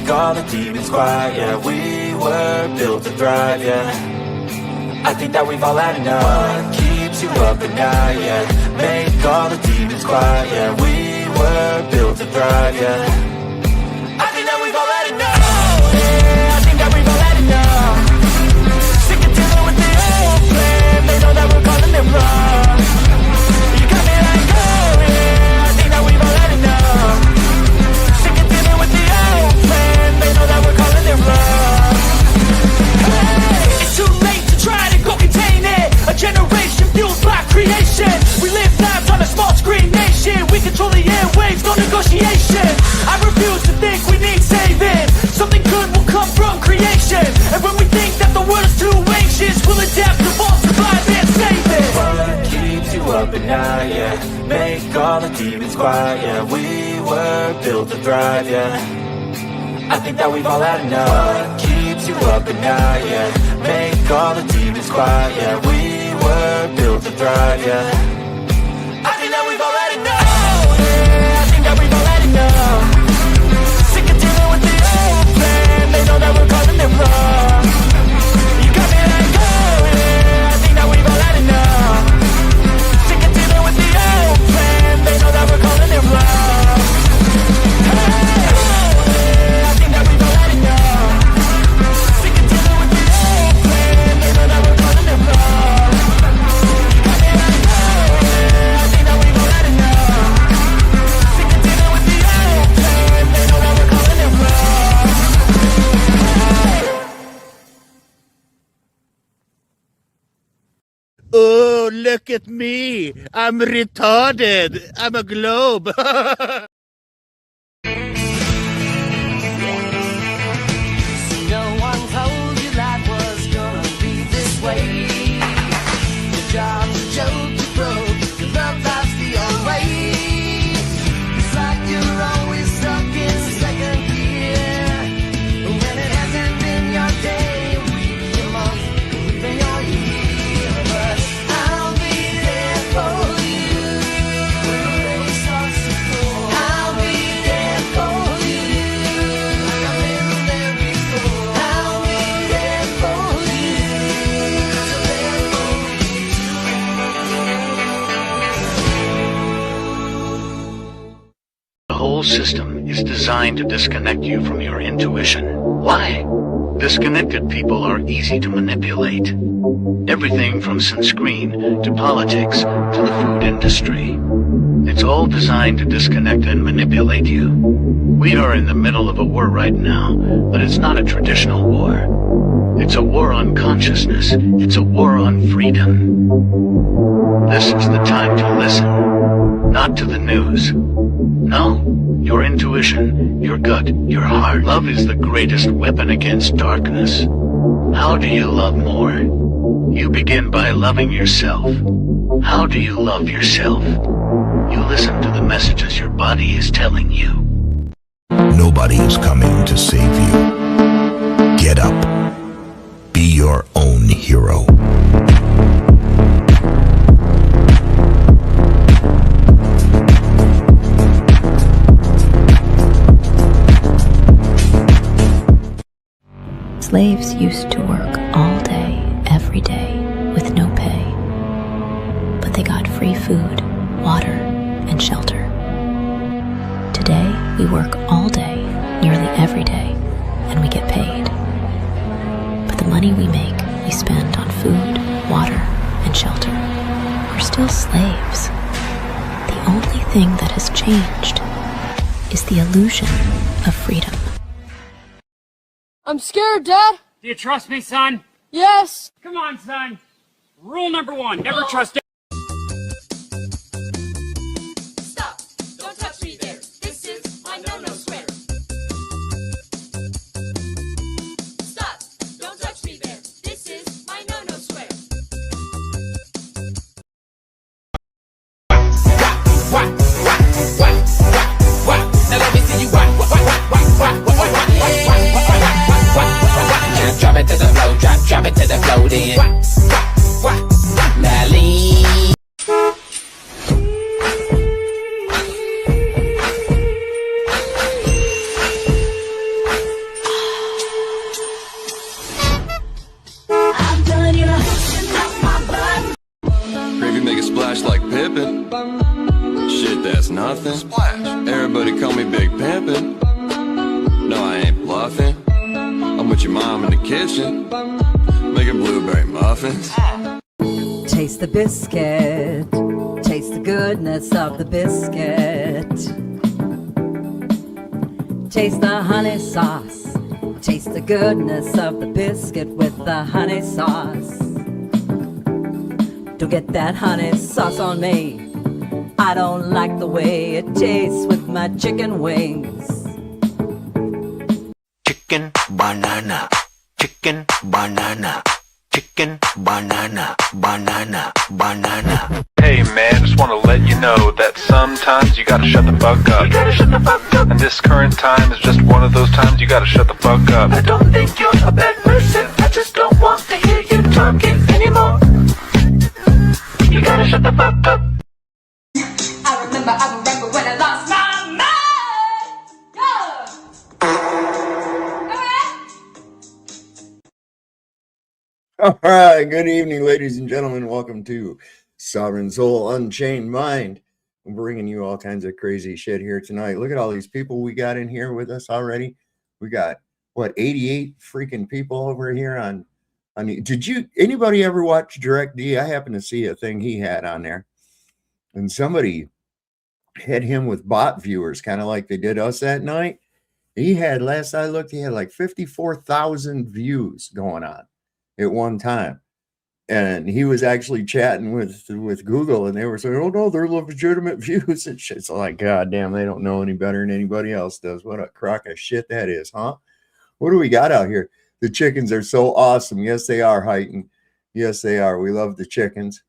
make all the demons quiet. Yeah, we were built to thrive, yeah. I think that we've all had enough. What keeps you up at night, yeah. Make all the demons quiet, yeah. We were built to thrive, yeah. I think that we've all had enough. Yeah, I think that we've all had enough. Sick of dealing with the old plan. They know that we're calling it wrong. You got me like, oh yeah, I think that we've all had enough. Sick of dealing with the old plan. They know that we're calling it wrong. Hey, it's too late to try to go contain it. A generation fueled by creation. We live lives on a small screen nation. We control the airwaves, no negotiation. I refuse to think we need saving. Something good will come from creation. And when we think that the world is too anxious, we'll adapt, evolve, survive and save it. What keeps you up at night, yeah. Make all the demons quiet, yeah. We were built to thrive, yeah. I think that we've all had enough. What keeps you up at night, yeah. Make all the demons quiet, yeah. We were built to thrive, yeah. I think that we've all had enough. Yeah, I think that we've all had enough. Sick of dealing with the old plan. They know that we're calling it wrong. You got me like, oh yeah, I think that we've all had enough. Sick of dealing with the old plan. They know that we're calling it wrong. Hey, oh yeah, I think that we've all had enough. Sick of dealing with the old plan. They know that we're calling it wrong. You got me like, oh yeah, I think that we've all had enough. Sick of dealing with the old plan. They know that we're calling it wrong. Oh, look at me. I'm retarded. I'm a globe. No one told you life was gonna be this way. Your job's a joke, you broke. Your love life's the old way. It's like you're always stuck in second gear. When it hasn't been your day, week, your month, even your year. But I'll be there for you when the rain starts to pour. I'll be there for you like I've been there before. I'll be there for you 'cause I'm there for The whole system is designed to disconnect you from your intuition. Why? Disconnected people are easy to manipulate. Everything from sunscreen to politics to the food industry. It's all designed to disconnect and manipulate you. We are in the middle of a war right now, but it's not a traditional war. It's a war on consciousness. It's a war on freedom. This is the time to listen, not to the news. No, your intuition, your gut, your heart. Love is the greatest weapon against darkness. How do you love more? You begin by loving yourself. How do you love yourself? You listen to the messages your body is telling you. Nobody is coming to save you. Get up. Be your own hero. Slaves used to work all day, every day, with no pay. But they got free food, water, and shelter. Today, we work all day, nearly every day, and we get paid. But the money we make, we spend on food, water, and shelter. We're still slaves. The only thing that has changed is the illusion of freedom. I'm scared, Dad. Do you trust me, son? Yes. Come on, son. Rule number 1, never trust Stop! Don't touch me there. This is my no-no square. Stop! Don't touch me there. This is my no-no square. Now let me see you Drop it to the flow, drop it to the flow then. Now lean make a splash like Pippin. Shit, that's nothing. Splash. Everybody call me Big Pimpin'. No, I ain't bluffing. I'm with your mom in the kitchen, making blueberry muffins. Taste the biscuit. Taste the goodness of the biscuit. Taste the honey sauce. Taste the goodness of the biscuit with the honey sauce. Don't get that honey sauce on me. I don't like the way it tastes with my chicken wings. Chicken, banana, chicken, banana, chicken, banana, banana, banana. Hey man, just wanna let you know that sometimes you gotta shut the fuck up. You gotta shut the fuck up. And this current time is just one of those times you gotta shut the fuck up. I don't think you're a bad person. I just don't want to hear you talking anymore. You gotta shut the fuck up. I remember when I lost my mind. All right, good evening, ladies and gentlemen. Welcome to Sovereign Soul Unchained Mind. I'm bringing you all kinds of crazy shit here tonight. Look at all these people we got in here with us already. We got, 88 freaking people over here on did anybody ever watch Direct D? I happened to see a thing he had on there, and somebody had him with bot viewers, kind of like they did us that night. He had, last I looked, he had like 54,000 views going on at one time. And he was actually chatting with Google, and they were saying, oh no, they're legitimate views and shit. It's like, God damn, they don't know any better than anybody else does. What a crock of shit that is, huh? What do we got out here? The chickens are so awesome. Yes, they are, Heighton. Yes, they are. We love the chickens.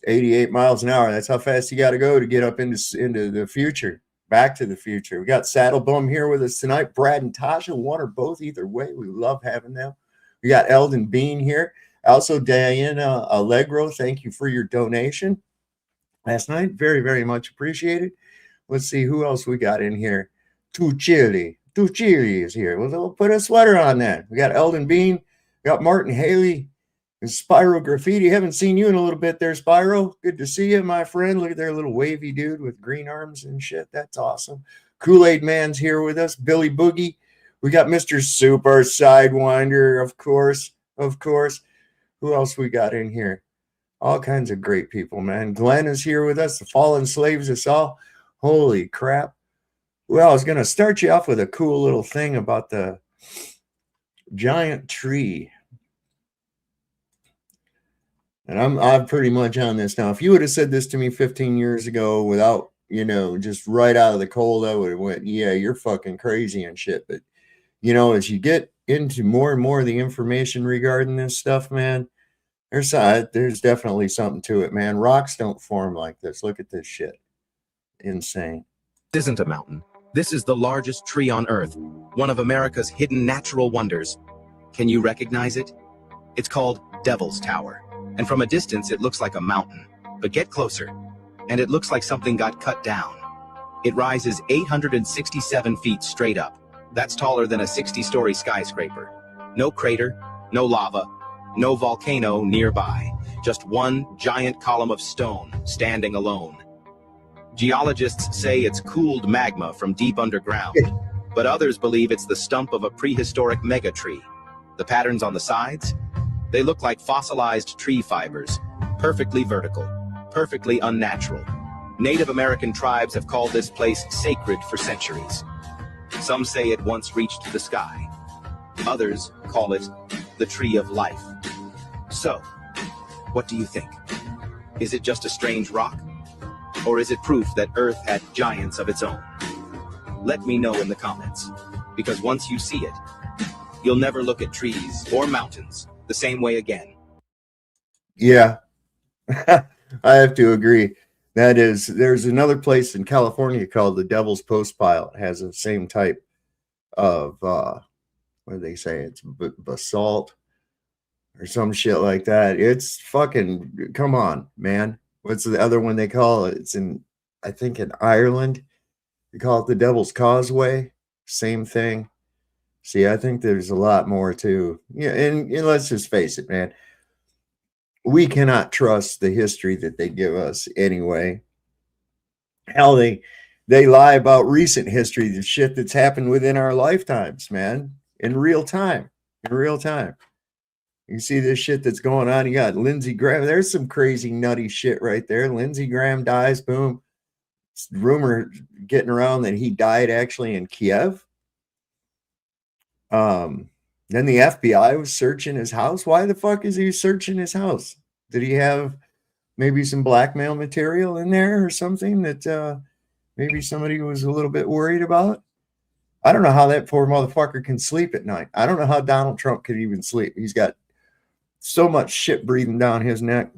88 miles an hour. That's how fast you got to go to get up into the future. Back to the future. We got Saddle Bum here with us tonight. Brad and Tasha, one or both, either way. We love having them. We got Eldon Bean here. Also, Diana Allegro, thank you for your donation last night. Very, very much appreciated. Let's see who else we got in here. Too Chilly is here. We'll put a sweater on that. We got Eldon Bean. We got Martin Haley and Spyro Graffiti. Haven't seen you in a little bit there, Spyro. Good to see you, my friend. Look at their little wavy dude with green arms and shit. That's awesome. Kool-Aid Man's here with us. Billy Boogie. We got Mr. Super Sidewinder, of course. Who else we got in here? All kinds of great people, man. Glenn is here with us. The Fallen Slaves us all. Holy crap. Well, I was going to start you off with a cool little thing about the giant tree. And I'm pretty much on this now. If you would have said this to me 15 years ago without, just right out of the cold, I would have went, yeah, you're fucking crazy and shit. But, as you get into more and more of the information regarding this stuff, man, there's definitely something to it, man. Rocks don't form like this. Look at this shit. Insane. This isn't a mountain. This is the largest tree on Earth, one of America's hidden natural wonders. Can you recognize it? It's called Devil's Tower, and from a distance it looks like a mountain. But get closer, and it looks like something got cut down. It rises 867 feet straight up. That's taller than a 60-story skyscraper. No crater, no lava, no volcano nearby. Just one giant column of stone standing alone. Geologists say it's cooled magma from deep underground, but others believe it's the stump of a prehistoric megatree. The patterns on the sides? They look like fossilized tree fibers, perfectly vertical, perfectly unnatural. Native American tribes have called this place sacred for centuries. Some say it once reached the sky. Others call it the Tree of Life. So, what do you think? Is it just a strange rock? Or is it proof that Earth had giants of its own? Let me know in the comments, because once you see it, you'll never look at trees or mountains the same way again. Yeah, I have to agree. There's another place in California called the Devil's Post Pile. It has the same type of, what do they say? It's basalt or some shit like that. It's fucking, come on, man. What's the other one they call it? It's I think in Ireland. They call it the Devil's Causeway. Same thing. See, I think there's a lot more too. Yeah, and let's just face it, man. we cannot trust the history that they give us anyway. Hell, they lie about recent history, the shit that's happened within our lifetimes, man, in real time. In real time. You see this shit that's going on. You got Lindsey Graham. There's some crazy, nutty shit right there. Lindsey Graham dies. Boom. Rumor getting around that he died actually in Kiev. Then the FBI was searching his house. Why the fuck is he searching his house? Did he have maybe some blackmail material in there or something that maybe somebody was a little bit worried about? I don't know how that poor motherfucker can sleep at night. I don't know how Donald Trump could even sleep. He's got so much shit breathing down his neck.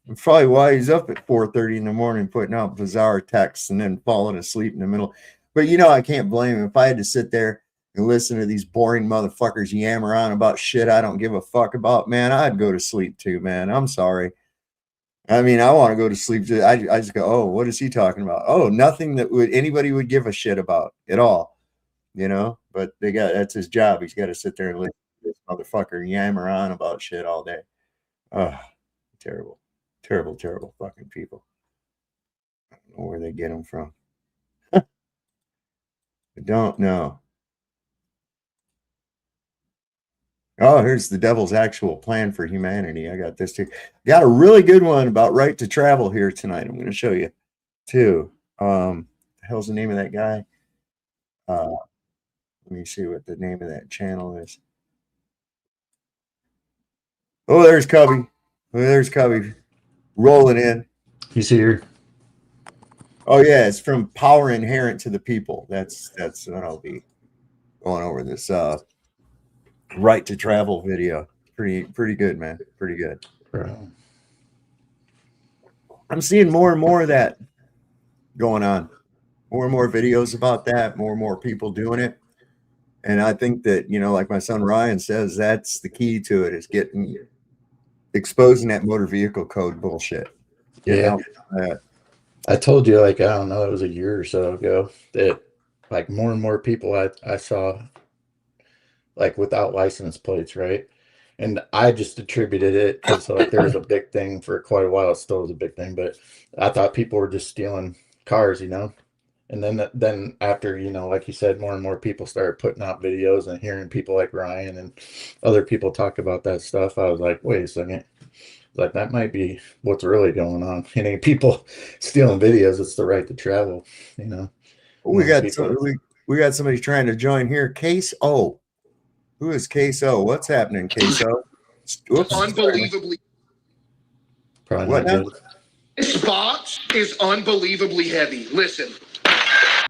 That's probably why he's up at 4:30 in the morning putting out bizarre texts and then falling asleep in the middle. But I can't blame him. If I had to sit there and listen to these boring motherfuckers yammer on about shit I don't give a fuck about, man, I'd go to sleep too, man. I'm sorry. I mean, I want to go to sleep too. I just go, oh, what is he talking about? Oh, nothing that anybody would give a shit about at all, but that's his job. He's got to sit there and listen to this motherfucker yammer on about shit all day. Oh, terrible, terrible, terrible fucking people. I don't know where they get them from. I don't know. Oh, here's the devil's actual plan for humanity. I got this too. Got a really good one about right to travel here tonight. I'm going to show you too. The hell's the name of that guy? Let me see what the name of that channel is. Oh, there's Cubby. There's Cubby rolling in. He's here. Oh yeah, it's from Power Inherent to the People. That's what I'll be going over this right to travel video. Pretty good, man. Pretty good. Right. I'm seeing more and more of that going on. More and more videos about that. More and more people doing it. And I think that, like my son Ryan says, that's the key to it, is exposing that motor vehicle code bullshit. Yeah. I told you, I don't know, it was a year or so ago that more and more people I saw without license plates, right? And I just attributed it because there was a big thing for quite a while. It still is a big thing, but I thought people were just stealing cars, And then after, like you said, more and more people started putting out videos and hearing people like Ryan and other people talk about that stuff. I was like, wait a second. That might be what's really going on. It ain't people stealing videos. It's the right to travel, We got somebody trying to join here. Case O. Who is Case O? What's happening, Case O? Whoops. Unbelievably. Probably what not now? good. This box is unbelievably heavy. Listen. I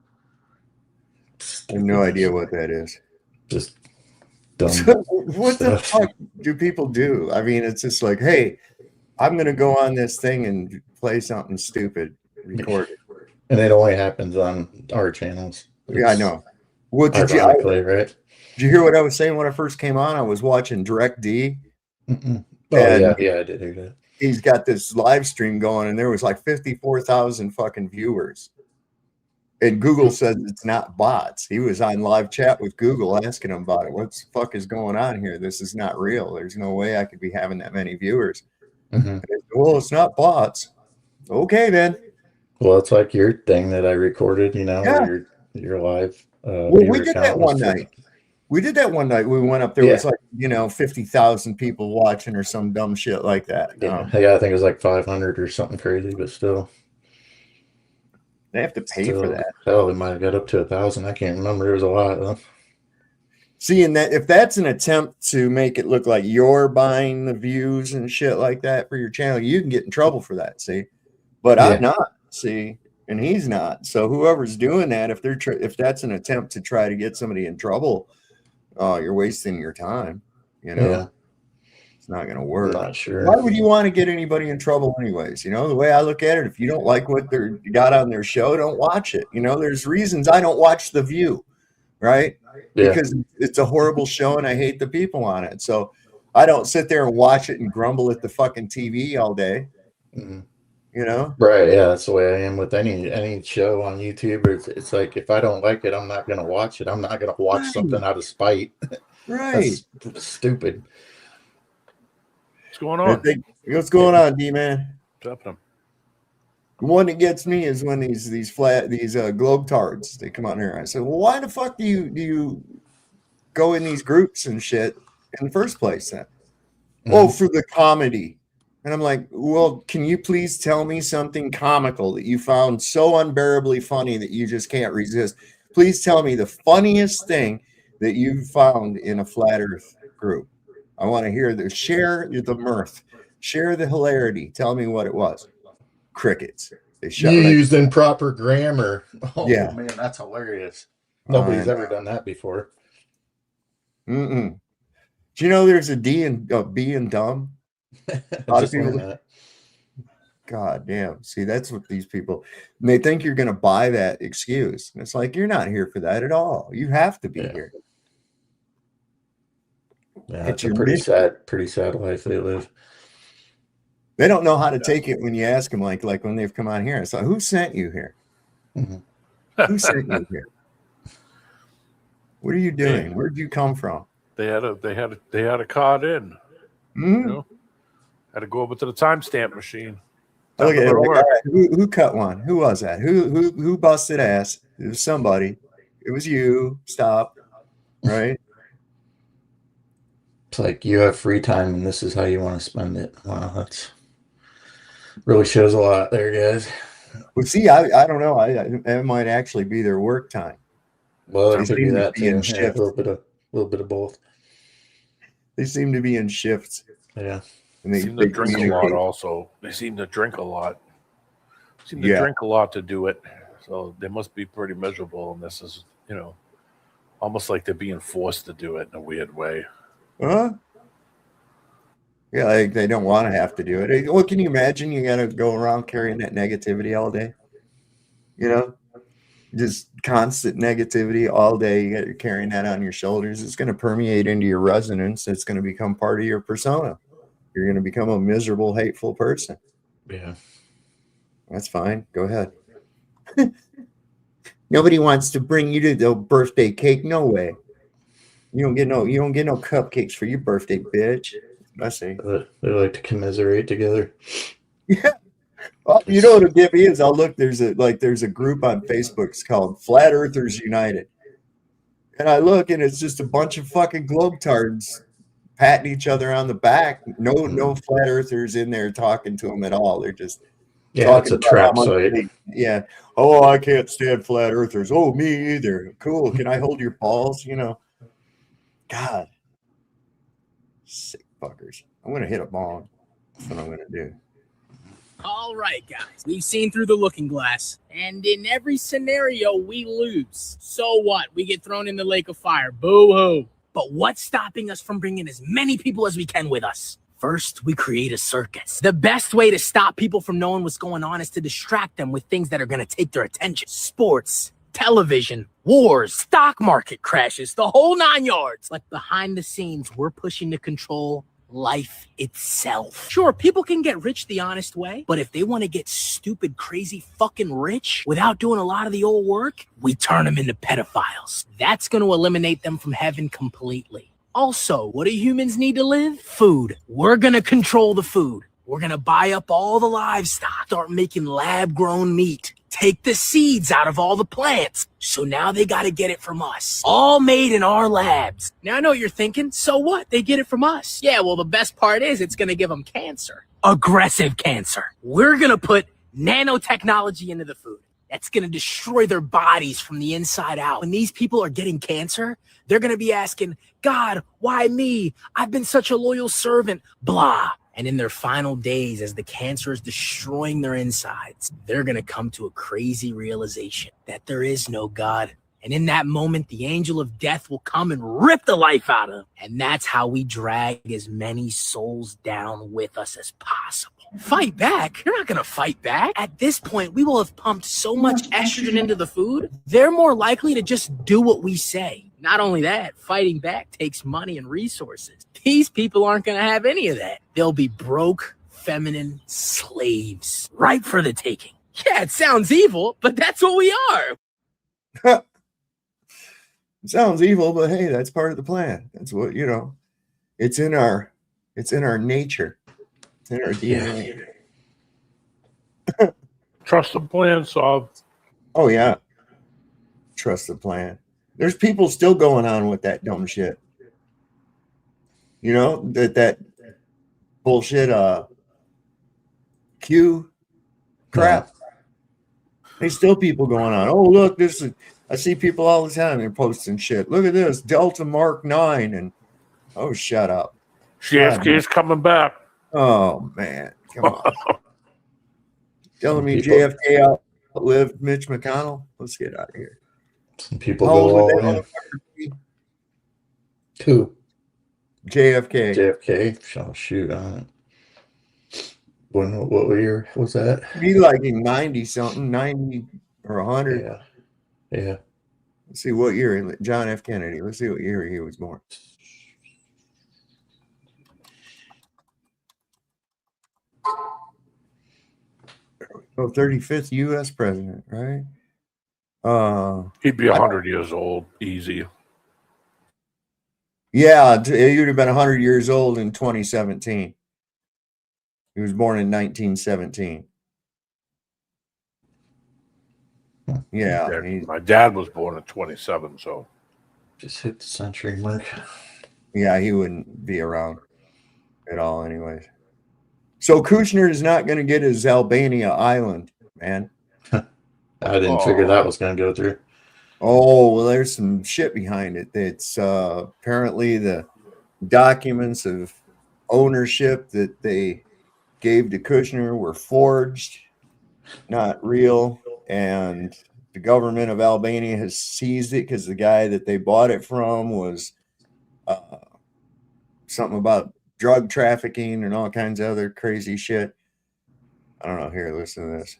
have no idea what that is. Just dumb. What the fuck do people do? I mean, it's just like, hey, I'm going to go on this thing and play something stupid, record it. And it only happens on our channels. Yeah, I know. What did right? Did you hear what I was saying when I first came on? I was watching Direct D. Oh, yeah, I did hear that. He's got this live stream going, and there was 54,000 fucking viewers. And Google says it's not bots. He was on live chat with Google asking him about it. What the fuck is going on here? This is not real. There's no way I could be having that many viewers. Mm-hmm. Said, well, it's not bots. Okay, then. Well, it's like your thing that I recorded, Yeah. your live. We did that one night. We did that one night. We went up there. Yeah. It was 50,000 people watching or some dumb shit like that. Yeah, I think it was 500 or something crazy, but still. They have to pay for that. Hell, they might have got up to 1,000. I can't remember. There was a lot, though. See, and that if that's an attempt to make it look like you're buying the views and shit like that for your channel, you can get in trouble for that. See, but I'm not. See, and he's not. So whoever's doing that, if that's an attempt to try to get somebody in trouble, you're wasting your time. Yeah. It's not going to work. I'm not sure. Why would you want to get anybody in trouble anyways? The way I look at it, if you don't like what they got on their show, don't watch it. There's reasons I don't watch The View, right? Yeah. Because it's a horrible show and I hate the people on it. So I don't sit there and watch it and grumble at the fucking TV all day. Mm-hmm. Right. Yeah, that's the way I am with any show on YouTube. It's like, if I don't like it, I'm not going to watch it. I'm not going to watch something out of spite. Right. That's stupid. going on? What's going on, D-Man? What's up? The one that gets me is when these globetards, they come out here. I said, well, why the fuck do you go in these groups and shit in the first place then? Oh, for the comedy. And I'm like, well, can you please tell me something comical that you found so unbearably funny that you just can't resist? Please tell me the funniest thing that you found in a flat earth group. I want to hear share the mirth, share the hilarity. Tell me what it was. Crickets. They shut you right used improper grammar. Oh, yeah. Man, that's hilarious. Nobody's ever done that before. Do you know there's a D in being dumb? A lot of people. That. God damn. See, that's what these people, and they think you're going to buy that excuse. And it's like, you're not here for that at all. You have to be here. Yeah, it's a pretty sad life they live. They don't know how to take it when you ask them, like when they've come on here. It's like, who sent you here? Who sent you here? What are you doing? Where'd you come from? They had a card in. You know? Had to go over to the timestamp machine. Look at it. Like, who cut one? Who was that? Who busted ass? It was somebody. It was you. Stop. Right? It's like you have free time and this is how you want to spend it. Wow, that's really shows a lot there, guys. Well, see, I don't know. It might actually be their work time. Well, it could be that too. Yeah, a little bit of both. They seem to be in shifts. Yeah. And they seem to drink a lot also. They seem to drink a lot. Drink a lot to do it. So they must be pretty miserable. And this is, almost like they're being forced to do it in a weird way. Huh? Yeah, like they don't want to have to do it. Well, can you imagine you got to go around carrying that negativity all day? Just constant negativity all day. You're carrying that on your shoulders. It's going to permeate into your resonance. It's going to become part of your persona. You're going to become a miserable, hateful person. Yeah. That's fine. Go ahead. Nobody wants to bring you to the birthday cake. No way. You don't get no cupcakes for your birthday, bitch. I say. They like to commiserate together. Yeah. Well, you know what a dip is? I'll look. There's a group on Facebook. It's called Flat Earthers United, and I look, and it's just a bunch of fucking globetards patting each other on the back. No flat earthers in there talking to them at all. They're just talking it's a trap site. Yeah. Oh, I can't stand flat earthers. Oh, me either. Cool. Can I hold your balls? God, sick fuckers. I'm gonna hit a bong. That's what I'm gonna do. All right, guys, we've seen through the looking glass, and in every scenario, we lose. So what? We get thrown in the lake of fire. Boo-hoo. But what's stopping us from bringing as many people as we can with us? First, we create a circus. The best way to stop people from knowing what's going on is to distract them with things that are going to take their attention. Sports, television, wars, stock market crashes, the whole 9 yards. Like behind the scenes, we're pushing to control life itself. Sure, people can get rich the honest way, but if they want to get stupid, crazy fucking rich without doing a lot of the old work, we turn them into pedophiles. That's going to eliminate them from heaven completely. Also, what do humans need to live? Food. We're going to control the food. We're going to buy up all the livestock, start making lab-grown meat, take the seeds out of all the plants. So now they got to get it from us. All made in our labs. Now I know what you're thinking. So what? They get it from us. Yeah, well, the best part is it's going to give them cancer. Aggressive cancer. We're going to put nanotechnology into the food. That's going to destroy their bodies from the inside out. When these people are getting cancer, they're going to be asking, God, why me? I've been such a loyal servant. Blah. And in their final days, as the cancer is destroying their insides, they're going to come to a crazy realization that there is no God. And in that moment, the angel of death will come and rip the life out of them. And that's how we drag as many souls down with us as possible. Fight back? You're not going to fight back. At this point, we will have pumped so much estrogen into the food, they're more likely to just do what we say. Not only that, fighting back takes money and resources. These people aren't going to have any of that. They'll be broke, feminine slaves, ripe for the taking. Yeah, it sounds evil, but that's what we are. It sounds evil, but hey, that's part of the plan. That's what, it's in our nature. It's in our DNA. Trust the plan, Saab. Oh yeah. Trust the plan. There's people still going on with that dumb shit. You know, that bullshit Q crap. There's still people going on. Oh, look, this is I see people all the time. They're posting shit. Look at this Delta Mark 9 and oh, shut up. JFK's coming back. Oh man, come on. Telling me JFK outlived Mitch McConnell? Let's get out of here. Some people How old go would all that in. motherfucker be? Who? JFK. JFK. Oh, shoot on it. What year was that? Be like in 90 something, 90 or 100. Yeah. Yeah. Let's see what year. John F. Kennedy. Let's see what year he was born. Oh, 35th U.S. president, right? He'd be 100 years old, easy. Yeah, he would have been 100 years old in 2017. He was born in 1917. Yeah. My dad was born in 27, so. Just hit the century mark. Yeah, he wouldn't be around at all anyways. So Kushner is not going to get his Albania island, man. I didn't figure that was going to go through. Oh, well, there's some shit behind it. It's apparently the documents of ownership that they gave to Kushner were forged, not real, and the government of Albania has seized it because the guy that they bought it from was something about drug trafficking and all kinds of other crazy shit. I don't know. Here, listen to this.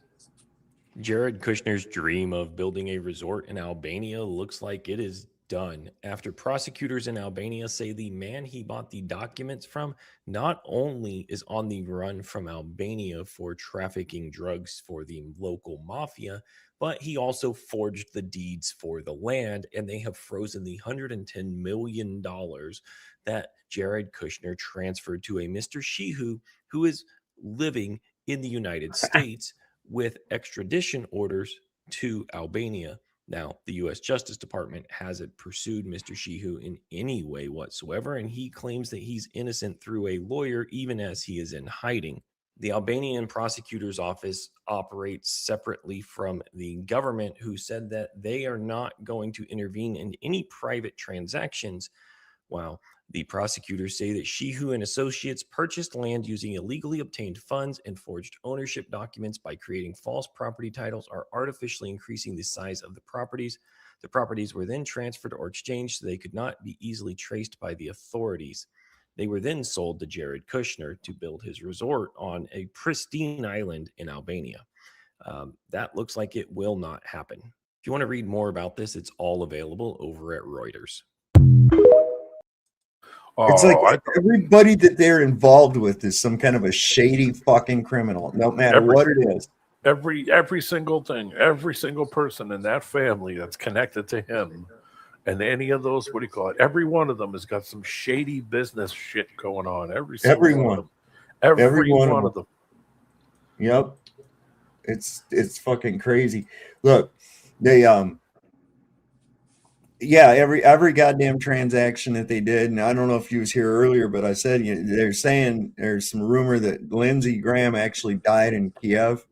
Jared Kushner's dream of building a resort in Albania looks like it is done after prosecutors in Albania say the man he bought the documents from not only is on the run from Albania for trafficking drugs for the local mafia, but he also forged the deeds for the land, and they have frozen the $110 million that Jared Kushner transferred to a Mr. Shehu who is living in the United States with extradition orders to Albania. Now, the U.S. Justice Department hasn't pursued Mr. Shehu in any way whatsoever, and he claims that he's innocent through a lawyer, even as he is in hiding. The Albanian prosecutor's office operates separately from the government, who said that they are not going to intervene in any private transactions, while the prosecutors say that Shehu and associates purchased land using illegally obtained funds and forged ownership documents by creating false property titles or artificially increasing the size of the properties. The properties were then transferred or exchanged so they could not be easily traced by the authorities. They were then sold to Jared Kushner to build his resort on a pristine island in Albania. That looks like it will not happen. If you want to read more about this, it's all available over at Reuters. It's like everybody that they're involved with is some kind of a shady fucking criminal, no matter what it is. Every single thing, every single person in that family that's connected to him, and any of those, what do you call it? Every one of them has got some shady business shit going on. Every one of them. Every one of them. Yep. It's fucking crazy. Look, they yeah, every goddamn transaction that they did, and I don't know if you was here earlier, but I said they're saying there's some rumor that Lindsey Graham actually died in Kiev,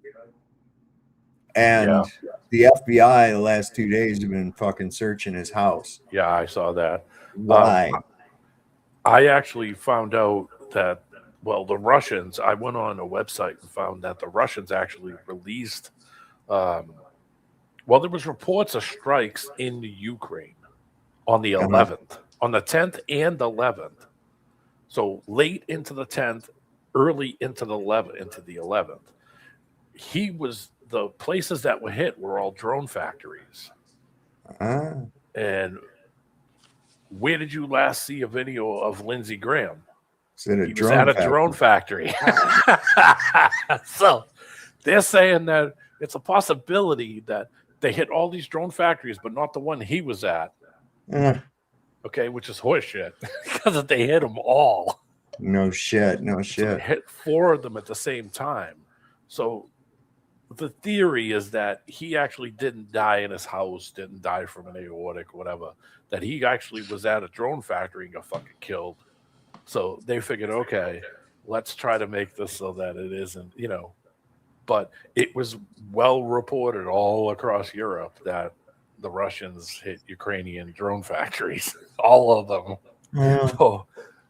and the FBI the last 2 days have been fucking searching his house. Yeah, I saw that. Why? I actually found out that, well, the Russians, I went on a website and found that the Russians actually released, well, there was reports of strikes in the Ukraine on the 11th, on the 10th and 11th. So late into the 10th, early into the 11th. The places that were hit were all drone factories. And where did you last see a video of Lindsey Graham? He was at a drone factory. So they're saying that it's a possibility that they hit all these drone factories, but not the one he was at. Okay, which is horseshit because they hit them all. No shit. No So shit. he hit 4 of them at the same time. So the theory is that he actually didn't die in his house, didn't die from an aortic, whatever. That he actually was at a drone factory and got fucking killed. So they figured, okay, let's try to make this so that it isn't, But it was well reported all across Europe that the Russians hit Ukrainian drone factories, all of them. Yeah.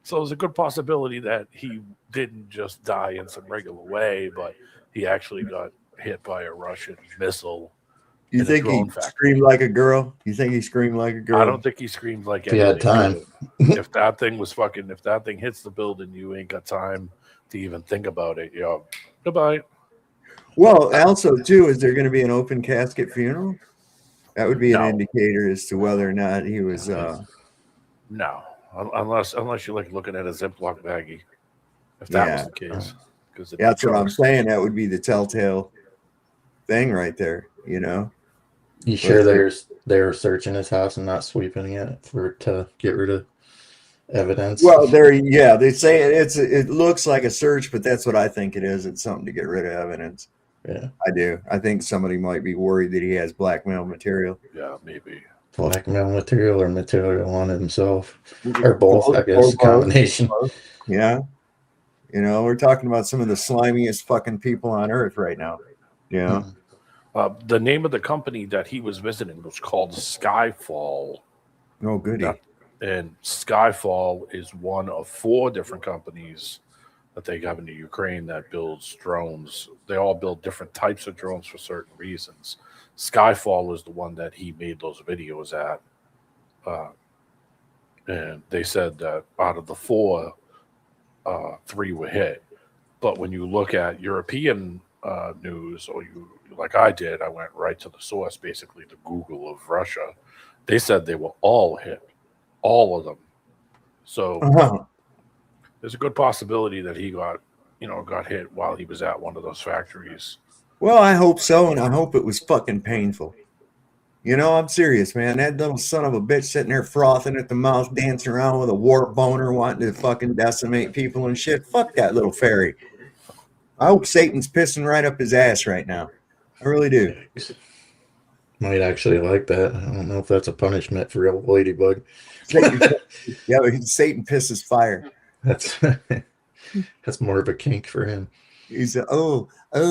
So it was a good possibility that he didn't just die in some regular way, but he actually got hit by a Russian missile. You think he screamed like a girl? You think he screamed like a girl? I don't think he screamed like If he had time. If that thing hits the building, you ain't got time to even think about it. Goodbye. Well, also too, is there going to be an open casket funeral? That would be an indicator as to whether or not he was. No, unless you're like looking at a Ziploc baggie. If that was the case, because that's what I'm saying. That would be the telltale thing right there. You sure they're searching his house and not sweeping it to get rid of evidence? Well, they say it looks like a search, but that's what I think it is. It's something to get rid of evidence. Yeah, I do. I think somebody might be worried that he has blackmail material. Yeah, maybe blackmail material or material on himself, or both. I guess combination. Yeah, we're talking about some of the slimiest fucking people on earth right now. Yeah. The name of the company that he was visiting was called Skyfall. Oh, goody. And Skyfall is one of 4 different companies that they have in the Ukraine that builds drones. They all build different types of drones for certain reasons. Skyfall is the one that he made those videos at. And they said that out of the 4, 3 were hit. But when you look at European news, or like I did, I went right to the source, basically the Google of Russia. They said they were all hit, all of them. So there's a good possibility that he got hit while he was at one of those factories. Well, I hope so, and I hope it was fucking painful. I'm serious, man. That little son of a bitch sitting there frothing at the mouth, dancing around with a warp boner, wanting to fucking decimate people and shit. Fuck that little fairy. I hope Satan's pissing right up his ass right now. I really do. Might actually like that. I don't know if that's a punishment for old Ladybug. Yeah, but Satan pisses fire. That's more of a kink for him. He's oh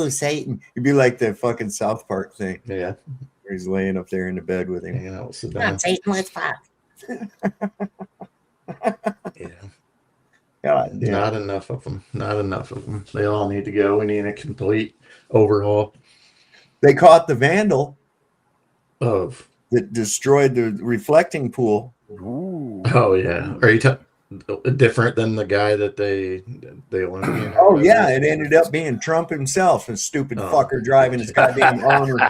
Satan. It'd be like the fucking South Park thing. Yeah. Where he's laying up there in the bed with him. Satan, let's fuck. Yeah. God damn. Not enough of them. Not enough of them. They all need to go. We need a complete overhaul. They caught the vandal that destroyed the reflecting pool. Ooh. Oh yeah. Are you different than the guy that they Olympian? Oh yeah, it ended up being Trump himself, a stupid fucker driving his goddamn armored.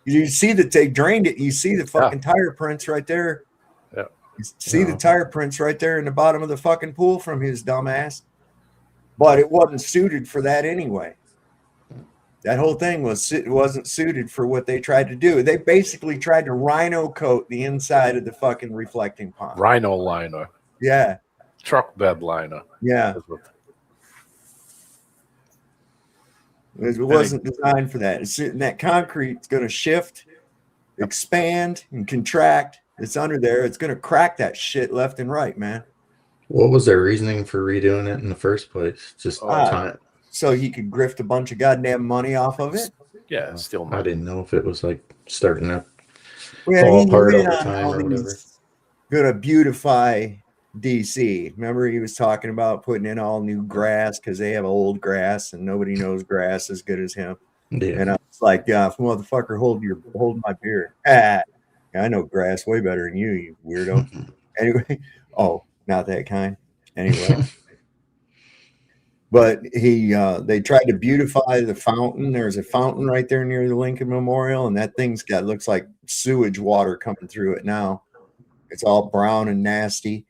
You see that they drained it. You see the fucking tire prints right there. Yeah. You see the tire prints right there in the bottom of the fucking pool from his dumb ass. But it wasn't suited for that anyway. That whole thing wasn't suited for what they tried to do. They basically tried to rhino coat the inside of the fucking reflecting pond. Rhino liner. Yeah. Truck bed liner. Yeah. It wasn't designed for that. That concrete's going to shift, expand, and contract. It's under there. It's going to crack that shit left and right, man. What was their reasoning for redoing it in the first place? Just time. So he could grift a bunch of goddamn money off of it? Yeah, still money. I didn't know if it was like starting to fall apart over time or whatever. Going to beautify DC. Remember he was talking about putting in all new grass because they have old grass and nobody knows grass as good as him. Yeah. And I was like, motherfucker, hold my beer. I know grass way better than you weirdo. Anyway, not that kind. Anyway. But they tried to beautify the fountain. There's a fountain right there near the Lincoln Memorial, and that thing's looks like sewage water coming through it now. It's all brown and nasty.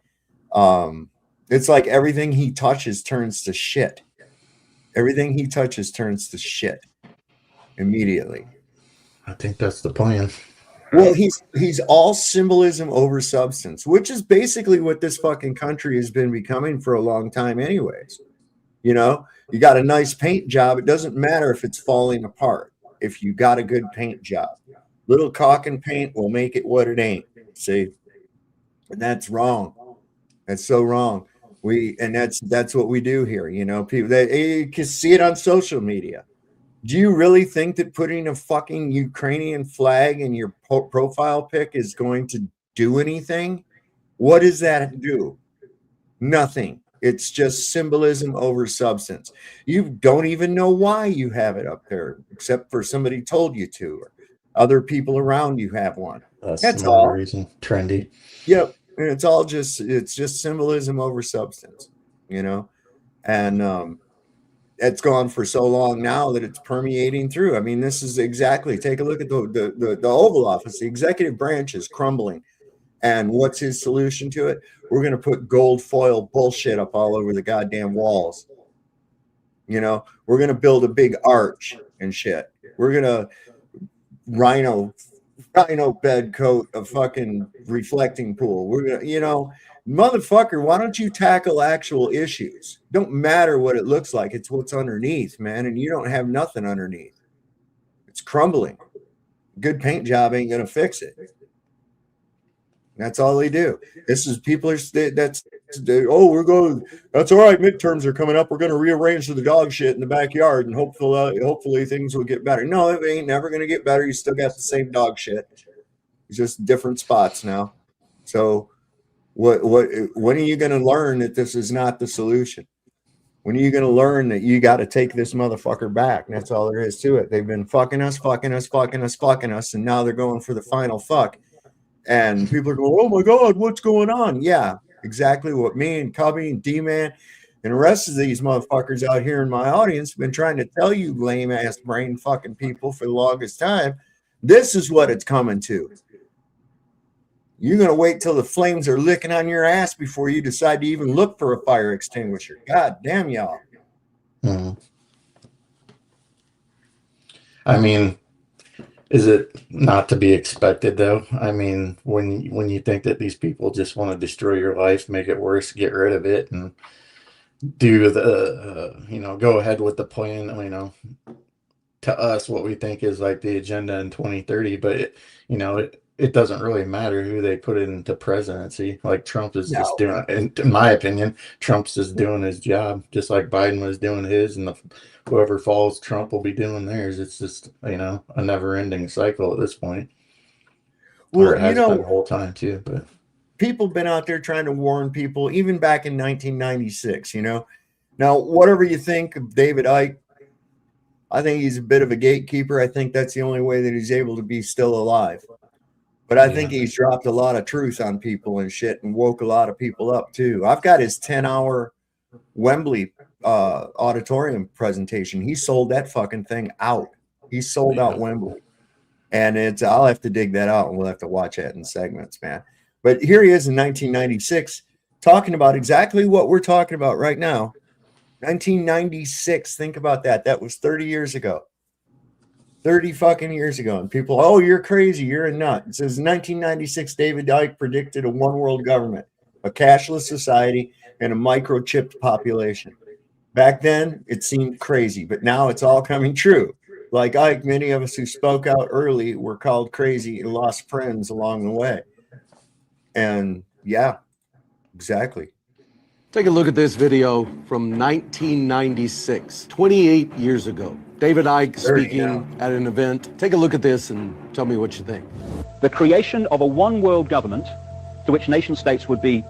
It's like everything he touches turns to shit. Everything he touches turns to shit immediately. I think that's the plan. Well, he's all symbolism over substance, which is basically what this fucking country has been becoming for a long time anyways. You know, you got a nice paint job, it doesn't matter if it's falling apart if you got a good paint job. Little caulk and paint will make it what it ain't. See? And that's wrong. That's so wrong. That's what we do here, you know. People you can see it on social media. Do you really think that putting a fucking Ukrainian flag in your profile pic is going to do anything? What does that do? Nothing. It's just symbolism over substance. You don't even know why you have it up there, except for somebody told you to, or other people around you have one. That's another all. reason. Trendy. Yep. And it's just symbolism over substance, you know? And it's gone for so long now that it's permeating through. I mean, this is exactly, take a look at the Oval Office. The executive branch is crumbling. And what's his solution to it? We're going to put gold foil bullshit up all over the goddamn walls. You know, we're going to build a big arch and shit. We're going to rhino bed coat a fucking reflecting pool. We're going to, you know, motherfucker, why don't you tackle actual issues? Don't matter what it looks like. It's what's underneath, man. And you don't have nothing underneath. It's crumbling. Good paint job ain't going to fix it. That's all they do. This is people are we're going. That's all right. Midterms are coming up. We're going to rearrange the dog shit in the backyard, and hopefully things will get better. No, it ain't never going to get better. You still got the same dog shit. It's just different spots now. So, when are you going to learn that this is not the solution? When are you going to learn that you got to take this motherfucker back? And that's all there is to it. They've been fucking us, and now they're going for the final fuck. And people are going, oh my God, what's going on? Yeah, exactly what me and Cubby and D-Man and the rest of these motherfuckers out here in my audience have been trying to tell you lame ass brain fucking people for the longest time. This is what it's coming to. You're going to wait till the flames are licking on your ass before you decide to even look for a fire extinguisher. God damn y'all. I mean, is it not to be expected, though? I mean, when you think that these people just want to destroy your life, make it worse, get rid of it, and do the, go ahead with the plan, to us, what we think is like the agenda in 2030, but, it doesn't really matter who they put into presidency. Like Trump is just doing, in my opinion, Trump's just doing his job, just like Biden was doing his, and whoever falls, Trump will be doing theirs. It's just, a never-ending cycle at this point. Well, it has been the whole time too. But people have been out there trying to warn people, even back in 1996. Now whatever you think of David Icke, I think he's a bit of a gatekeeper. I think that's the only way that he's able to be still alive. But I think he's dropped a lot of truth on people and shit and woke a lot of people up too. I've got his 10-hour Wembley auditorium presentation. He sold that fucking thing out. He sold out Wembley. And I'll have to dig that out and we'll have to watch that in segments, man. But here he is in 1996 talking about exactly what we're talking about right now. 1996, think about that. That was 30 years ago. 30 fucking years ago, and people, oh, you're crazy, you're a nut. It says 1996, David Icke predicted a one world government, a cashless society, and a microchipped population. Back then, it seemed crazy, but now it's all coming true. Like Icke, many of us who spoke out early were called crazy and lost friends along the way. And yeah, exactly. Take a look at this video from 1996, 28 years ago. David Icke speaking at an event. Take a look at this and tell me what you think. The creation of a one world government to which nation states would be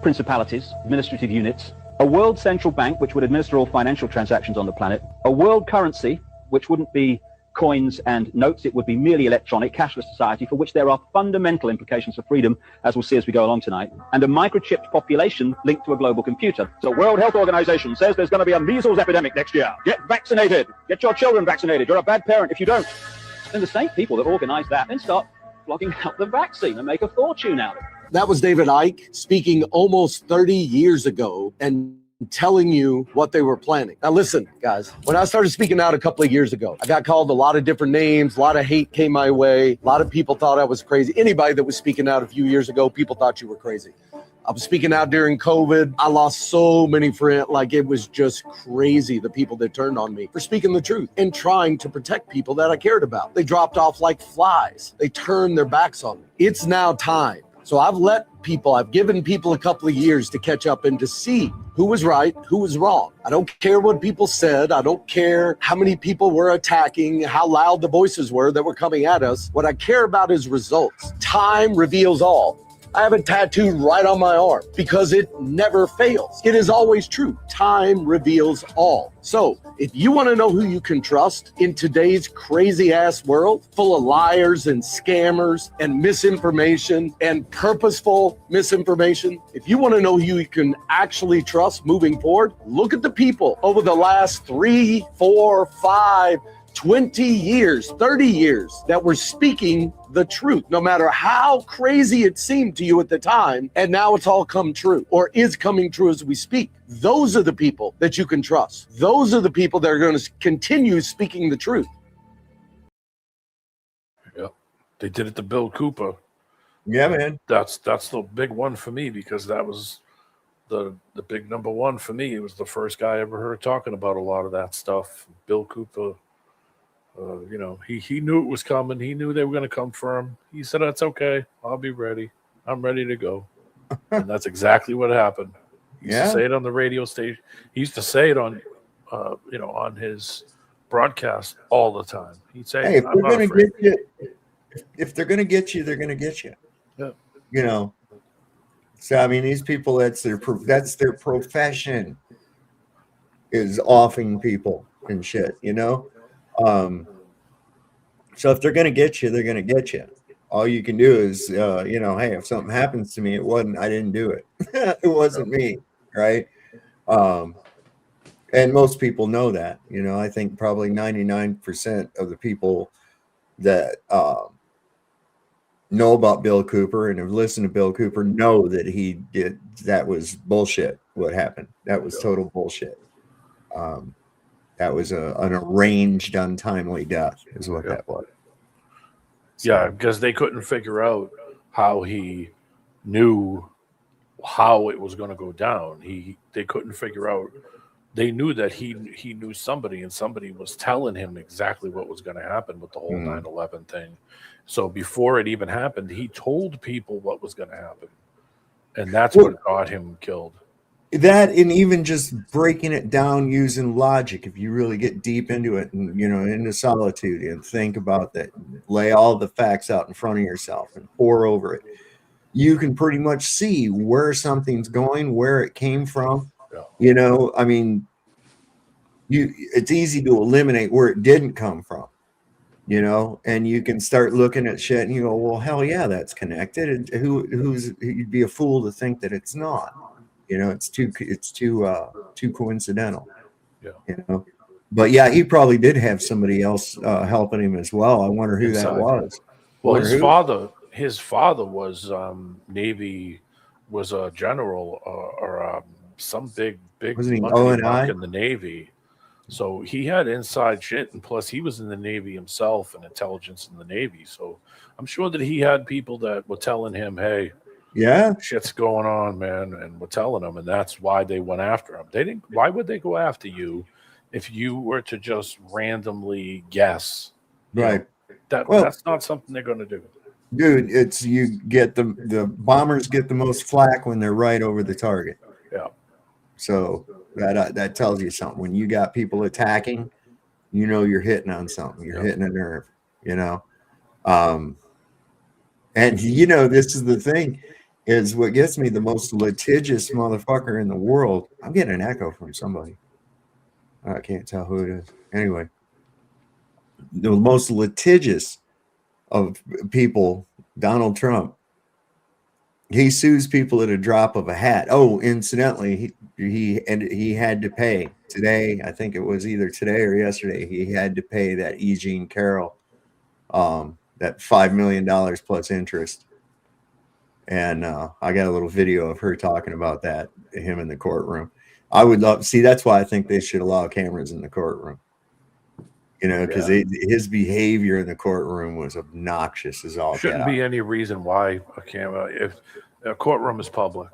principalities, administrative units, a world central bank which would administer all financial transactions on the planet, a world currency which wouldn't be coins and notes, it would be merely electronic, cashless society for which there are fundamental implications for freedom, as we'll see as we go along tonight, and a microchipped population linked to a global computer. The World Health Organization says there's going to be a measles epidemic next year. Get vaccinated. Get your children vaccinated. You're a bad parent if you don't. And the same people that organize that then start flogging out the vaccine and make a fortune out of it. That was David Icke speaking almost 30 years ago. And telling you what they were planning. Now listen, guys, when I started speaking out a couple of years ago, I got called a lot of different names, a lot of hate came my way, a lot of people thought I was crazy. Anybody that was speaking out a few years ago, people thought you were crazy. I was speaking out during COVID. I lost so many friends. Like, it was just crazy, the people that turned on me for speaking the truth and trying to protect people that I cared about. They dropped off like flies. They turned their backs on me. It's now time. So I've given people a couple of years to catch up and to see who was right, who was wrong. I don't care what people said. I don't care how many people were attacking, how loud the voices were that were coming at us. What I care about is results. Time reveals all. I have it tattooed right on my arm because it never fails. It is always true. Time reveals all. So if you want to know who you can trust in today's crazy ass world full of liars and scammers and misinformation and purposeful misinformation, if you want to know who you can actually trust moving forward, look at the people over the last 3, 4, 5, 20 years, 30 years that were speaking the truth, no matter how crazy it seemed to you at the time. And now it's all come true or is coming true as we speak. Those are the people that you can trust. Those are the people that are going to continue speaking the truth. Yeah, they did it to Bill Cooper. Yeah, man. That's the big one for me because that was the big number one for me. It was the first guy I ever heard talking about a lot of that stuff. Bill Cooper. He knew it was coming. He knew they were going to come for him. He said, "That's okay. I'll be ready. I'm ready to go." And that's exactly what happened. He used to say it on the radio station. He used to say it on, on his broadcast all the time. He'd say, "Hey, if I'm they're going to afraid." get you, if they're going to get you, they're going to get you." Yeah. So I mean, these people, that's their profession, is offing people and shit. So if they're going to get you, they're going to get you. All you can do is, hey, if something happens to me, I didn't do it. It wasn't me. Right. And most people know that, I think probably 99% of the people that know about Bill Cooper and have listened to Bill Cooper know that that was bullshit. What happened? That was total bullshit. That was an arranged, untimely death is what that was. Yeah, because they couldn't figure out how he knew how it was going to go down. They couldn't figure out. They knew that he knew somebody, and somebody was telling him exactly what was going to happen with the whole 9/11 thing. So before it even happened, he told people what was going to happen, and that's what got him killed. That, and even just breaking it down using logic, if you really get deep into it and, into solitude and think about that, lay all the facts out in front of yourself and pore over it, you can pretty much see where something's going, where it came from. I mean, it's easy to eliminate where it didn't come from, and you can start looking at shit and you go, well, hell yeah, that's connected. And you'd be a fool to think that it's not. It's too coincidental. Yeah. But yeah, he probably did have somebody else helping him as well. I wonder who that was. Well, his father was Navy, was a general or some big Wasn't he monkey O&I? in the Navy. So he had inside shit, and plus he was in the Navy himself and intelligence in the Navy. So I'm sure that he had people that were telling him, "Hey, yeah, shit's going on, man," and we're telling them, and that's why they went after him. They didn't. Why would they go after you if you were to just randomly guess? Right. That's not something they're going to do. Dude, you get the bombers get the most flack when they're right over the target. Yeah. So that tells you something. When you got people attacking, you're hitting on something. You're hitting a nerve. And this is the thing. Is what gets me, the most litigious motherfucker in the world. I'm getting an echo from somebody. I can't tell who it is. Anyway, the most litigious of people, Donald Trump, he sues people at a drop of a hat. Oh, incidentally, he had to pay today. I think it was either today or yesterday. He had to pay that E. Jean Carroll, that $5 million plus interest. And I got a little video of her talking about that, him in the courtroom. I would love see. That's why I think they should allow cameras in the courtroom. You know, because his behavior in the courtroom was obnoxious as all Shouldn't get be out. any reason why a camera, if a courtroom is public,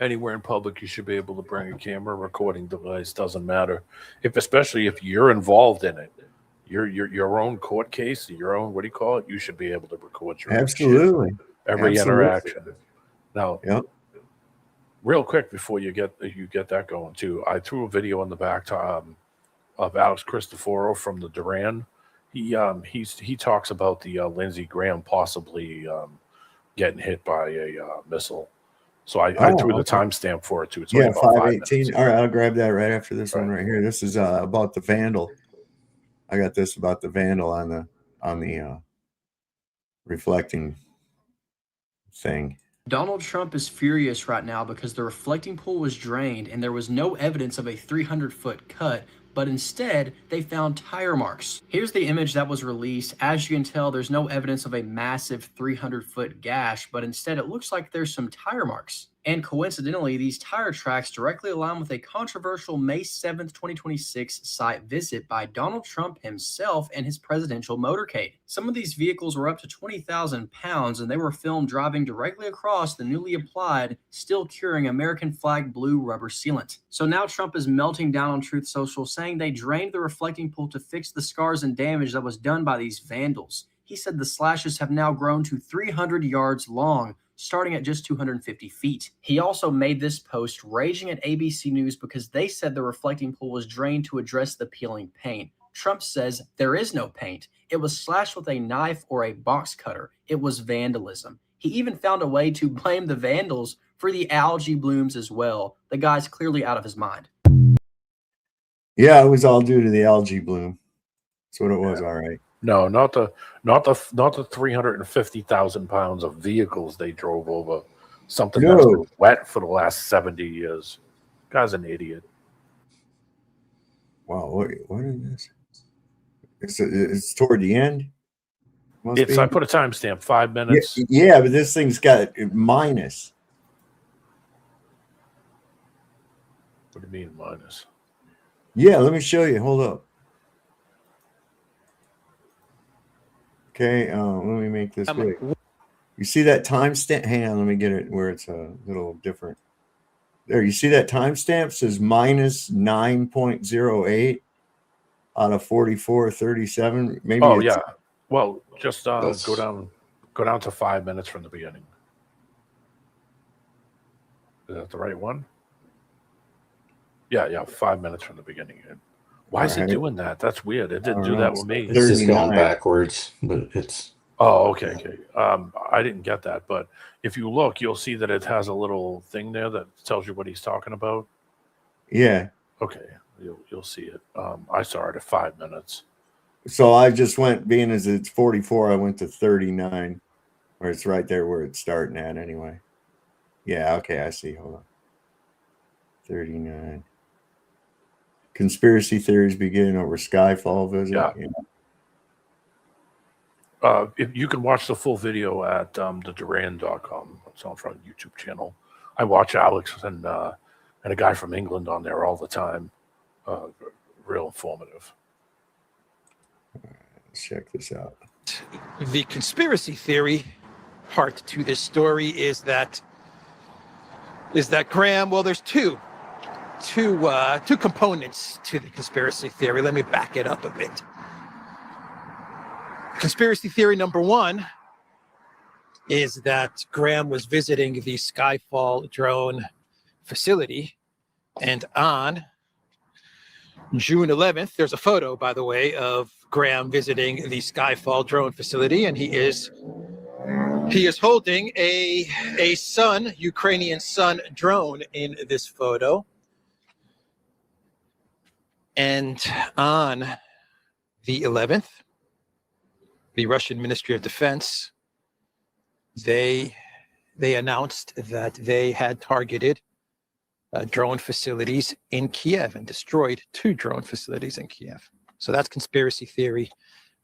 anywhere in public, you should be able to bring a camera recording device. Doesn't matter especially if you're involved in it, your own court case, your own, what do you call it? You should be able to record your own Absolutely. shit, every Absolutely. interaction. Now, Yep. real quick before you get that going too, I threw a video in the back to, of Alex Cristoforo from the Duran. He talks about the Lindsey Graham possibly getting hit by a missile. So I threw the timestamp for it too. It's only about 5:18. All right, I'll grab that right after this one right here. This is about the Vandal. I got this about the Vandal on the reflecting thing. Donald Trump is furious right now because the reflecting pool was drained and there was no evidence of a 300-foot cut, but instead they found tire marks. Here's the image that was released. As you can tell, there's no evidence of a massive 300-foot gash, but instead it looks like there's some tire marks. And coincidentally, these tire tracks directly align with a controversial May 7th, 2026 site visit by Donald Trump himself and his presidential motorcade. Some of these vehicles were up to 20,000 pounds and they were filmed driving directly across the newly applied, still curing American flag blue rubber sealant. So now Trump is melting down on Truth Social, saying they drained the reflecting pool to fix the scars and damage that was done by these vandals. He said the slashes have now grown to 300 yards long, starting at just 250 feet. He also made this post raging at ABC News because they said the reflecting pool was drained to address the peeling paint. Trump says there is no paint. It was slashed with a knife or a box cutter. It was vandalism. He even found a way to blame the vandals for the algae blooms as well. The guy's clearly out of his mind. Yeah, it was all due to the algae bloom. That's what it was. All right. No, not the 350,000 pounds of vehicles they drove over. Something that's been wet for the last 70 years. Guy's an idiot. Wow, what is this? It's toward the end. I put a timestamp, 5 minutes. Yeah, but this thing's got minus. What do you mean minus? Yeah, let me show you. Hold up. Okay, let me make this big. You see that timestamp? Hang on, let me get it where it's a little different. There, you see that timestamp says minus 9.08 out of 44.37. Maybe. Oh yeah. Well, just go down to 5 minutes from the beginning. Is that the right one? Yeah, 5 minutes from the beginning. Why is it doing that? That's weird. It didn't do that with me. It's just going backwards, but it's. Oh, okay. I didn't get that, but if you look, you'll see that it has a little thing there that tells you what he's talking about. Yeah. Okay, you'll see it. I saw it at 5 minutes. So I just went, being as it's 44, I went to 39, where it's right there where it's starting at anyway. Yeah, okay, I see. Hold on. 39. Conspiracy theories begin over Skyfall visit. Yeah. If you can watch the full video at theduran.com. It's on our YouTube channel. I watch Alex and a guy from England on there all the time. Real informative. Let's check this out. The conspiracy theory part to this story is that Graham, well, there's two components to the conspiracy theory. Let me back it up a bit. Conspiracy theory number one is that Graham was visiting the Skyfall drone facility, and on June 11th, there's a photo, by the way, of Graham visiting the Skyfall drone facility, and he is holding a Ukrainian Sun drone in this photo. And on the 11th, the Russian Ministry of Defense, they announced that they had targeted drone facilities in Kiev and destroyed 2 drone facilities in Kiev. So that's conspiracy theory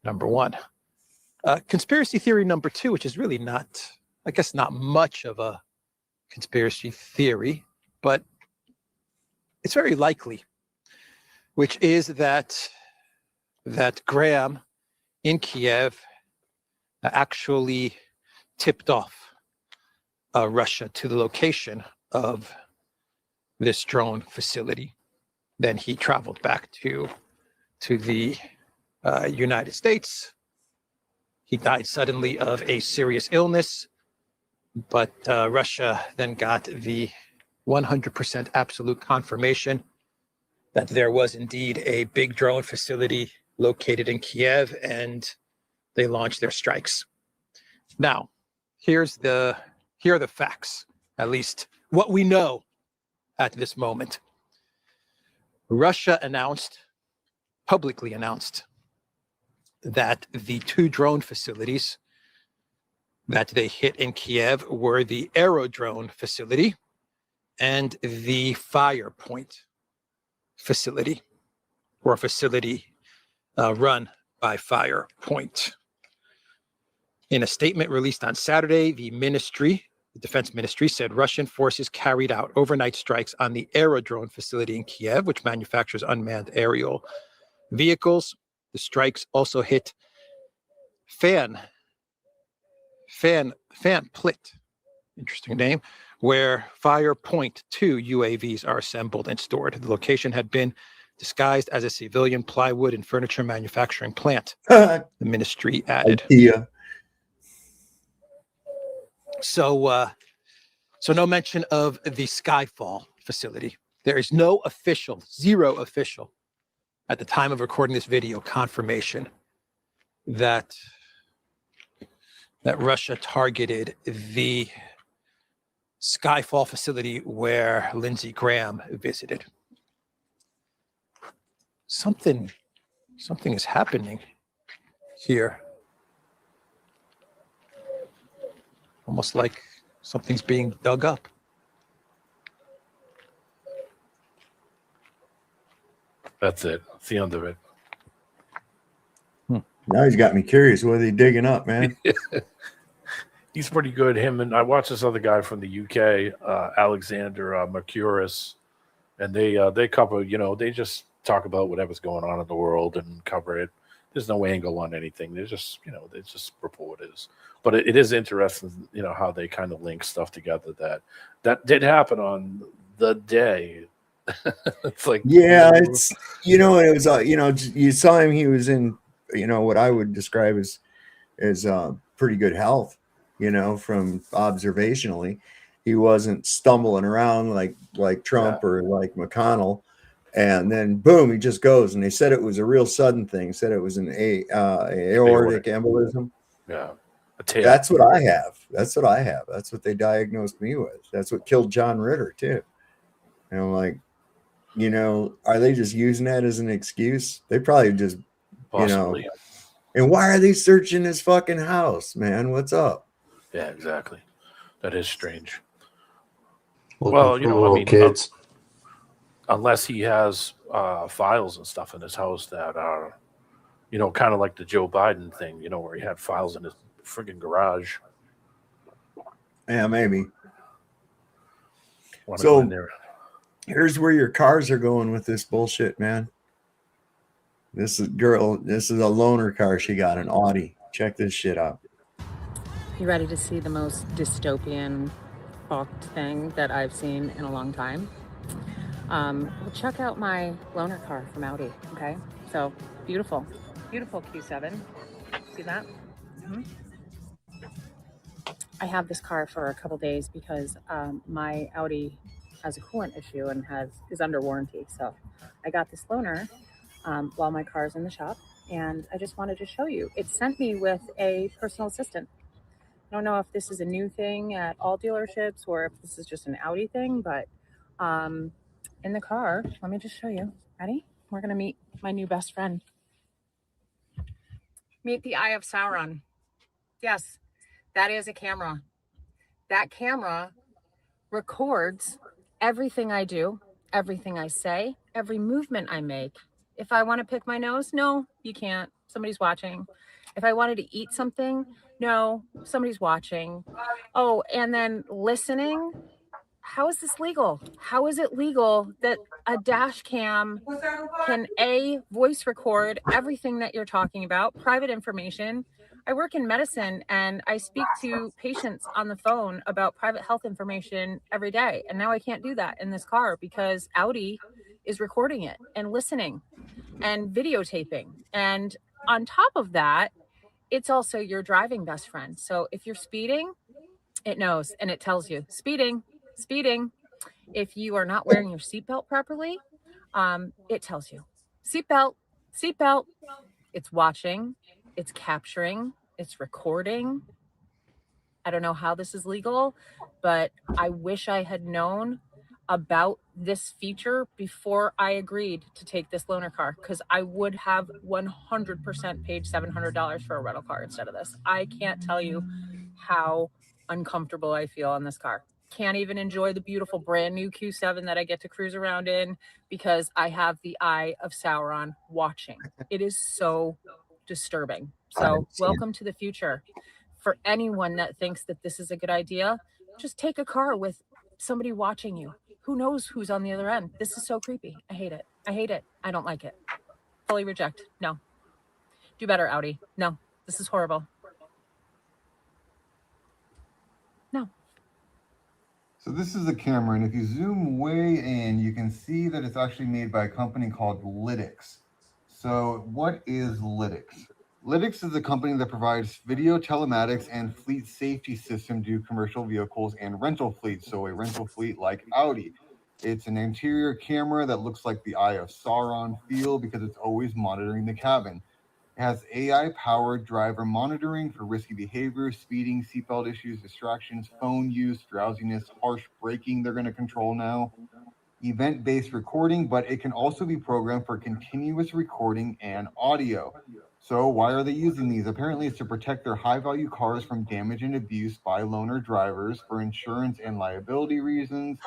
number one. Conspiracy theory number two, which is really not much of a conspiracy theory, but it's very likely, which is that Graham in Kiev actually tipped off Russia to the location of this drone facility. Then he traveled back to the United States. He died suddenly of a serious illness, but Russia then got the 100% absolute confirmation that there was indeed a big drone facility located in Kiev, and they launched their strikes. Now, here are the facts, at least what we know at this moment. Russia publicly announced, that the 2 drone facilities that they hit in Kiev were the Aerodrone facility and the Fire Point facility, or a facility run by Fire Point. In a statement released on Saturday, the Defense Ministry said Russian forces carried out overnight strikes on the Aerodrone facility in Kiev, which manufactures unmanned aerial vehicles. The strikes also hit Fan Plit, interesting name, where Fire Point 2 UAVs are assembled and stored. The location had been disguised as a civilian plywood and furniture manufacturing plant, the ministry added. Yeah. So no mention of the Skyfall facility. There is no official, zero official, at the time of recording this video, confirmation that Russia targeted the Skyfall facility where Lindsey Graham visited. Something is happening here. Almost like something's being dug up. That's it. That's the end of it. Now he's got me curious. What are they digging up, man? He's pretty good. Him and I watched this other guy from the UK, Alexander Mercouris, and they cover, they just talk about whatever's going on in the world and cover it. There's no angle on anything. There's just, they just report is. But it is interesting, how they kind of link stuff together. That did happen on the day. It's like, yeah, it's and it was you saw him. He was in what I would describe as pretty good health. From observationally, he wasn't stumbling around like Trump or like McConnell. And then boom, he just goes. And they said it was a real sudden thing. Said it was an aortic embolism. Yeah. That's what I have. That's what they diagnosed me with. That's what killed John Ritter too. And I'm like, are they just using that as an excuse? They probably just, Possibly. And why are they searching his fucking house, man? What's up? Yeah, exactly. That is strange. Well, kids. Unless he has files and stuff in his house that are, kind of like the Joe Biden thing, where he had files in his friggin' garage. Yeah, maybe. So here's where your cars are going with this bullshit, man. This is a loaner car. She got an Audi. Check this shit out. You ready to see the most dystopian fucked thing that I've seen in a long time? Well, check out my loaner car from Audi, okay? So, beautiful Q7. See that? Mm-hmm. I have this car for a couple days because my Audi has a coolant issue and is under warranty. So I got this loaner while my car's in the shop, and I just wanted to show you. It sent me with a personal assistant. I don't know if this is a new thing at all dealerships or if this is just an Audi thing, but in the car, let me just show you. Ready? We're gonna meet my new best friend. Meet the Eye of Sauron. Yes, that is a camera. That camera records everything I do, everything I say, every movement I make. If I want to pick my nose, no, you can't. Somebody's watching. If I wanted to eat something, no, somebody's watching. Oh, and then listening. how is this legal? How is it legal that a dash cam can voice record everything that you're talking about, private information? I work in medicine and I speak to patients on the phone about private health information every day. And now I can't do that in this car because Audi is recording it and listening and videotaping. And on top of that, it's also your driving best friend. So if you're speeding, it knows and it tells you speeding, speeding. If you are not wearing your seatbelt properly, it tells you seatbelt, seatbelt. It's watching, it's capturing, it's recording. I don't know how this is legal, but I wish I had known about this feature before I agreed to take this loaner car, because I would have 100% paid $700 for a rental car instead of this. I can't tell you how uncomfortable I feel on this car. Can't even enjoy the beautiful brand new Q7 that I get to cruise around in because I have the eye of Sauron watching. It is so disturbing. So welcome to the future. For anyone that thinks that this is a good idea, just take a car with somebody watching you. Who knows who's on the other end? This is so creepy. I hate it. I hate it. I don't like it. Fully reject. No. Do better, Audi. No. This is horrible. No. So this is a camera, and if you zoom way in, you can see that it's actually made by a company called Lytix. So what is Lytix? Lytix is a company that provides video telematics and fleet safety system to commercial vehicles and rental fleets. So a rental fleet like Audi. It's an interior camera that looks like the Eye of Sauron feel because it's always monitoring the cabin. It has AI-powered driver monitoring for risky behavior, speeding, seatbelt issues, distractions, phone use, drowsiness, harsh braking they're going to control now. Event-based recording, but it can also be programmed for continuous recording and audio. So why are they using these? Apparently it's to protect their high-value cars from damage and abuse by loaner drivers for insurance and liability reasons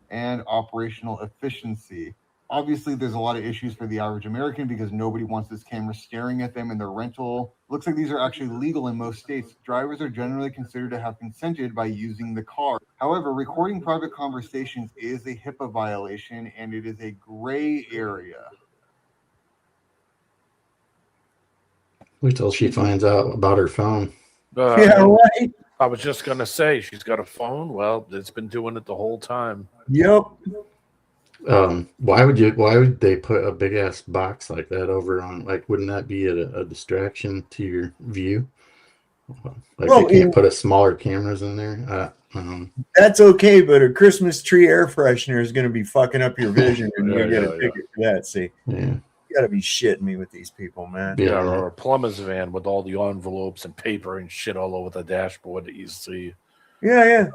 and operational efficiency. Obviously, there's a lot of issues for the average American because nobody wants this camera staring at them in their rental. Looks like these are actually legal in most states. Drivers are generally considered to have consented by using the car. However, recording private conversations is a HIPAA violation and it is a gray area. Wait till she finds out about her phone. Right. I was just gonna say she's got a phone. Well, it's been doing it the whole time. Yep. Why would they put a big ass box like that over on, like, wouldn't that be a distraction to your view? Like, Well, they can't put a smaller cameras in there. That's okay, but a Christmas tree air freshener is going to be fucking up your vision, and you get a ticket for that. See, yeah. You got to be shitting me with these people, man. Yeah, or a plumber's van with all the envelopes and paper and shit all over the dashboard that you see. Yeah.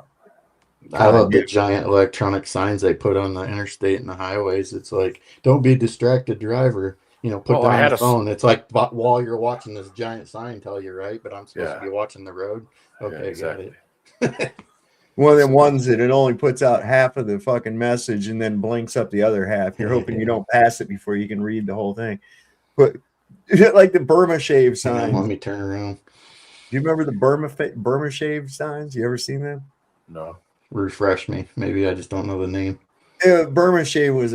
I love the giant electronic signs they put on the interstate and the highways. It's like, don't be distracted, driver. Put down the phone. It's like while you're watching this giant sign tell you, right? But I'm supposed to be watching the road. Okay, exactly. Got it. One of them ones that it only puts out half of the fucking message and then blinks up the other half. You're hoping you don't pass it before you can read the whole thing. But like the Burma shave signs. Let me turn around. Do you remember the Burma shave signs? You ever seen them? No. Refresh me. Maybe I just don't know the name. Yeah, Burma shave was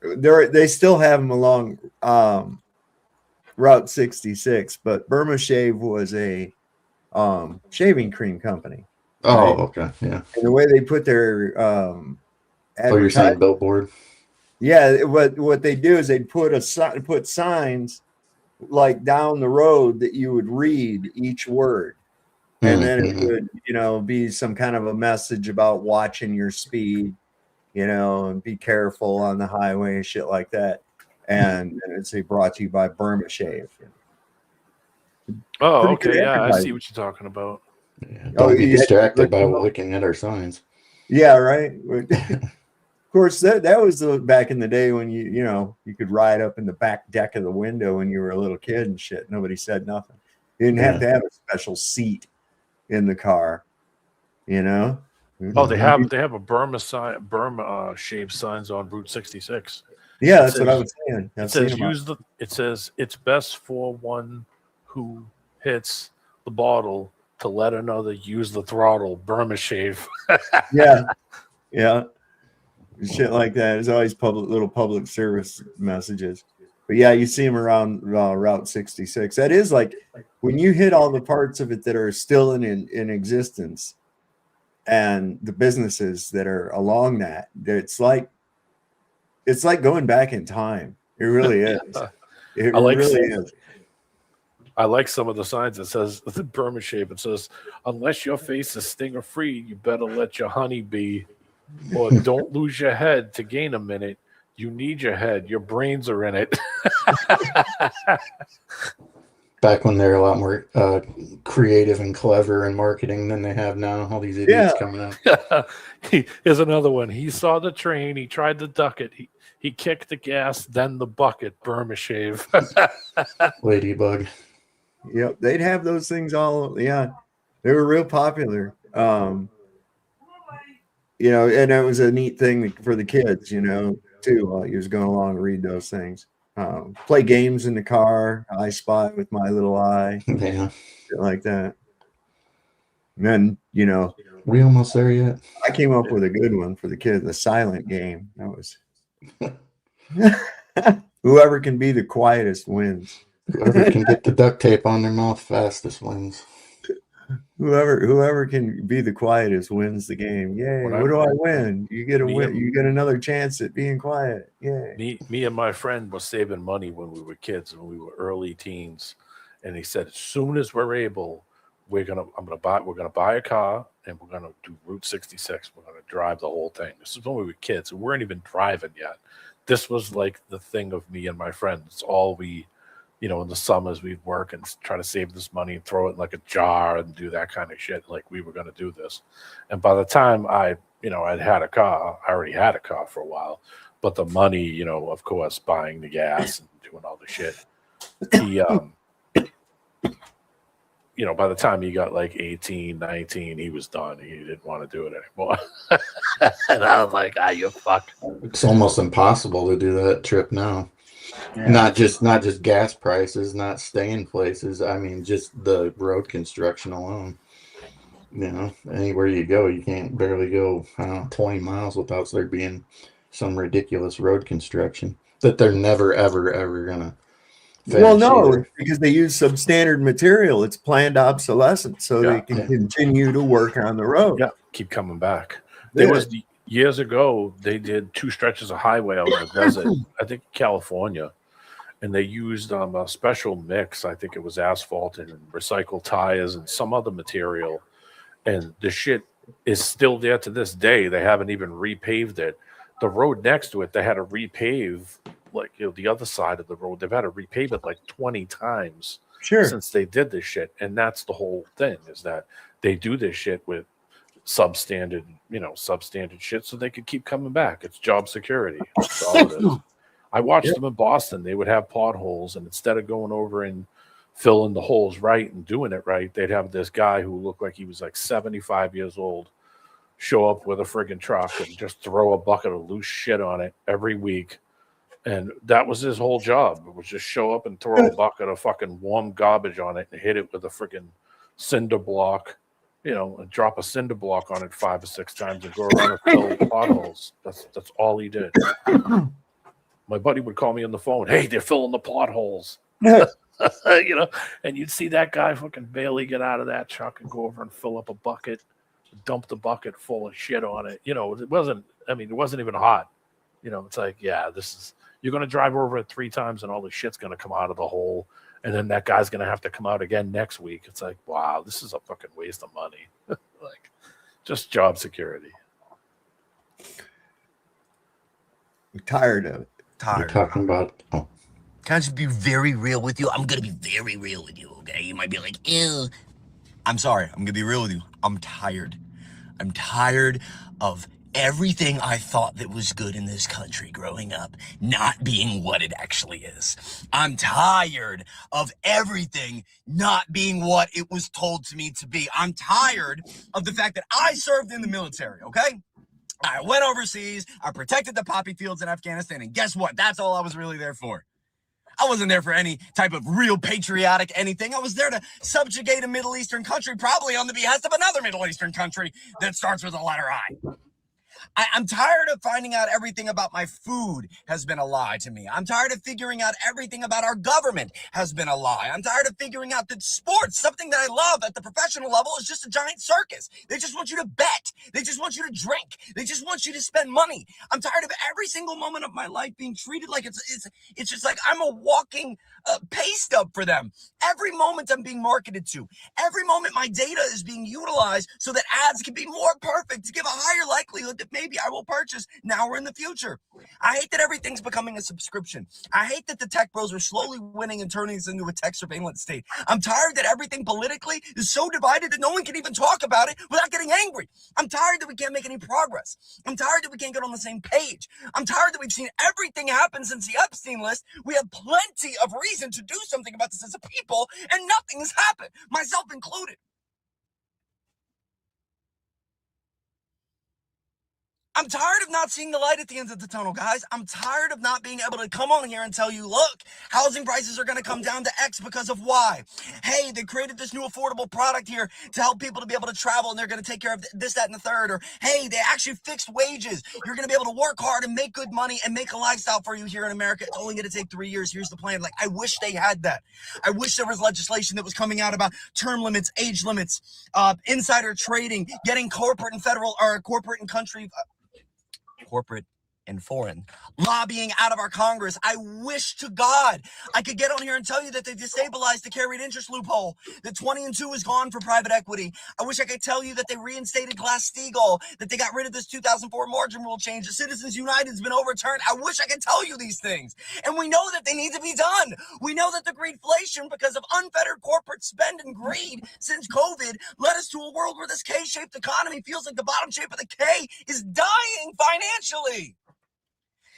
they still have them along Route 66, but Burma Shave was a shaving cream company. Oh, okay, yeah. And the way they put their you're saying billboard? Yeah, what they do is they'd put signs like down the road that you would read each word. And then it would, be some kind of a message about watching your speed, and be careful on the highway and shit like that. And it'd say brought to you by Burma Shave. Oh, okay. Yeah, I see what you're talking about. Yeah, don't be distracted by looking at our signs. Yeah, right. Of course, that was back in the day when you could ride up in the back deck of the window when you were a little kid and shit. Nobody said nothing. You didn't have to have a special seat in the car, Oh, they have a Burma shave signs on Route 66. Yeah, that's what I was saying. It says it's best for one who hits the bottle to let another use the throttle. Burma shave. Yeah. Yeah. Shit like that. There's always little public service messages. But yeah, you see them around Route 66. That is like when you hit all the parts of it that are still in existence and the businesses that are along that, it's like going back in time. It really is. It really is. I like some of the signs that says the Burma shape. It says, unless your face is stinger free, you better let your honey be. Or don't lose your head to gain a minute. You need your head. Your brains are in it. Back when they're a lot more creative and clever in marketing than they have now. All these idiots coming out. Here's another one. He saw the train. He tried to duck it. He kicked the gas, then the bucket. Burma shave. Ladybug. Yep, they'd have those things all. Yeah, they were real popular. You know, and it was a neat thing for the kids, you know, too, while you was going along and read those things. Play games in the car, I Spy with my little eye. Yeah. Shit like that. And then, you know. We almost there yet? I came up with a good one for the kids, the silent game. That was whoever can be the quietest wins. Whoever can get the duct tape on their mouth fastest wins. Whoever can be the quietest wins the game. Yay! What do I win? You get a win. You get another chance at being quiet. Yay! Me and my friend were saving money when we were kids, when we were early teens, and he said, as soon as we're able, we're gonna buy a car and we're gonna do Route 66. We're gonna drive the whole thing. This is when we were kids. We weren't even driving yet. This was like the thing of me and my friends. It's all we. You know, in the summers we'd work and try to save this money and throw it in like a jar and do that kind of shit. Like we were going to do this. And by the time I'd had a car, I already had a car for a while, but the money, you know, of course, buying the gas and doing all the shit. He, you know, by the time he got like 18, 19, he was done. He didn't want to do it anymore. And I was like, you're fucked. It's almost impossible to do that trip now. Yeah. Not just gas prices, not staying places. I mean, just the road construction alone. You know, anywhere you go, you can't barely go 20 miles without there being some ridiculous road construction that they're never, ever gonna finish. Well, no, because they use substandard material. It's planned obsolescence, so they can continue to work on the road. Yeah, keep coming back. There was years ago, they did 2 stretches of highway out in the desert, I think California, and they used a special mix. I think it was asphalt and recycled tires and some other material. And the shit is still there to this day. They haven't even repaved it. The road next to it, they had to repave, like, you know, the other side of the road. They've had to repave it like 20 times since they did this shit. And that's the whole thing, is that they do this shit with substandard shit so they could keep coming back. It's job security. That's all it is. I watched them in Boston. They would have potholes, and instead of going over and filling the holes right and doing it right, they'd have this guy who looked like he was like 75 years old show up with a friggin' truck and just throw a bucket of loose shit on it every week. And that was his whole job. It was just show up and throw a bucket of fucking warm garbage on it and hit it with a friggin' cinder block, you know, and drop a cinder block on it 5 or 6 times and go around and fill potholes. That's all he did. My buddy would call me on the phone. Hey, they're filling the potholes. You know, and you'd see that guy fucking barely get out of that truck and go over and fill up a bucket, dump the bucket full of shit on it. You know, it wasn't even hot. You know, it's like, you're going to drive over it 3 times and all the shit's going to come out of the hole. And then that guy's going to have to come out again next week. It's like, wow, this is a fucking waste of money. Like, just job security. I'm tired of it. You're talking about. Oh. Can I just be very real with you? I'm going to be very real with you, okay? You might be like, ew. I'm sorry. I'm going to be real with you. I'm tired. I'm tired of everything I thought that was good in this country growing up not being what it actually is. I'm tired of everything not being what it was told to me to be. I'm tired of the fact that I served in the military, okay? I went overseas, I protected the poppy fields in Afghanistan, and guess what? That's all I was really there for. I wasn't there for any type of real patriotic anything. I was there to subjugate a Middle Eastern country, probably on the behest of another Middle Eastern country that starts with the letter I. I'm tired of finding out everything about my food has been a lie to me. I'm tired of figuring out everything about our government has been a lie. I'm tired of figuring out that sports, something that I love at the professional level, is just a giant circus. They just want you to bet. They just want you to drink. They just want you to spend money. I'm tired of every single moment of my life being treated like it's just like I'm a walking pay stub for them. Every moment I'm being marketed to. Every moment my data is being utilized so that ads can be more perfect to give a higher likelihood that maybe I will purchase now or in the future. I hate that everything's becoming a subscription. I hate that the tech bros are slowly winning and turning this into a tech surveillance state. I'm tired that everything politically is so divided that no one can even talk about it without getting angry. I'm tired that we can't make any progress. I'm tired that we can't get on the same page. I'm tired that we've seen everything happen since the Epstein list. We have plenty of reason to do something about this as a people, and nothing has happened, myself included. I'm tired of not seeing the light at the end of the tunnel, guys. I'm tired of not being able to come on here and tell you, look, housing prices are going to come down to X because of Y. Hey, they created this new affordable product here to help people to be able to travel, and they're going to take care of this, that, and the third. Or, hey, they actually fixed wages. You're going to be able to work hard and make good money and make a lifestyle for you here in America. It's only going to take 3 years. Here's the plan. Like, I wish they had that. I wish there was legislation that was coming out about term limits, age limits, insider trading, getting corporate and federal, or corporate and country... corporate and foreign lobbying out of our Congress. I wish to God I could get on here and tell you that they destabilized the carried interest loophole, that 20 and 2 is gone for private equity. I wish I could tell you that they reinstated Glass-Steagall, that they got rid of this 2004 margin rule change, that Citizens United's been overturned. I wish I could tell you these things. And we know that they need to be done. We know that the greedflation, because of unfettered corporate spend and greed since COVID, led us to a world where this K-shaped economy feels like the bottom shape of the K is dying financially.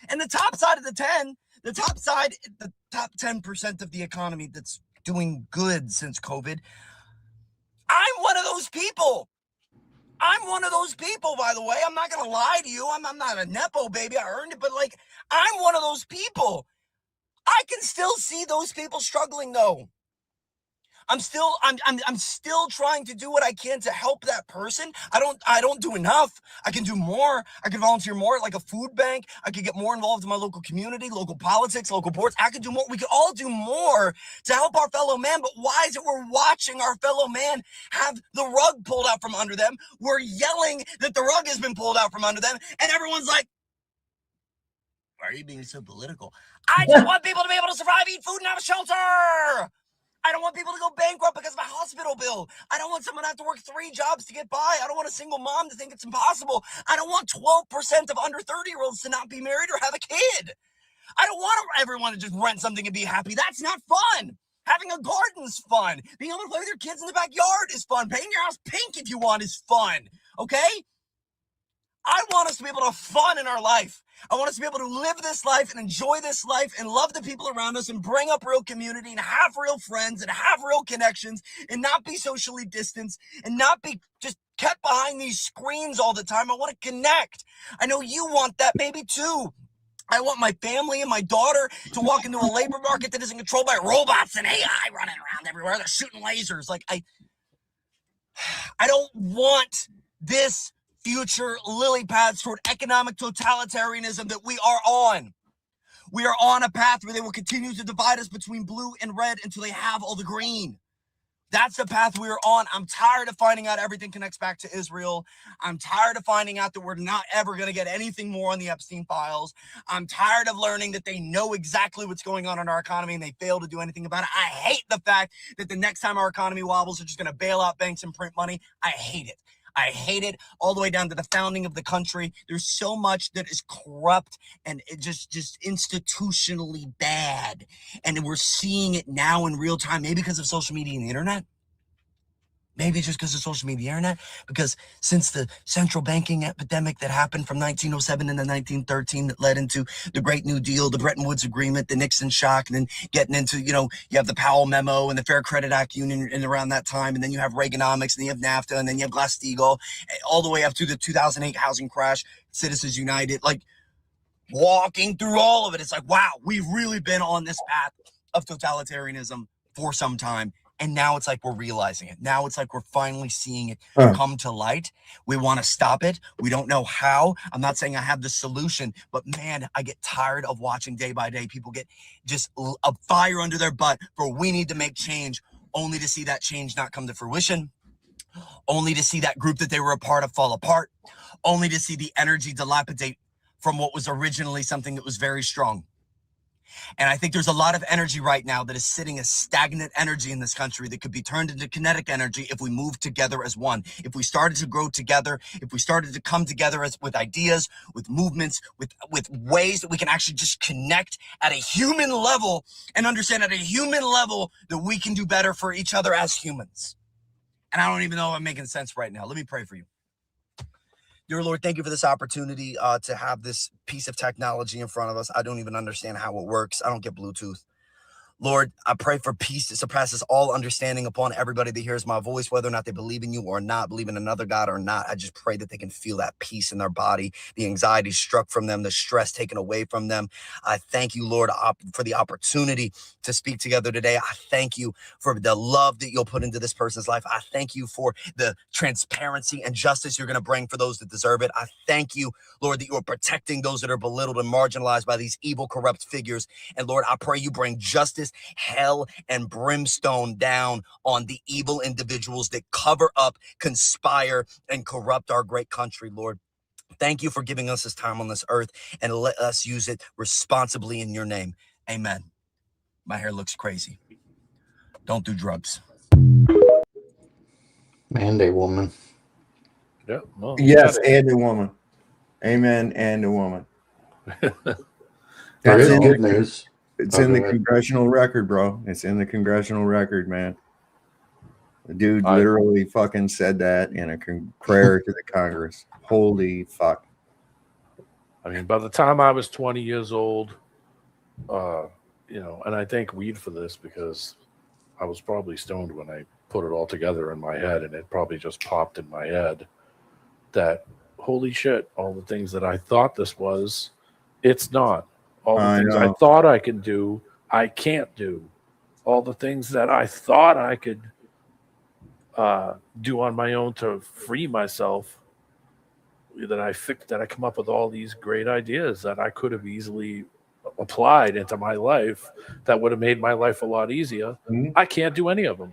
And the top side of the 10, the top 10% of the economy that's doing good since COVID, I'm one of those people. I'm one of those people, by the way. I'm not going to lie to you. I'm not a Nepo baby. I earned it. But, like, I'm one of those people. I can still see those people struggling, though. I'm still trying to do what I can to help that person. I don't do enough. I can do more. I can volunteer more at like a food bank. I could get more involved in my local community, local politics, local boards. I could do more. We could all do more to help our fellow man. But why is it we're watching our fellow man have the rug pulled out from under them? We're yelling that the rug has been pulled out from under them, and everyone's like, why are you being so political? I just want people to be able to survive, eat food, and have a shelter. I don't want people to go bankrupt because of a hospital bill. I don't want someone to have to work 3 jobs to get by. I don't want a single mom to think it's impossible. I don't want 12% of under 30-year-olds to not be married or have a kid. I don't want everyone to just rent something and be happy. That's not fun. Having a garden's fun. Being able to play with your kids in the backyard is fun. Painting your house pink if you want is fun. Okay? I want us to be able to have fun in our life. I want us to be able to live this life and enjoy this life and love the people around us and bring up real community and have real friends and have real connections and not be socially distanced and not be just kept behind these screens all the time. I want to connect. I know you want that maybe too. I want my family and my daughter to walk into a labor market that isn't controlled by robots and AI running around everywhere. They're shooting lasers. Like, I don't want this future lily pads toward economic totalitarianism that we are on. We are on a path where they will continue to divide us between blue and red until they have all the green. That's the path we are on. I'm tired of finding out everything connects back to Israel. I'm tired of finding out that we're not ever going to get anything more on the Epstein files. I'm tired of learning that they know exactly what's going on in our economy and they fail to do anything about it. I hate the fact that the next time our economy wobbles, they're just going to bail out banks and print money. I hate it. I hate it all the way down to the founding of the country. There's so much that is corrupt and it just institutionally bad. And we're seeing it now in real time, maybe because of social media and the internet. Maybe just because of social media and the internet. Because since the central banking epidemic that happened from 1907 into 1913 that led into the Great New Deal, the Bretton Woods Agreement, the Nixon shock, and then getting into, you have the Powell Memo and the Fair Credit Act Union and around that time. And then you have Reaganomics, and then you have NAFTA, and then you have Glass-Steagall, all the way up to the 2008 housing crash, Citizens United. Like, walking through all of it, it's like, wow, we've really been on this path of totalitarianism for some time. And now it's like we're realizing it. Now it's like we're finally seeing it come to light. We want to stop it. We don't know how. I'm not saying I have the solution, but man, I get tired of watching day by day people get just a fire under their butt for we need to make change, only to see that change not come to fruition, only to see that group that they were a part of fall apart, only to see the energy dilapidate from what was originally something that was very strong. And I think there's a lot of energy right now that is sitting as stagnant energy in this country that could be turned into kinetic energy if we move together as one. If we started to grow together, if we started to come together with ideas, with movements, with ways that we can actually just connect at a human level and understand at a human level that we can do better for each other as humans. And I don't even know if I'm making sense right now. Let me pray for you. Dear Lord, thank you for this opportunity to have this piece of technology in front of us. I don't even understand how it works. I don't get Bluetooth. Lord, I pray for peace that surpasses all understanding upon everybody that hears my voice, whether or not they believe in you or not, believe in another God or not. I just pray that they can feel that peace in their body, the anxiety struck from them, the stress taken away from them. I thank you, Lord, for the opportunity to speak together today. I thank you for the love that you'll put into this person's life. I thank you for the transparency and justice you're going to bring for those that deserve it. I thank you, Lord, that you are protecting those that are belittled and marginalized by these evil, corrupt figures. And Lord, I pray you bring justice, hell, and brimstone down on the evil individuals that cover up, conspire, and corrupt our great country, Lord. Thank you for giving us this time on this earth, and let us use it responsibly in your name. Amen. My hair looks crazy. Don't do drugs. And a woman. Yeah. Well, Yes, and a woman. Amen, and a woman. There is good news. It's in the congressional record, bro. It's in the congressional record, man. The dude literally fucking said that in a prayer to the Congress. Holy fuck. I mean, by the time I was 20 years old, you know, and I thank weed for this because I was probably stoned when I put it all together in my head, and it probably just popped in my head that, holy shit, all the things that I thought this was, it's not. All the things I thought I could do, I can't do. All the things that I thought I could do on my own to free myself, that I come up with all these great ideas that I could have easily applied into my life that would have made my life a lot easier. I can't do any of them.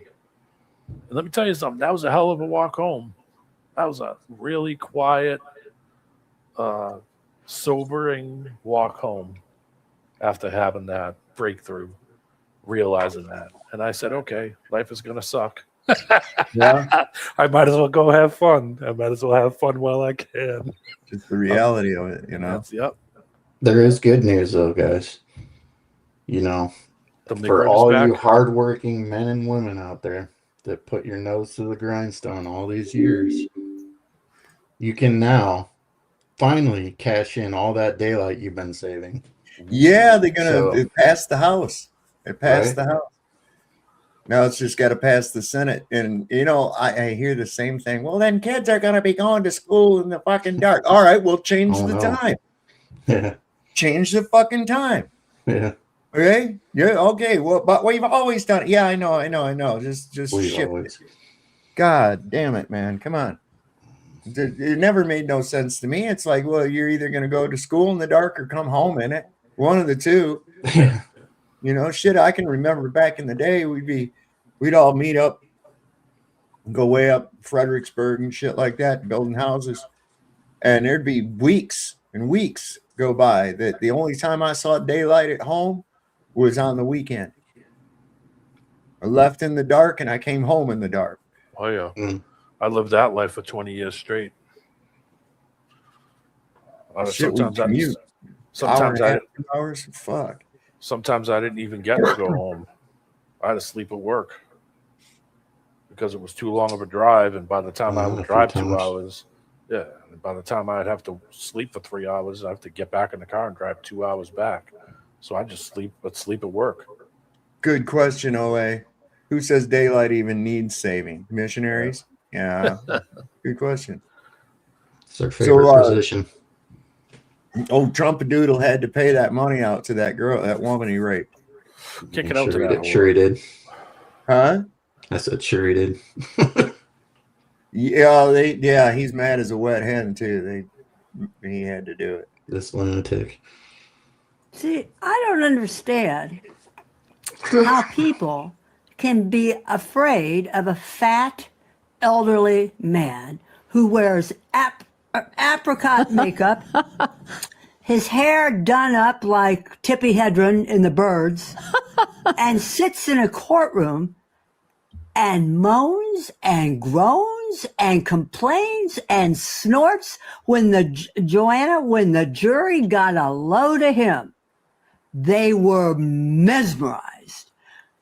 And let me tell you something, that was a hell of a walk home. That was a really quiet, sobering walk home after having that breakthrough, realizing that. And I said, okay, life is going to suck. Yeah. I might as well go have fun. I might as well have fun while I can. Just the reality of it, you know? Yep. There is good news, though, guys. You know, for all you hardworking men and women out there that put your nose to the grindstone all these years, you can now finally cash in all that daylight you've been saving. Yeah, they're gonna pass the House. It passed the House. Now it's just got to pass the Senate. And you know, I hear the same thing. Well, then kids are gonna be going to school in the fucking dark. All right, well, change the time. Yeah. Change the fucking time. Yeah. Okay. Yeah. Okay. Well, but we've always done it. Yeah, I know. Just shift it. God damn it, man. Come on. It never made no sense to me. It's like, well, you're either going to go to school in the dark or come home in it. One of the two. You know, shit, I can remember back in the day, we'd all meet up, go way up Fredericksburg and shit like that, building houses. And there'd be weeks and weeks go by that the only time I saw daylight at home was on the weekend. I left in the dark and I came home in the dark. Oh, yeah. I lived that life for 20 years straight. Sometimes I didn't even get to go home. I had to sleep at work because it was too long of a drive. And by the time I would drive 2 hours, by the time I'd have to sleep for 3 hours, I'd have to get back in the car and drive 2 hours back. So I just sleep at work. Good question, Ole. Who says daylight even needs saving? Missionaries? Yeah. Good question. It's their favorite position. Old Trump-a-doodle had to pay that money out to that girl, that woman he raped. Kick it out to that. Sure he did. Huh? I said sure he did. Yeah, he's mad as a wet hen too. He had to do it. This lunatic. See, I don't understand how people can be afraid of a fat, elderly man who wears apricot makeup, his hair done up like Tippi Hedren in The Birds, and sits in a courtroom and moans and groans and complains and snorts when when the jury got a load of him. They were mesmerized.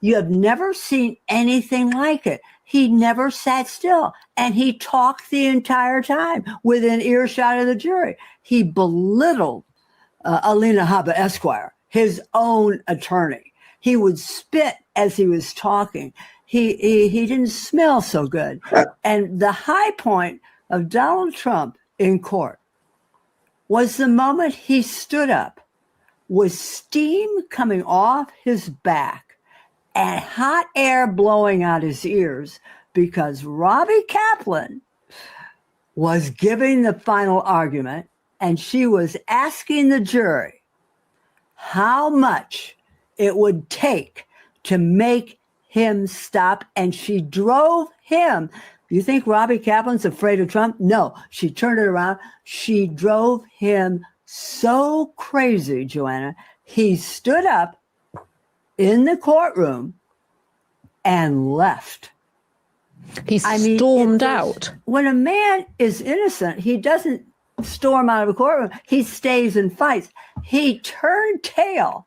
You have never seen anything like it. He never sat still, and he talked the entire time within earshot of the jury. He belittled Alina Habba Esquire, his own attorney. He would spit as he was talking. He didn't smell so good. And the high point of Donald Trump in court was the moment he stood up with steam coming off his back and hot air blowing out his ears because Robbie Kaplan was giving the final argument, and she was asking the jury how much it would take to make him stop, and she drove him. You think Robbie Kaplan's afraid of Trump? No, she turned it around. She drove him so crazy, Joanna. He stood up in the courtroom and left. He stormed out. When a man is innocent, he doesn't storm out of a courtroom. He stays and fights. He turned tail,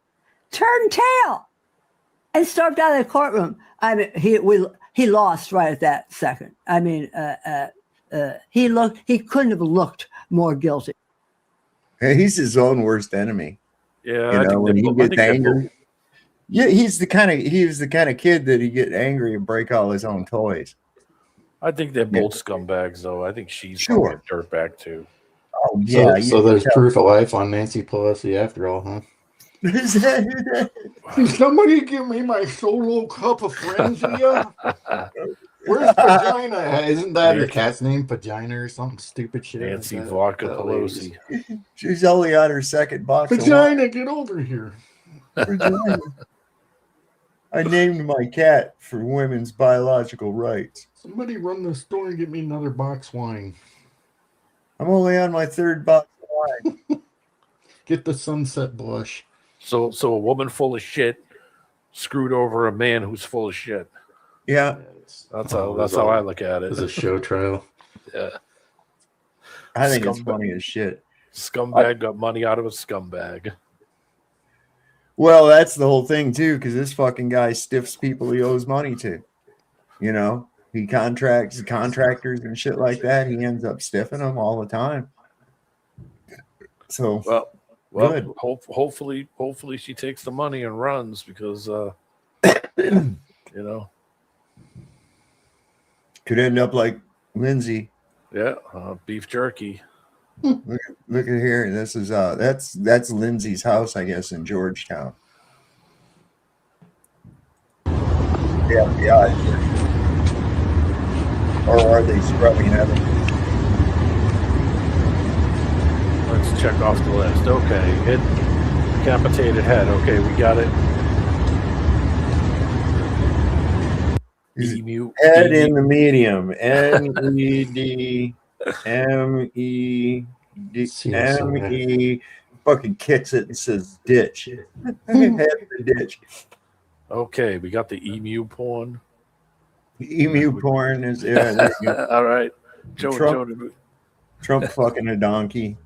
and stormed out of the courtroom. I mean, he lost right at that second. I mean, he couldn't have looked more guilty. He's his own worst enemy. Yeah, you know, when he gets angry. Yeah, he was the kind of kid that he get angry and break all his own toys. I think they're both scumbags, though. I think she's Sure. a dirtbag too. Oh yeah. So there's proof of life on Nancy Pelosi after all, huh? Can somebody give me my solo cup of Franzia? Where's Vagina? Isn't that her cat's name? Vagina or something stupid shit? Nancy Vodka Pelosi. She's only on her second box. Vagina, get over here. Vagina. I named my cat for women's biological rights. Somebody run the store and get me another box wine. I'm only on my third box of wine. Get the sunset blush. So a woman full of shit screwed over a man who's full of shit. Yeah. That's how I look at it. It's a show trial. Yeah. I think it's funny as shit. Scumbag got money out of a scumbag. Well, that's the whole thing too, because this fucking guy stiffs people he owes money to. You know, he contracts contractors and shit like that. He ends up stiffing them all the time. So well, good. Hopefully she takes the money and runs because could end up like Lindsay. Yeah, beef jerky. Look at here. This is that's Lindsay's house, I guess, in Georgetown. Yeah. Or are they scrubbing evidence? Let's check off the list. Okay, hit decapitated head. Okay, we got it. Head in the medium. NED MED fucking kicks it and says ditch. Head in the ditch. Okay, we got the emu porn. Emu porn is all right. Trump fucking a donkey.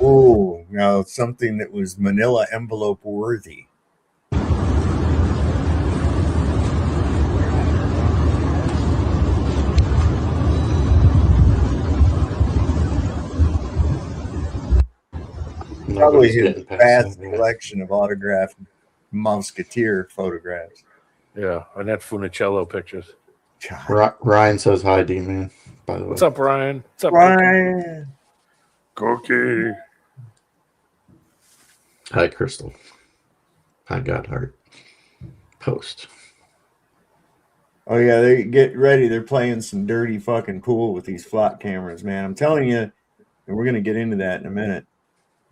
Oh, now something that was manila envelope worthy. Probably Nobody's his getting past vast that. collection of autographed Musketeer photographs. Yeah, Annette Funicello pictures. Ryan says hi, D-Man, by the way. What's up, Ryan? What's up, Ryan? Cookie? Hi, Crystal. Hi, Godheart. Post. Oh yeah, they get ready. They're playing some dirty fucking pool with these flock cameras, man. I'm telling you, and we're gonna get into that in a minute.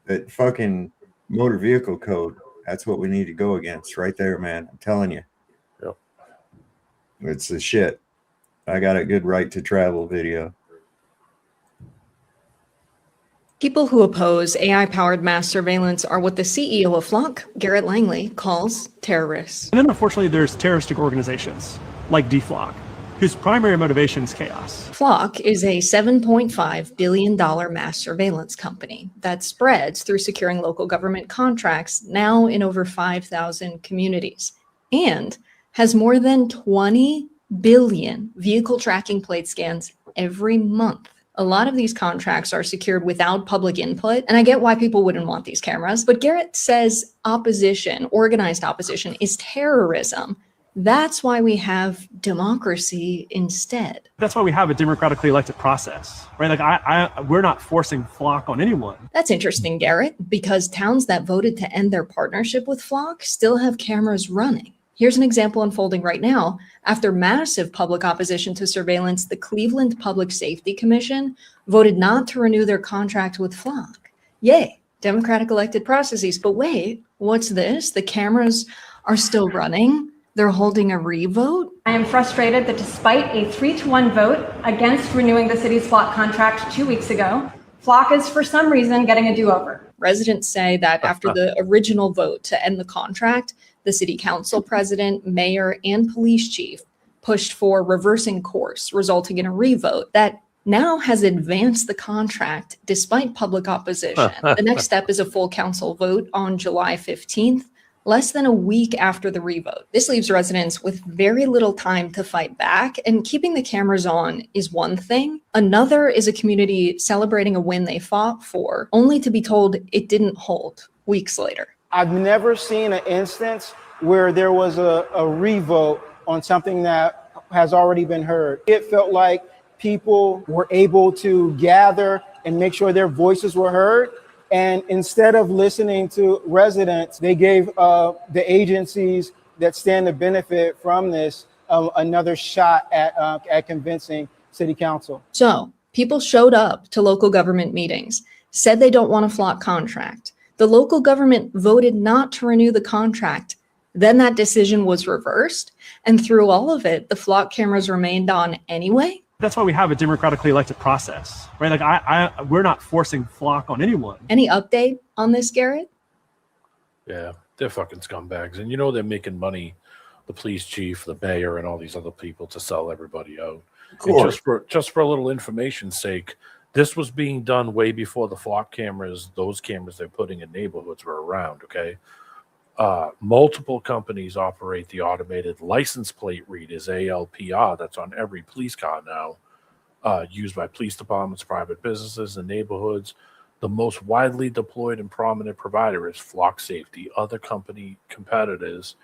That fucking motor vehicle code. That's what we need to go against right there, man. I'm telling you. Yep. It's the shit. I got a good right to travel video. People who oppose AI-powered mass surveillance are what the CEO of Flock, Garrett Langley, calls terrorists. And then unfortunately, there's terroristic organizations like DFLOC, whose primary motivation is chaos. Flock is a $7.5 billion mass surveillance company that spreads through securing local government contracts now in over 5,000 communities and has more than 20 billion vehicle tracking plate scans every month. A lot of these contracts are secured without public input, and I get why people wouldn't want these cameras, but Garrett says opposition, organized opposition, is terrorism. That's why we have democracy instead. That's why we have a democratically elected process, right? Like we're not forcing Flock on anyone. That's interesting, Garrett, because towns that voted to end their partnership with Flock still have cameras running. Here's an example unfolding right now. After massive public opposition to surveillance, the Cleveland Public Safety Commission voted not to renew their contract with Flock. Yay, democratic elected processes. But wait, what's this? The cameras are still running. They're holding a revote. I am frustrated that despite a 3-1 vote against renewing the city's Flock contract 2 weeks ago, Flock is for some reason getting a do-over. Residents say that after the original vote to end the contract, the city council president, mayor, and police chief pushed for reversing course, resulting in a revote that now has advanced the contract despite public opposition. The next step is a full council vote on July 15th, less than a week after the revote. This leaves residents with very little time to fight back, and keeping the cameras on is one thing. Another is a community celebrating a win they fought for, only to be told it didn't hold weeks later. I've never seen an instance where there was a revote on something that has already been heard. It felt like people were able to gather and make sure their voices were heard. And instead of listening to residents, they gave the agencies that stand to benefit from this another shot at convincing city council. So people showed up to local government meetings, said they don't want a Flock contract. The local government voted not to renew the contract. Then that decision was reversed. And through all of it, the Flock cameras remained on anyway. That's why we have a democratically elected process, right? Like we're not forcing Flock on anyone. Any update on this, Garrett? Yeah, they're fucking scumbags. And you know they're making money, the police chief, the mayor, and all these other people to sell everybody out. And just for a little information's sake, this was being done way before the Flock cameras, those cameras they're putting in neighborhoods were around, okay? Multiple companies operate the automated license plate readers, ALPR, that's on every police car now, used by police departments, private businesses, and neighborhoods. The most widely deployed and prominent provider is Flock Safety. Other company competitors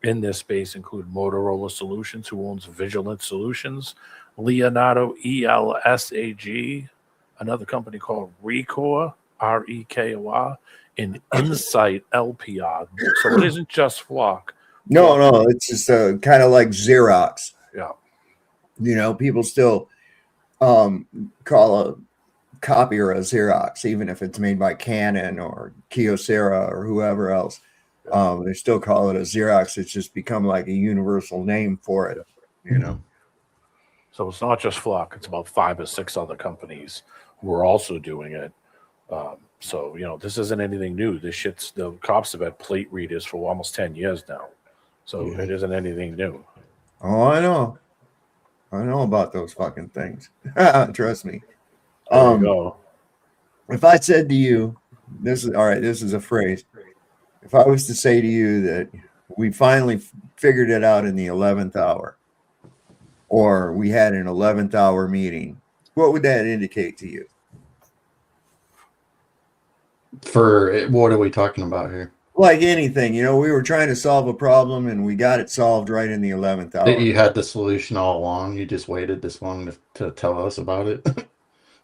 in this space include Motorola Solutions, who owns Vigilant Solutions, Leonardo ELSAG, another company called Rekor, REKOR, and Insight LPR. So it isn't just Flock. No, it's just kind of like Xerox. Yeah. You know, people still call a copier a Xerox, even if it's made by Canon or Kyocera or whoever else. They still call it a Xerox. It's just become like a universal name for it, you know. So it's not just Flock. It's about 5 or 6 other companies who are also doing it. So, you know, this isn't anything new. This shit's, the cops have had plate readers for almost 10 years now. So it isn't anything new. Oh, I know about those fucking things. Trust me. There you go. If I said to you, this is a phrase. If I was to say to you that we finally figured it out in the 11th hour, or we had an 11th hour meeting, what would that indicate to you? For what are we talking about here? Like anything, you know, we were trying to solve a problem and we got it solved right in the 11th That hour. you had the solution all along. You just waited this long to tell us about it.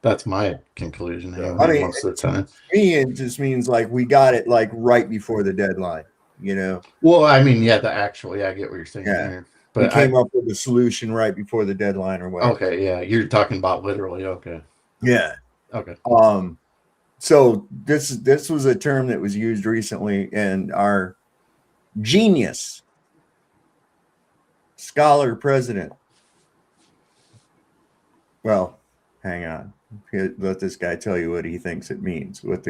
That's my conclusion anyway, I mean, most of the time. to me, it just means like we got it like right before the deadline, you know? Well, I mean, yeah, I get what you're saying Yeah. there. We But came up with a solution right before the deadline or whatever. okay, yeah, you're talking about literally. Okay. Yeah. Okay. So this was a term that was used recently, and our genius scholar president. Well, hang on. Let this guy tell you what he thinks it means, what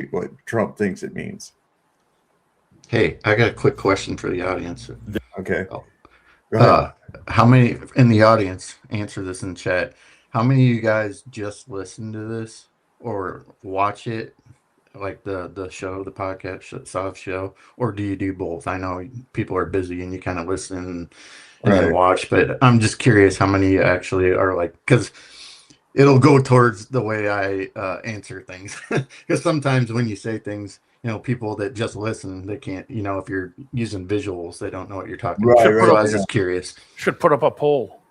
Trump thinks it means. Hey, I got a quick question for the audience. Okay. Go ahead. How many in the audience, answer this in chat, how many of you guys just listen to this or watch it, like the show, the podcast, soft show, or do you do both? I know people are busy and you kind of listen and then watch, but I'm just curious how many actually are like, because it'll go towards the way I answer things. Because sometimes when you say things, you know, people that just listen, they can't, you know, if you're using visuals, they don't know what you're talking about. So I was just curious. Should put up a poll.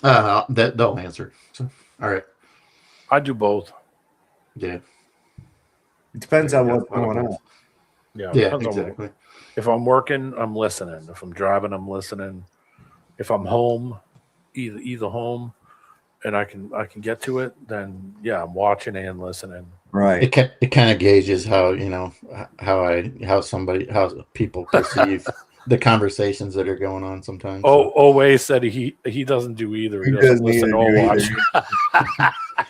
That they'll answer. So, all right. I do both. Yeah. It depends on what's going on. Yeah, Yeah, exactly. If I'm working, I'm listening. If I'm driving, I'm listening. If I'm home, either home, and I can get to it, then yeah, I'm watching and listening. Right. It kind of gauges how, you know, how people perceive the conversations that are going on sometimes. Owe said he doesn't do either. He doesn't listen or watch.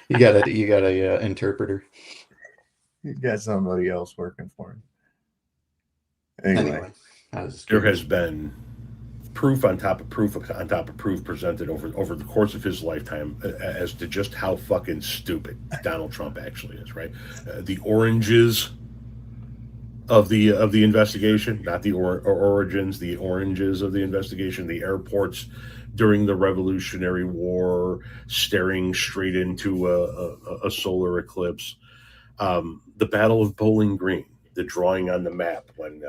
You got a interpreter. You got somebody else working for him. Anyway. There has been proof on top of proof on top of proof presented over the course of his lifetime as to just how fucking stupid Donald Trump actually is, right? The oranges of the investigation, not the origins, the oranges of the investigation, the airports during the Revolutionary War, staring straight into a solar eclipse, the Battle of Bowling Green, the drawing on the map when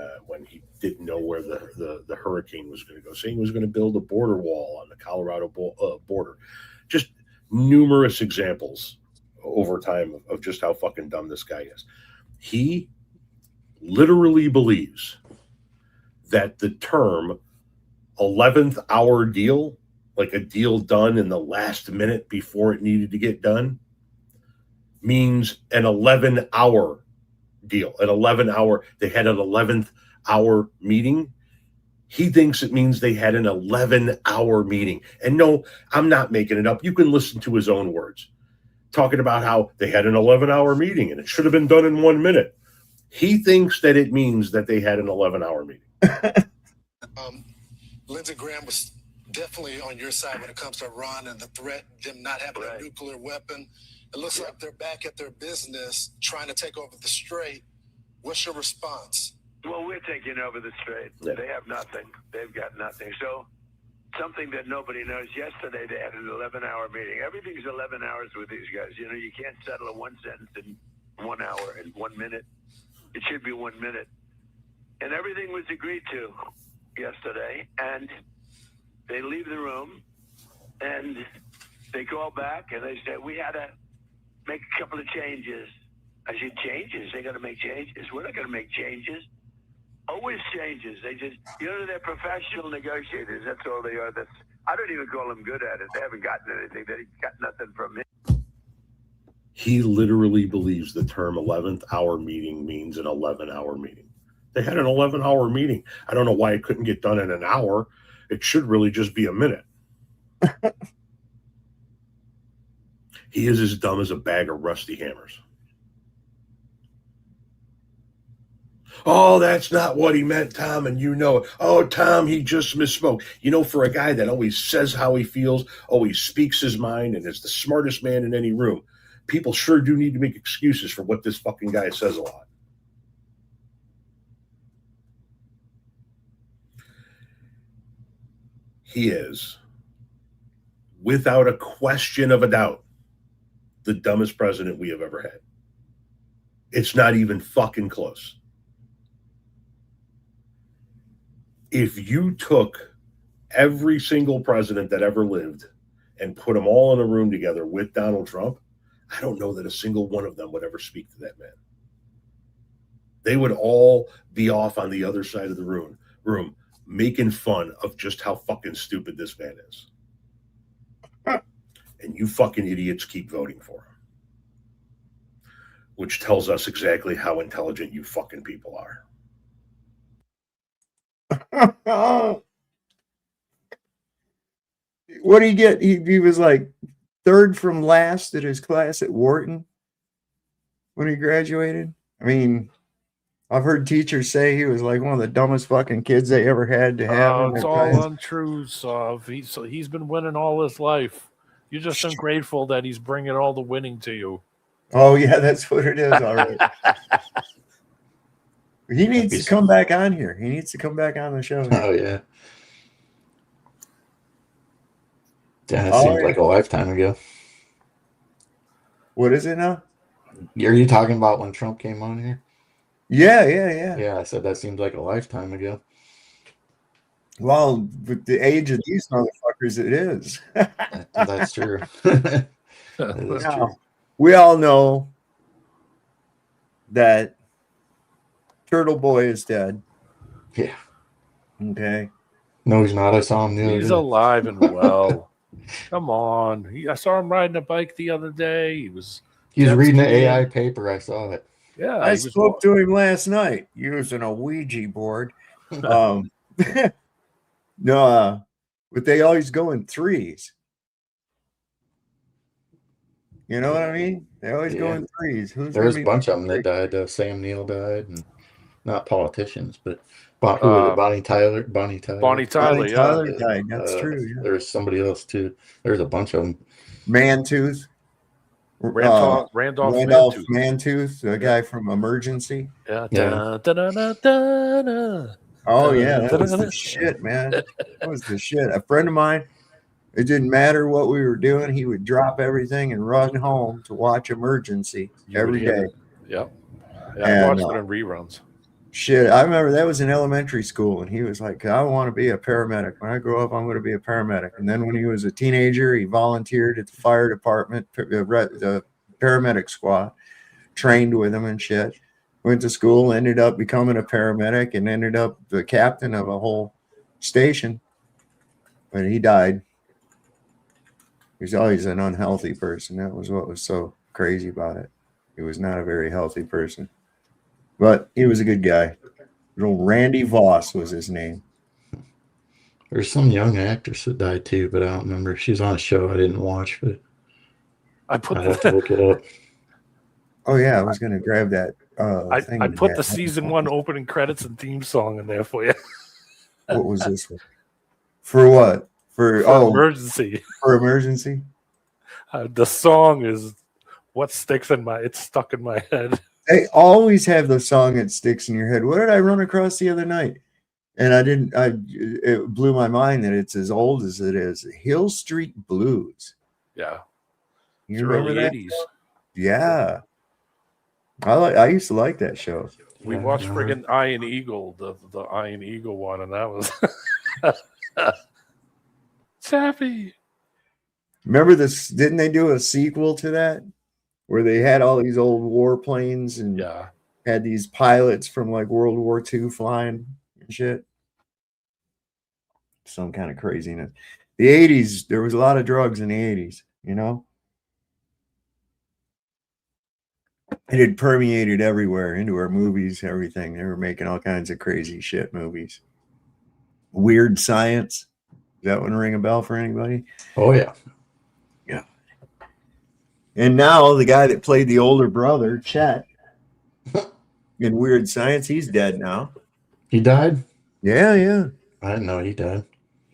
he didn't know where the hurricane was going to go, saying he was going to build a border wall on the Colorado border. Just numerous examples over time of just how fucking dumb this guy is. He literally believes that the term 11th hour deal, like a deal done in the last minute before it needed to get done, means an 11-hour deal. An 11-hour, they had an 11th hour meeting. He thinks it means they had an 11-hour meeting. And no, I'm not making it up. You can listen to his own words, talking about how they had an 11-hour meeting and it should have been done in 1 minute. He thinks that it means that they had an 11-hour meeting. Lindsey Graham was definitely on your side when it comes to Iran and the threat, them not having a nuclear weapon. It looks like they're back at their business, trying to take over the strait. What's your response? Well, we're taking over the strait. Yeah. They have nothing. They've got nothing. So something that nobody knows, yesterday they had an 11-hour meeting. Everything's 11 hours with these guys. You know, you can't settle a one sentence in 1 hour and 1 minute. It should be 1 minute. And everything was agreed to yesterday. And they leave the room and they call back and they say, we had to make a couple of changes. I said, changes? They're going to make changes? We're not going to make changes. Always changes. They just, you know, they're professional negotiators. That's all they are. I don't even call them good at it. They haven't gotten anything. They got nothing from me. He literally believes the term 11th hour meeting means an 11-hour meeting. They had an 11-hour meeting. I don't know why it couldn't get done in an hour. It should really just be a minute. He is as dumb as a bag of rusty hammers. Oh, that's not what he meant, Tom, and you know it. Oh, Tom, he just misspoke. You know, for a guy that always says how he feels, always speaks his mind, and is the smartest man in any room, people sure do need to make excuses for what this fucking guy says a lot. He is, without a question of a doubt, the dumbest president we have ever had. It's not even fucking close. If you took every single president that ever lived and put them all in a room together with Donald Trump, I don't know that a single one of them would ever speak to that man. They would all be off on the other side of the room making fun of just how fucking stupid this man is. And you fucking idiots keep voting for him. Which tells us exactly how intelligent you fucking people are. What did he get? He was like third from last at his class at Wharton when he graduated. I mean, I've heard teachers say he was like one of the dumbest fucking kids they ever had to have. In It's their all class. untrue, Sav. He's been winning all his life. You're just ungrateful that he's bringing all the winning to you. Oh yeah, that's what it is. All right. He needs to come back on here. He needs to come back on the show. Oh yeah. Yeah, it seems like a lifetime ago. What is it now? Are you talking about when Trump came on here? Yeah. Yeah, I said that seems like a lifetime ago. Well, with the age of these motherfuckers, it is. That's true. That is Now, true. we all know that Turtle Boy is dead. Yeah. Okay. No, he's not. I saw him the other He's day. alive and well. Come on. I saw him riding a bike the other day. He was reading the skiing. AI paper. I saw it. Yeah. I spoke to him last night using a Ouija board. No, but they always go in threes. You know what I mean? They always go in threes. There was a bunch of them that died. Sam Neill died, and not politicians, but who was it? Bonnie Tyler. Bonnie Tyler, yeah. Tyler died. That's true. Yeah. There's somebody else too. There's a bunch of them. Mantooth. Randolph Mantooth, the guy from Emergency. Yeah. Oh yeah, that was the shit, man. That was the shit. A friend of mine, it didn't matter what we were doing, he would drop everything and run home to watch Emergency every day. Yep. Yeah, And, I watched it in reruns. Shit, I remember that was in elementary school, and he was like, I want to be a paramedic. When I grow up, I'm going to be a paramedic. And then when he was a teenager, he volunteered at the fire department, the paramedic squad, trained with him and shit. Went to school, ended up becoming a paramedic, and ended up the captain of a whole station. But he died. He was always an unhealthy person. That was what was so crazy about it. He was not a very healthy person. But he was a good guy. Little Randy Voss was his name. There's some young actress that died too, but I don't remember. She was on a show I didn't watch, but I have to look it up. Oh yeah, I was gonna grab that. I put the season 1 opening credits and theme song in there for you. What was this one? For what? For Emergency. For Emergency. The song is what sticks in it's stuck in my head. They always have the song that sticks in your head. What did I run across the other night? And it blew my mind that it's as old as it is. Hill Street Blues. Yeah. You remember that? 80s. Yeah. I used to like that show. We watched friggin' Iron Eagle, the Iron Eagle one, and that was sappy. Remember this? Didn't they do a sequel to that where they had all these old warplanes and had these pilots from like World War II flying and shit? Some kind of craziness. The 80s, there was a lot of drugs in the 80s, you know? It had permeated everywhere into our movies, everything. They were making all kinds of crazy shit movies. Weird Science. Does that one ring a bell for anybody? Oh, yeah. Yeah. And now the guy that played the older brother, Chet, in Weird Science, he's dead now. He died? Yeah. I didn't know he died.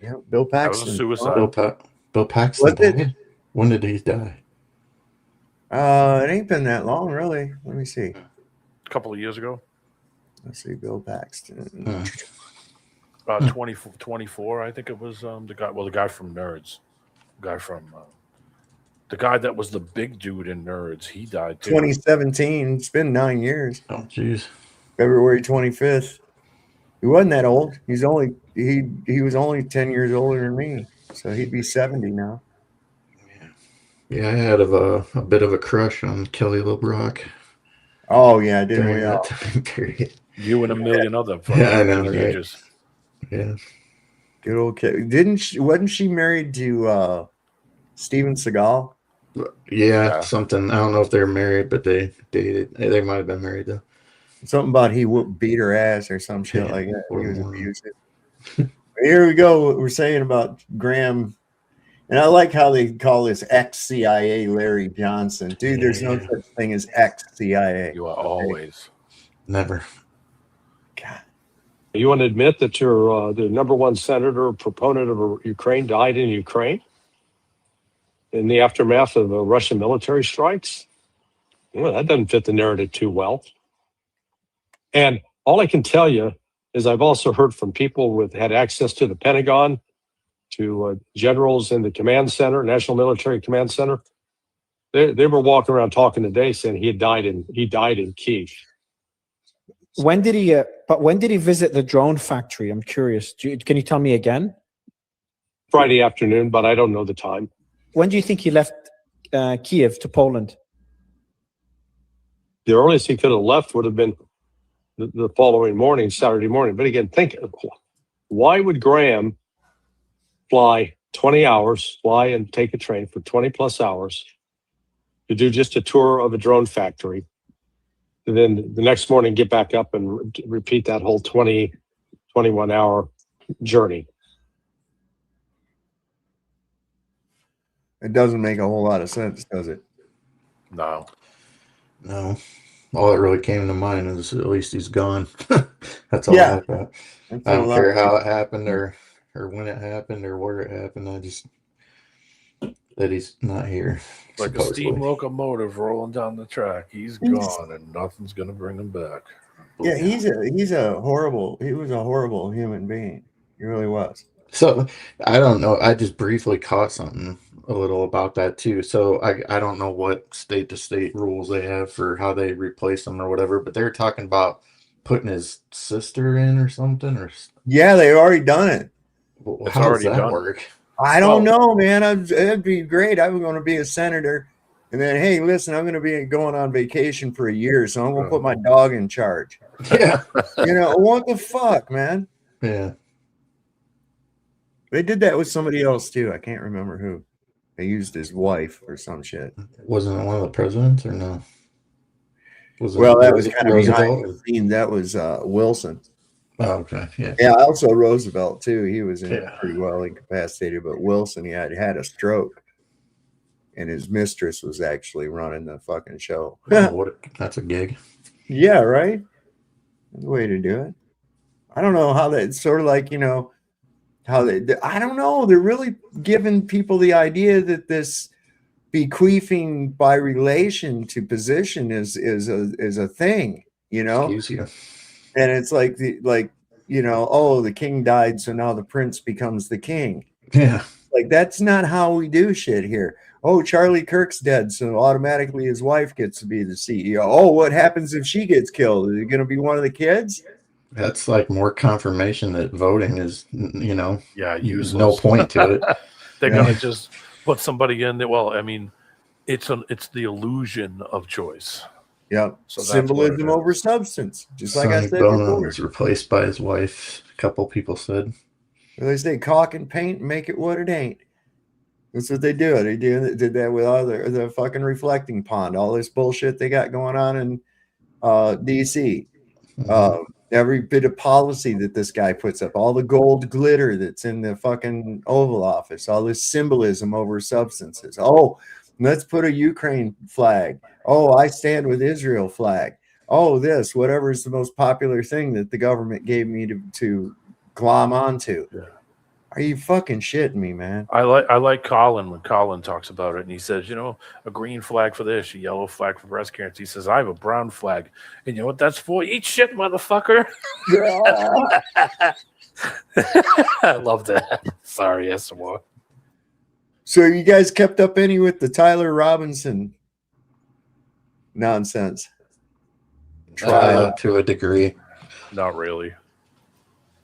Yeah, Bill Paxton. That was a suicide. Bill Paxton died? When did he die? It ain't been that long, really. Let me see. A couple of years ago. Let's see, Bill Paxton. 24, I think it was the guy from Nerds. The guy from The guy that was the big dude in Nerds, he died too. 2017. It's been 9 years. Oh, jeez. February 25th. He wasn't that old. He was only 10 years older than me, so he'd be 70 now. Yeah, I had a bit of a crush on Kelly LeBrock. Oh yeah, didn't during we that all? time period. You and a million other fucking Yeah, I know, teenagers. right? Yeah. Good old Kelly. Wasn't she married to Steven Seagal? Yeah, something. I don't know if they're married, but they dated. They might have been married though. Something about he beat her ass or some shit Yeah, like that. or He was more. abusive. Here we go. What we're saying about Graham. And I like how they call this ex-CIA Larry Johnson. Dude, there's no such thing as ex-CIA. You are always. Never. You want to admit that you're the number one senator proponent of Ukraine died in Ukraine in the aftermath of the Russian military strikes? Well, that doesn't fit the narrative too well. And all I can tell you is I've also heard from people who had access to the Pentagon, to generals in the command center, National Military Command Center. They were walking around talking today saying he died in Kyiv. When did he visit the drone factory? I'm curious. Can you tell me again? Friday afternoon, but I don't know the time. When do you think he left Kiev to Poland? The earliest he could have left would have been the following morning, Saturday morning. But again, think, why would Graham fly 20 hours, fly and take a train for 20 plus hours to do just a tour of a drone factory, and then the next morning get back up and repeat that whole 21 hour journey? It doesn't make a whole lot of sense, does it? No. All that really came to mind is at least he's gone. That's all Yeah. I thought. That's I don't all care I- how it happened or when it happened or where it happened. I just that he's not here. Like a steam locomotive rolling down the track. He's gone and nothing's gonna bring him back. Yeah, he was a horrible human being. He really was. So I don't know. I just briefly caught something a little about that too. So I don't know what state to state rules they have for how they replace them or whatever, but they're talking about putting his sister in or something or Yeah, they've already done it. well, how does that work? I don't know, man. It'd be great. I'm going to be a senator. And then, hey, listen, I'm going to be going on vacation for a year, so I'm going to put my dog in charge. Yeah. What the fuck, man? Yeah. They did that with somebody else, too. I can't remember who. They used his wife or some shit. Wasn't it one of the presidents or no? That was kind of behind Roosevelt? the scenes. That was Wilson. Oh, okay. Yeah. Yeah, also Roosevelt, too. He was pretty well incapacitated, but Wilson, he had a stroke. And his mistress was actually running the fucking show. That's a gig. Yeah, right? That's the way to do it. I don't know how that sort of like, how I don't know. They're really giving people the idea that this bequeathing by relation to position is a thing, Excuse you. And it's like the king died, so now the prince becomes the king. Yeah. Like that's not how we do shit here. Oh, Charlie Kirk's dead, so automatically his wife gets to be the CEO. Oh, what happens if she gets killed? Is it going to be one of the kids? That's like more confirmation that voting is, useless. no point to it. They're gonna just put somebody in there. Well, I mean, it's the illusion of choice. Yep. So that's Symbolism over substance. Just like I Sonny said Bono before. was replaced by his wife. A couple people said. They say caulk and paint and make it what it ain't. That's what they do. They did that with all the fucking reflecting pond, all this bullshit they got going on in DC. Every bit of policy that this guy puts up, all the gold glitter that's in the fucking Oval Office, all this symbolism over substances. Oh, let's put a Ukraine flag. Oh, I stand with Israel flag. Oh, whatever is the most popular thing that the government gave me to glom onto. Yeah. Are you fucking shitting me, man? I like Colin when Colin talks about it, and he says, a green flag for this, a yellow flag for breast cancer. He says, I have a brown flag, and you know what that's for? Eat shit, motherfucker. I love that. Sorry, yes, some more. So you guys kept up any with the Tyler Robinson nonsense? Trial to a degree. Not really.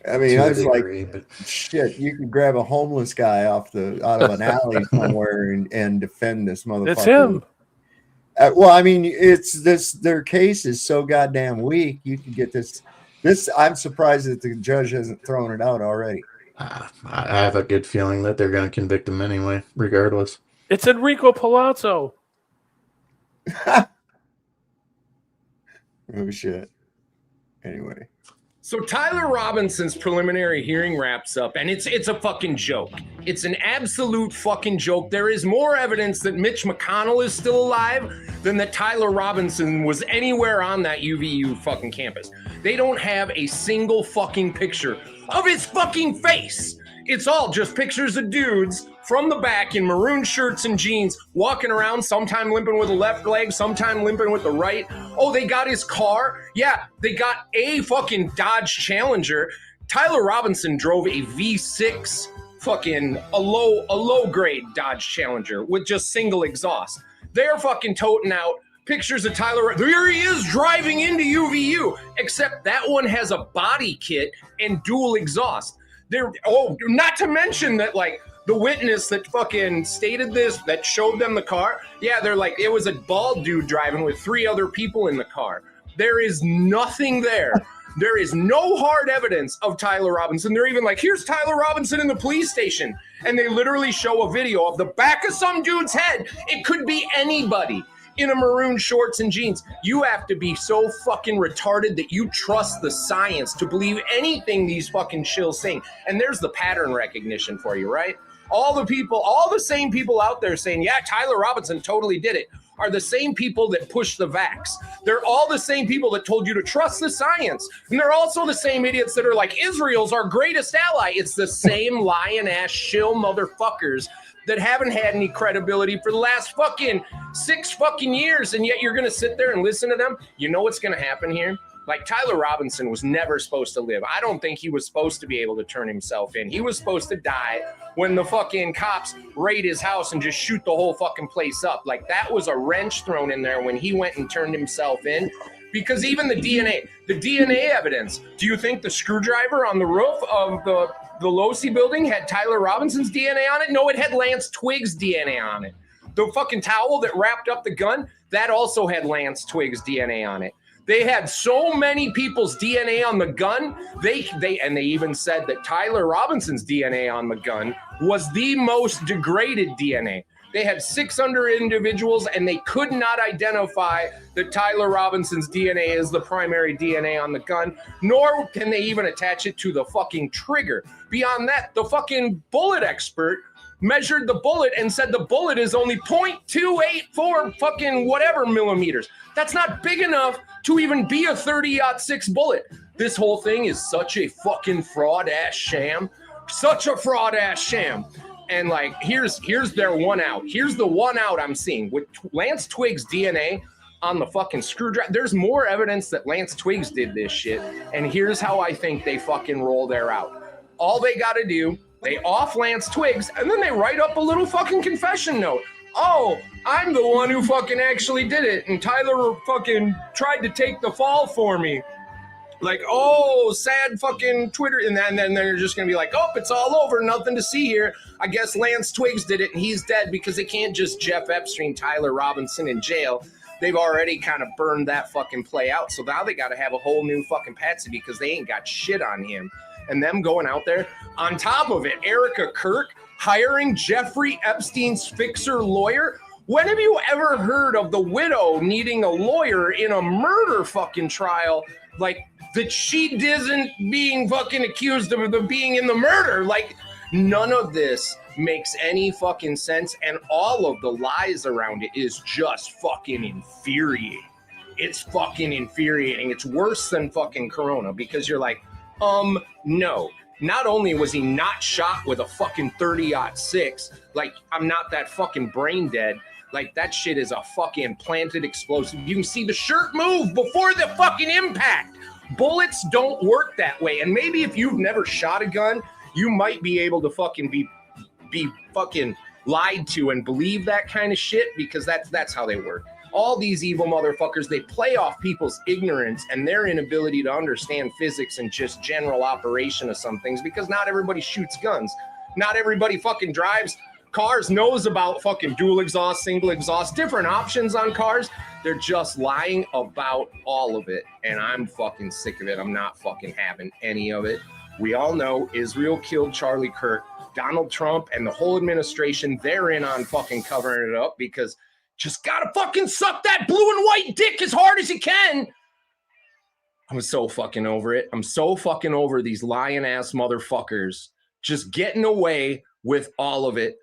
I mean, To I a was degree, like, but shit, you could grab a homeless guy out of an alley somewhere and defend this motherfucker. It's him. Well, I mean, it's this. Their case is so goddamn weak. You can get this. I'm surprised that the judge hasn't thrown it out already. I have a good feeling that they're going to convict him anyway, regardless. It's Enrico Palazzo. Oh shit. Anyway. So Tyler Robinson's preliminary hearing wraps up, and it's a fucking joke. It's an absolute fucking joke. There is more evidence that Mitch McConnell is still alive than that Tyler Robinson was anywhere on that UVU fucking campus. They don't have a single fucking picture of his fucking face. It's all just pictures of dudes from the back in maroon shirts and jeans walking around, sometime limping with the left leg, sometime limping with the right. Oh, they got his car. Yeah, they got a fucking Dodge Challenger. Tyler Robinson drove a V6 fucking a low grade Dodge Challenger with just single exhaust. They're fucking toting out pictures of Tyler. There he is driving into UVU, except that one has a body kit and dual exhaust. Not to mention that, like, the witness that fucking stated this, that showed them the car, yeah, they're like, it was a bald dude driving with 3 other people in the car. There is nothing there. There is no hard evidence of Tyler Robinson. They're even like, here's Tyler Robinson in the police station. And they literally show a video of the back of some dude's head. It could be anybody in a maroon shorts and jeans. You have to be so fucking retarded that you trust the science to believe anything these fucking shills saying. And there's the pattern recognition for you, right? All the same people out there saying, yeah, Tyler Robinson totally did it, are the same people that push the vax. They're all the same people that told you to trust the science. And they're also the same idiots that are like, Israel's our greatest ally. It's the same lying ass shill motherfuckers that haven't had any credibility for the last fucking 6 fucking years, and yet you're going to sit there and listen to them? You know what's going to happen here? Like, Tyler Robinson was never supposed to live. I don't think he was supposed to be able to turn himself in. He was supposed to die when the fucking cops raid his house and just shoot the whole fucking place up. Like, that was a wrench thrown in there when he went and turned himself in. Because even the DNA evidence, do you think the screwdriver on the roof of the Losi building had Tyler Robinson's DNA on it? No, it had Lance Twiggs' DNA on it. The fucking towel that wrapped up the gun, that also had Lance Twiggs' DNA on it. They had so many people's DNA on the gun. They even said that Tyler Robinson's DNA on the gun was the most degraded DNA. They had 600 individuals, and they could not identify that Tyler Robinson's DNA is the primary DNA on the gun, nor can they even attach it to the fucking trigger. Beyond that, the fucking bullet expert measured the bullet and said the bullet is only 0.284 fucking whatever millimeters. That's not big enough to even be a 30-06 bullet. This whole thing is such a fucking fraud-ass sham. Such a fraud-ass sham. And like, here's their one out. Here's the one out I'm seeing with Lance Twiggs' DNA on the fucking screwdriver. There's more evidence that Lance Twiggs did this shit. And here's how I think they fucking roll their out. All they got to do, they off Lance Twiggs, and then they write up a little fucking confession note. Oh, I'm the one who fucking actually did it, and Tyler fucking tried to take the fall for me. Like, oh, sad fucking Twitter. And then they're just going to be like, oh, it's all over. Nothing to see here. I guess Lance Twiggs did it and he's dead, because they can't just Jeff Epstein Tyler Robinson in jail. They've already kind of burned that fucking play out. So now they got to have a whole new fucking patsy, because they ain't got shit on him. And them going out there. On top of it, Erica Kirk hiring Jeffrey Epstein's fixer lawyer. When have you ever heard of the widow needing a lawyer in a murder fucking trial? Like, that she isn't being fucking accused of the being in the murder. Like, none of this makes any fucking sense, and all of the lies around it is just fucking infuriating. It's fucking infuriating. It's worse than fucking Corona, because you're like, no. Not only was he not shot with a fucking 30-06, like, I'm not that fucking brain dead. Like, that shit is a fucking planted explosive. You can see the shirt move before the fucking impact. Bullets don't work that way. And maybe if you've never shot a gun, you might be able to fucking be fucking lied to and believe that kind of shit, because that's how they work. All these evil motherfuckers, they play off people's ignorance and their inability to understand physics and just general operation of some things, because not everybody shoots guns. Not everybody fucking drives cars, knows about fucking dual exhaust, single exhaust, different options on cars. They're just lying about all of it. And I'm fucking sick of it. I'm not fucking having any of it. We all know Israel killed Charlie Kirk. Donald Trump and the whole administration, they're in on fucking covering it up, because just gotta fucking suck that blue and white dick as hard as you can. I'm so fucking over it. I'm so fucking over these lying ass motherfuckers just getting away with all of it.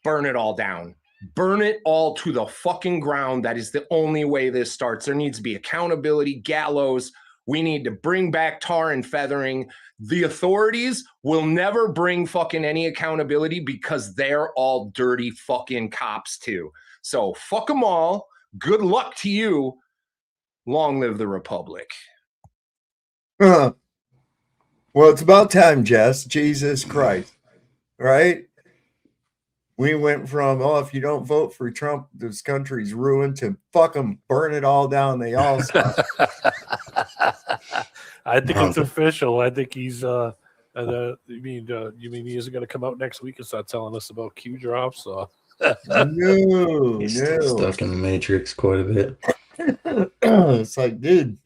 Burn it all down. Burn it all to the fucking ground. That is the only way this starts. There needs to be accountability, gallows. We need to bring back tar and feathering. The authorities will never bring fucking any accountability, because they're all dirty fucking cops too. So fuck them all. Good luck to you. Long live the Republic. Well, it's about time, Jess. Jesus Christ. Right? We went from, oh, if you don't vote for Trump, this country's ruined, to fuck them, burn it all down. They all suck. I think it's official. I think he's you mean he isn't going to come out next week and start telling us about Q drops? So. No, He's still stuck in the Matrix quite a bit. It's like, dude,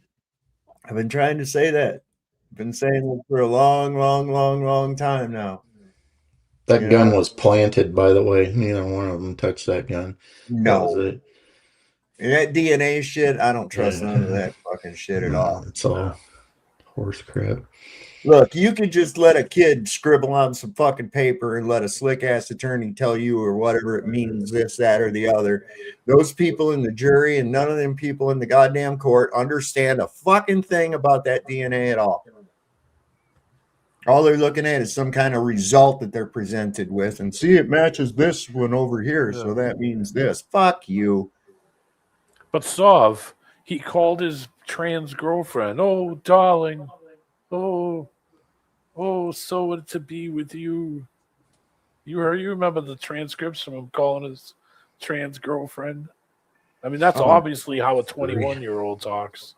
I've been trying to say that. I've been saying it for a long time now. That gun was planted, by the way. Neither one of them touched that gun. No. That was it. And that DNA shit, I don't trust none of that fucking shit at all. It's all horse crap. Look, you could just let a kid scribble on some fucking paper and let a slick ass attorney tell you or whatever it means, this, that, or the other. Those people in the jury and none of them people in the goddamn court understand a fucking thing about that DNA at all. All they're looking at is some kind of result that they're presented with, and see, it matches this one over here, so that means this. Fuck you. But Sov, he called his trans girlfriend, "Oh, darling. Oh, so to be with you." You remember the transcripts from him calling his trans girlfriend? I mean, that's obviously how a 21-year-old talks.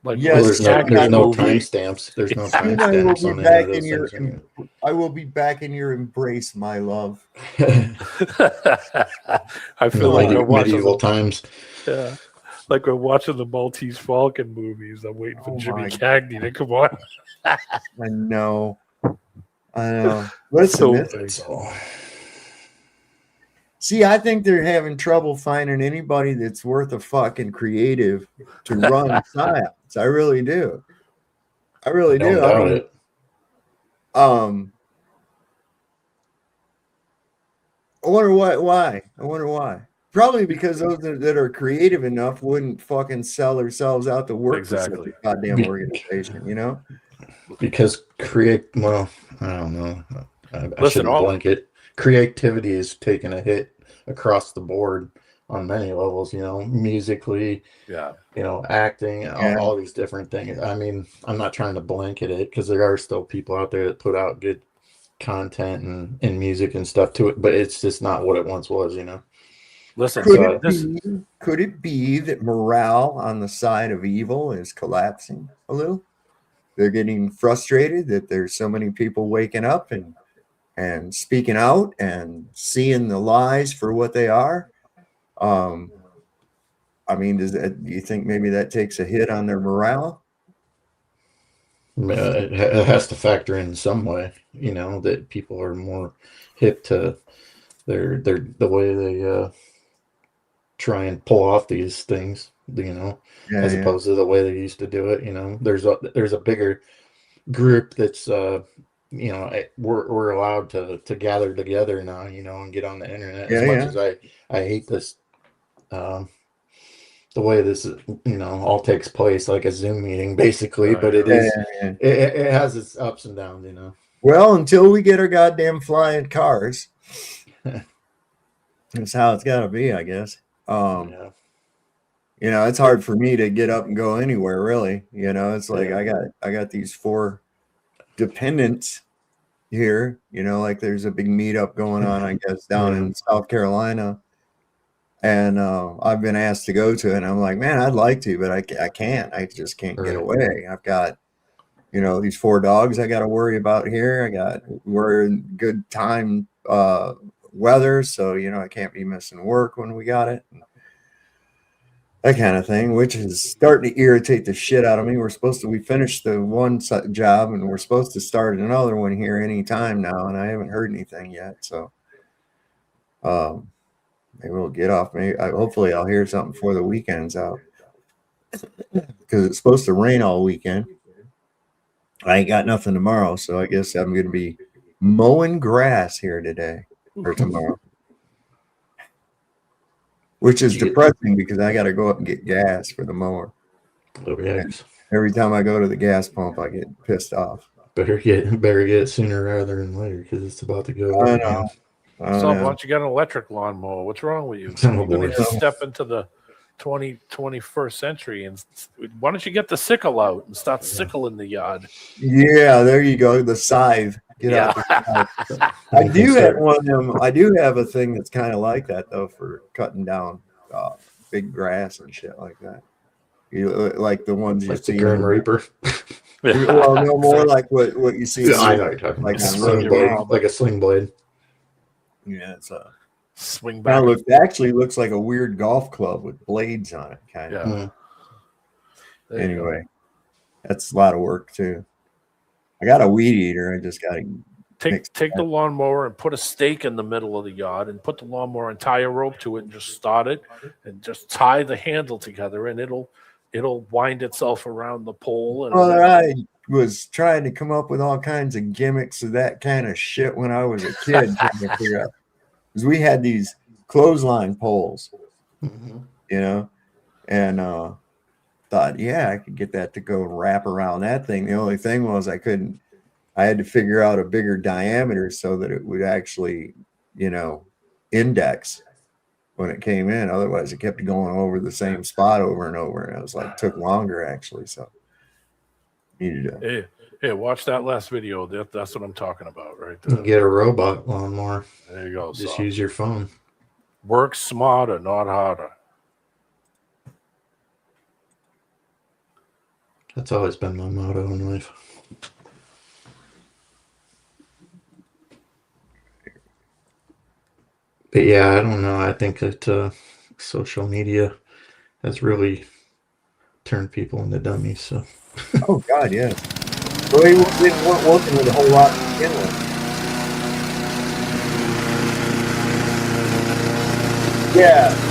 Like, yes, there's no timestamps. There's no timestamps on any of those things. I will be back in your embrace, my love. I feel like we're watching medieval times. Yeah, like we're watching the Maltese Falcon movies. I'm waiting for Jimmy Cagney to come on. I know. Listen, see, I think they're having trouble finding anybody that's worth a fucking creative to run psyops. I really do. I really do. I mean, I wonder why. I wonder why. Probably because those that are creative enough wouldn't fucking sell themselves out to work for such a goddamn organization, you know? Because I don't know. I shouldn't blanket. Creativity is taking a hit across the board on many levels, you know, musically, acting, all these different things. I mean, I'm not trying to blanket it, because there are still people out there that put out good content and music and stuff to it, but it's just not what it once was, you know. Listen, could it be that morale on the side of evil is collapsing a little? They're getting frustrated that there's so many people waking up and speaking out and seeing the lies for what they are. I mean, do you think maybe that takes a hit on their morale? It has to factor in some way, you know, that people are more hip to the way they try and pull off these things, you know, as opposed to the way they used to do it. You know, there's a bigger group that's we're allowed to gather together now, you know, and get on the internet. As much as I hate this, the way this, you know, all takes place, like a Zoom meeting basically, but it is it has its ups and downs, you know. Well, until we get our goddamn flying cars, that's how it's got to be, I guess. You know, it's hard for me to get up and go anywhere, really. You know, it's like I got these 4 dependents here. You know, like there's a big meetup going on, I guess, down in South Carolina. And I've been asked to go to it. And I'm like, man, I'd like to, but I can't. I just can't get away. I've got, you know, these 4 dogs I got to worry about here. We're in good time weather. So, you know, I can't be missing work when we got it. That kind of thing, which is starting to irritate the shit out of me. We finished the one job and we're supposed to start another one here any time now. And I haven't heard anything yet. So, maybe we'll get off. Hopefully I'll hear something before the weekend's out, because it's supposed to rain all weekend. I ain't got nothing tomorrow, so I guess I'm going to be mowing grass here today or tomorrow, which is depressing because I got to go up and get gas for the mower. Every time I go to the gas pump, I get pissed off. Better get sooner rather than later, because it's about to go up again. So why don't you get an electric lawnmower? What's wrong with you? You're going to step into the 21st century, and why don't you get the sickle out and start sickling the yard? Yeah, there you go. The scythe. Get out the scythe. I do have one of them. I do have a thing that's kind of like that though, for cutting down big grass and shit like that. Like the ones you see. The Grim Reaper. Well, no more like what you see. I know you're talking about. Like a sling blade. Yeah, it's a swing back. Now, it actually looks like a weird golf club with blades on it, kind of. Yeah. Anyway, that's a lot of work too. I got a weed eater. I just got to take the lawnmower and put a stake in the middle of the yard and put the lawnmower and tie a rope to it and just start it and just tie the handle together, and it'll wind itself around the pole. And I was trying to come up with all kinds of gimmicks of that kind of shit when I was a kid. Because we had these clothesline poles, you know, and thought, yeah, I could get that to go wrap around that thing. The only thing was I had to figure out a bigger diameter so that it would actually, you know, index when it came in. Otherwise, it kept going over the same spot over and over. And it was like, took longer actually. So needed to. Hey, watch that last video. That's what I'm talking about, right there. Get a robot lawnmower. There you go. Just use your phone. Work smarter, not harder. That's always been my motto in life. But yeah, I don't know. I think that social media has really turned people into dummies. So. Oh God, yeah. Well, we weren't working with a whole lot to begin with. Yeah.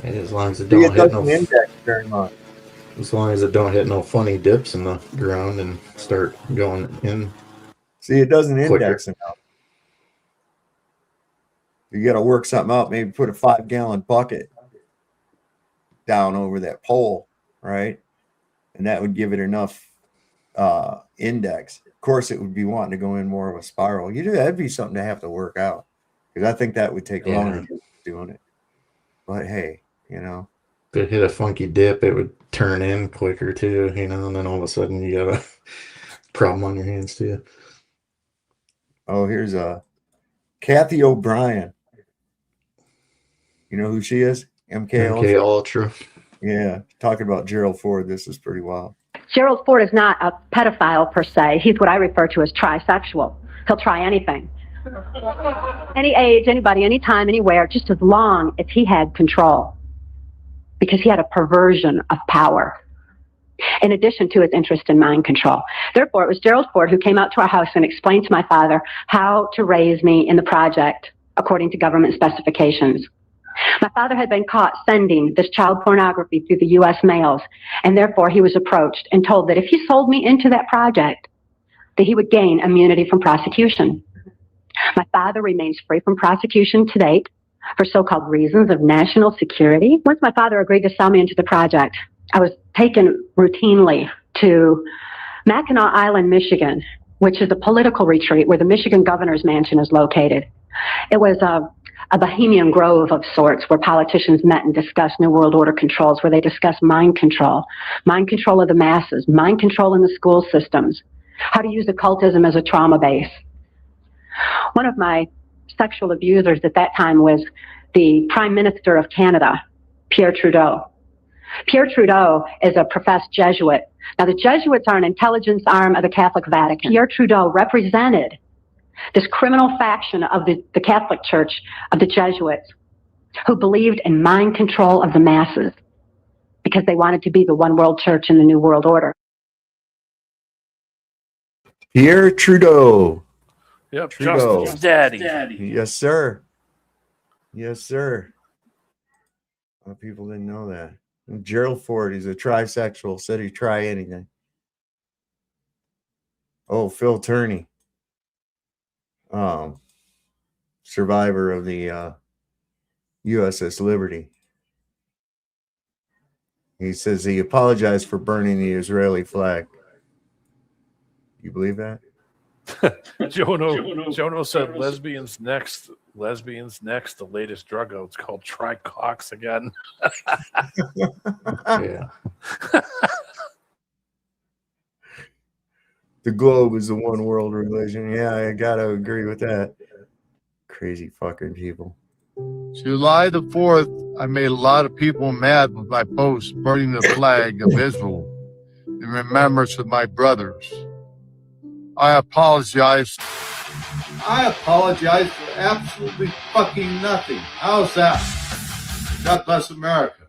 As long as it don't hit no index very much. As long as it don't hit no funny dips in the ground and start going in. See, it doesn't quicker. Index enough. You got to work something out. Maybe put a 5-gallon bucket down over that pole, right? And that would give it enough index. Of course, it would be wanting to go in more of a spiral. That'd be something to have to work out, because I think that would take longer doing it. But hey, you know, if it hit a funky dip, it would turn in quicker too, you know, and then all of a sudden you got a problem on your hands too. Oh, here's Kathy O'Brien. You know who she is? MK Ultra. Yeah, talking about Gerald Ford. This is pretty wild. Gerald Ford is not a pedophile per se. He's what I refer to as trisexual. He'll try anything. Any age, anybody, anytime, anywhere, just as long as he had control. Because he had a perversion of power, in addition to his interest in mind control. Therefore, it was Gerald Ford who came out to our house and explained to my father how to raise me in the project according to government specifications. My father had been caught sending this child pornography through the U.S. mails, and therefore he was approached and told that if he sold me into that project, that he would gain immunity from prosecution. My father remains free from prosecution to date for so-called reasons of national security. Once my father agreed to sell me into the project, I was taken routinely to Mackinac Island, Michigan, which is a political retreat where the Michigan governor's mansion is located. It was a bohemian grove of sorts where politicians met and discussed New World Order controls, where they discussed mind control of the masses, mind control in the school systems, how to use occultism as a trauma base. One of my sexual abusers at that time was the Prime Minister of Canada, Pierre Trudeau. Pierre Trudeau is a professed Jesuit. Now, the Jesuits are an intelligence arm of the Catholic Vatican. Pierre Trudeau represented this criminal faction of the Catholic Church, of the Jesuits, who believed in mind control of the masses because they wanted to be the one world church in the New World Order. Pierre Trudeau. Yep, Trudeau. Justin's daddy. Yes, sir. Yes, sir. A lot of people didn't know that. And Gerald Ford, he's a trisexual, said he'd try anything. Oh, Phil Turney. Survivor of the USS Liberty. He says he apologized for burning the Israeli flag. You believe that? Jono said lesbians next. Lesbians next. The latest drug out. It's called Try Cox again. Yeah. The globe is the one world religion. Yeah, I gotta agree with that. Crazy fucking people. July the 4th, I made a lot of people mad with my post burning the flag of Israel in remembrance of my brothers. I apologize. I apologize for absolutely fucking nothing. How's that? God bless America.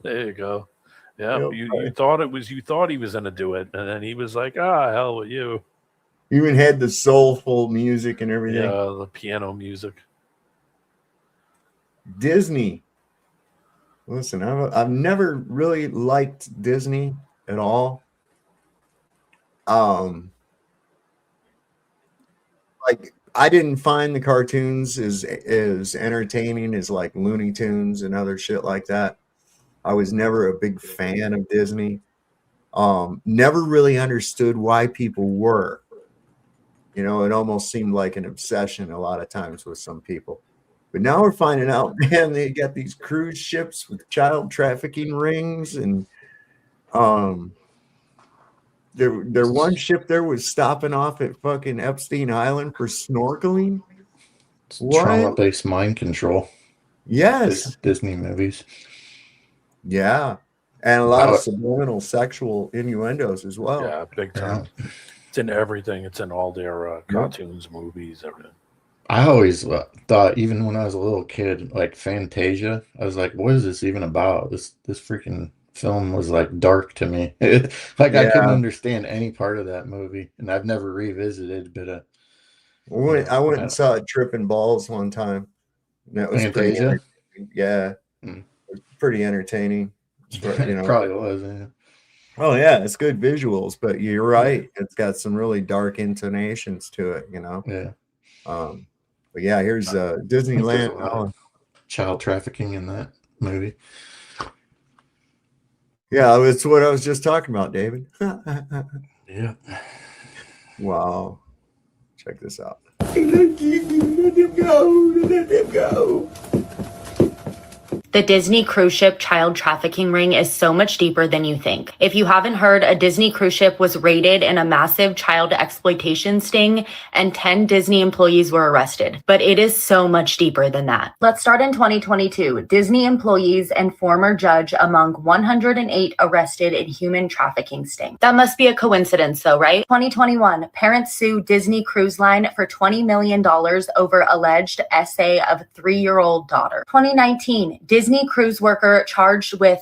There you go. Yeah, Yep. you thought he was gonna do it, and then he was like, hell with you. Even had the soulful music and everything. Yeah, the piano music. Disney. Listen, I've never really liked Disney at all. Like I didn't find the cartoons as entertaining as like Looney Tunes and other shit like that. I was never a big fan of Disney. Never really understood why people were. You know, it almost seemed like an obsession a lot of times with some people. But now we're finding out, man, they got these cruise ships with child trafficking rings, and their one ship there was stopping off at fucking Epstein Island for snorkeling. Trauma-based mind control. Yes. Disney movies. Yeah. And a lot of subliminal sexual innuendos as well. Yeah, big time. It's in everything. It's in all their cartoons, movies, everything. I always thought, even when I was a little kid, like Fantasia, I was like, what is this even about? This freaking film was like dark to me. I couldn't understand any part of that movie, and I've never revisited. But I went and saw Tripping Balls one time. And that was Fantasia? It was pretty entertaining. But, It probably was. Yeah. Oh yeah, it's good visuals, but you're right. It's got some really dark intonations to it, you know. Yeah. But yeah, here's Disneyland. Oh, child trafficking in that movie. Yeah, that's what I was just talking about, David. Yeah. Wow. Check this out. Let them go. Let them go. The Disney cruise ship child trafficking ring is so much deeper than you think. If you haven't heard, a Disney cruise ship was raided in a massive child exploitation sting, and 10 Disney employees were arrested. But it is so much deeper than that. Let's start in 2022. Disney employees and former judge among 108 arrested in human trafficking sting. That must be a coincidence though, right? 2021, parents sue Disney Cruise Line for $20 million over alleged essay of 3-year-old daughter. 2019, Disney cruise worker charged with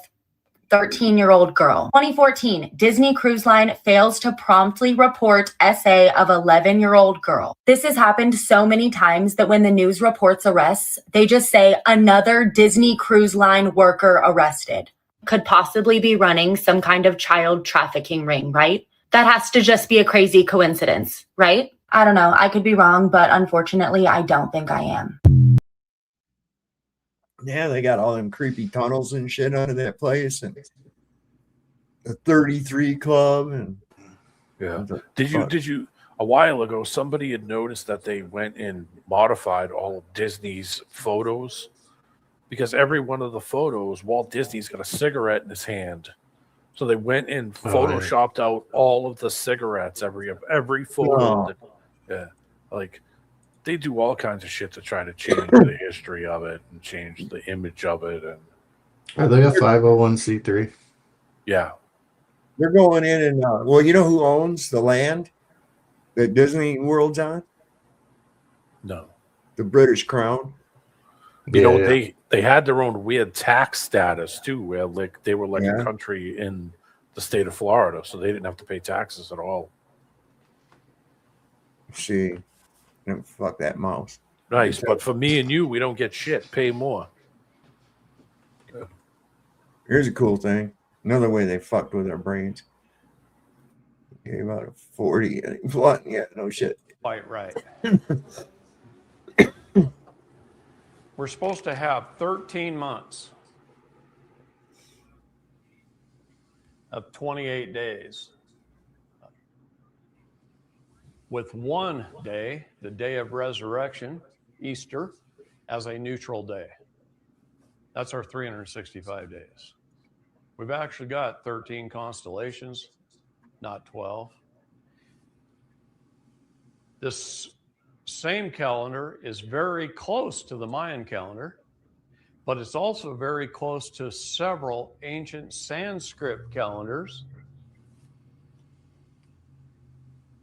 13-year-old girl. 2014, Disney Cruise Line fails to promptly report essay of 11-year-old girl. This has happened so many times that when the news reports arrests, they just say another Disney Cruise Line worker arrested. Could possibly be running some kind of child trafficking ring, right? That has to just be a crazy coincidence, right? I don't know. I could be wrong, but unfortunately, I don't think I am. Yeah, they got all them creepy tunnels and shit under that place, and the 33 Club, and yeah. Did you a while ago? Somebody had noticed that they went and modified all of Disney's photos because every one of the photos, Walt Disney's got a cigarette in his hand. So they went and photoshopped out all of the cigarettes, every photo. Oh. Yeah, like they do all kinds of shit to try to change the history of it and change the image of it. And Are they a 501c3? Yeah, they're going in and well, you know who owns the land that Disney World's on? No, the British Crown. You know, they had their own weird tax status too, where like they were like Yeah. a country in the state of Florida, so they didn't have to pay taxes at all. See, fuck that mouse. Nice, but for me and you, we don't get shit. Pay more. Here's a cool thing. Another way they fucked with our brains. Gave out a 40. What? Yeah, no shit. Quite right. We're supposed to have 13 months of 28 days, with one day, the day of resurrection, Easter, as a neutral day. That's our 365 days. We've actually got 13 constellations, not 12. This same calendar is very close to the Mayan calendar, but it's also very close to several ancient Sanskrit calendars.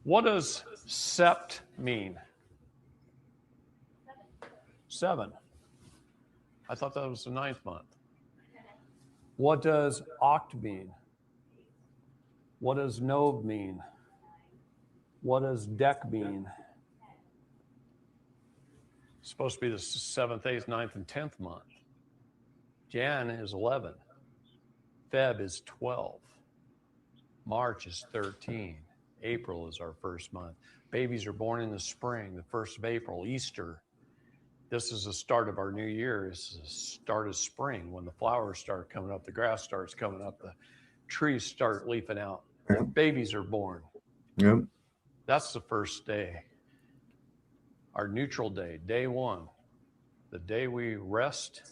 What does sept mean? 7. I thought that was the 9th month. What does oct mean? What does nov mean? What does dec mean? It's supposed to be the 7th, 8th, 9th, and 10th month. Jan is 11. Feb is 12. March is 13. April is our first month. Babies are born in the spring, the 1st of April, Easter. This is the start of our new year. This is the start of spring when the flowers start coming up, the grass starts coming up, the trees start leafing out. Yep. Babies are born. Yep. That's the first day. Our neutral day, day 1, the day we rest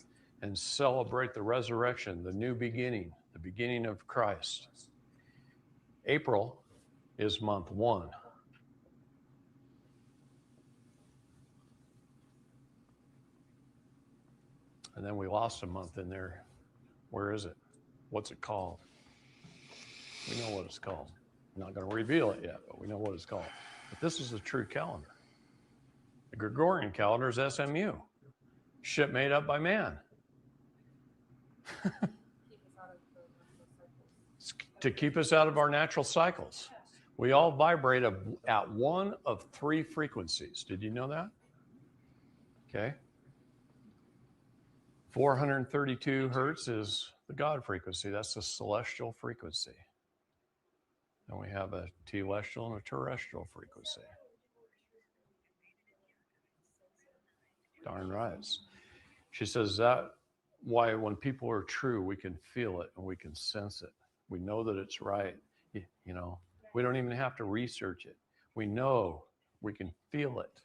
and celebrate the resurrection, the new beginning, the beginning of Christ. April is month 1. And then we lost a month in there. Where is it? What's it called? We know what it's called. I'm not going to reveal it yet, but we know what it's called. But this is the true calendar. The Gregorian calendar is SMU. Shit made up by man. To keep us out of our natural cycles. We all vibrate at one of 3 frequencies. Did you know that? Okay. 432 hertz is the God frequency. That's the celestial frequency. And we have a telestial and a terrestrial frequency. Darn right. She says that why when people are true, we can feel it and we can sense it. We know that it's right. You know, we don't even have to research it. We know, we can feel it.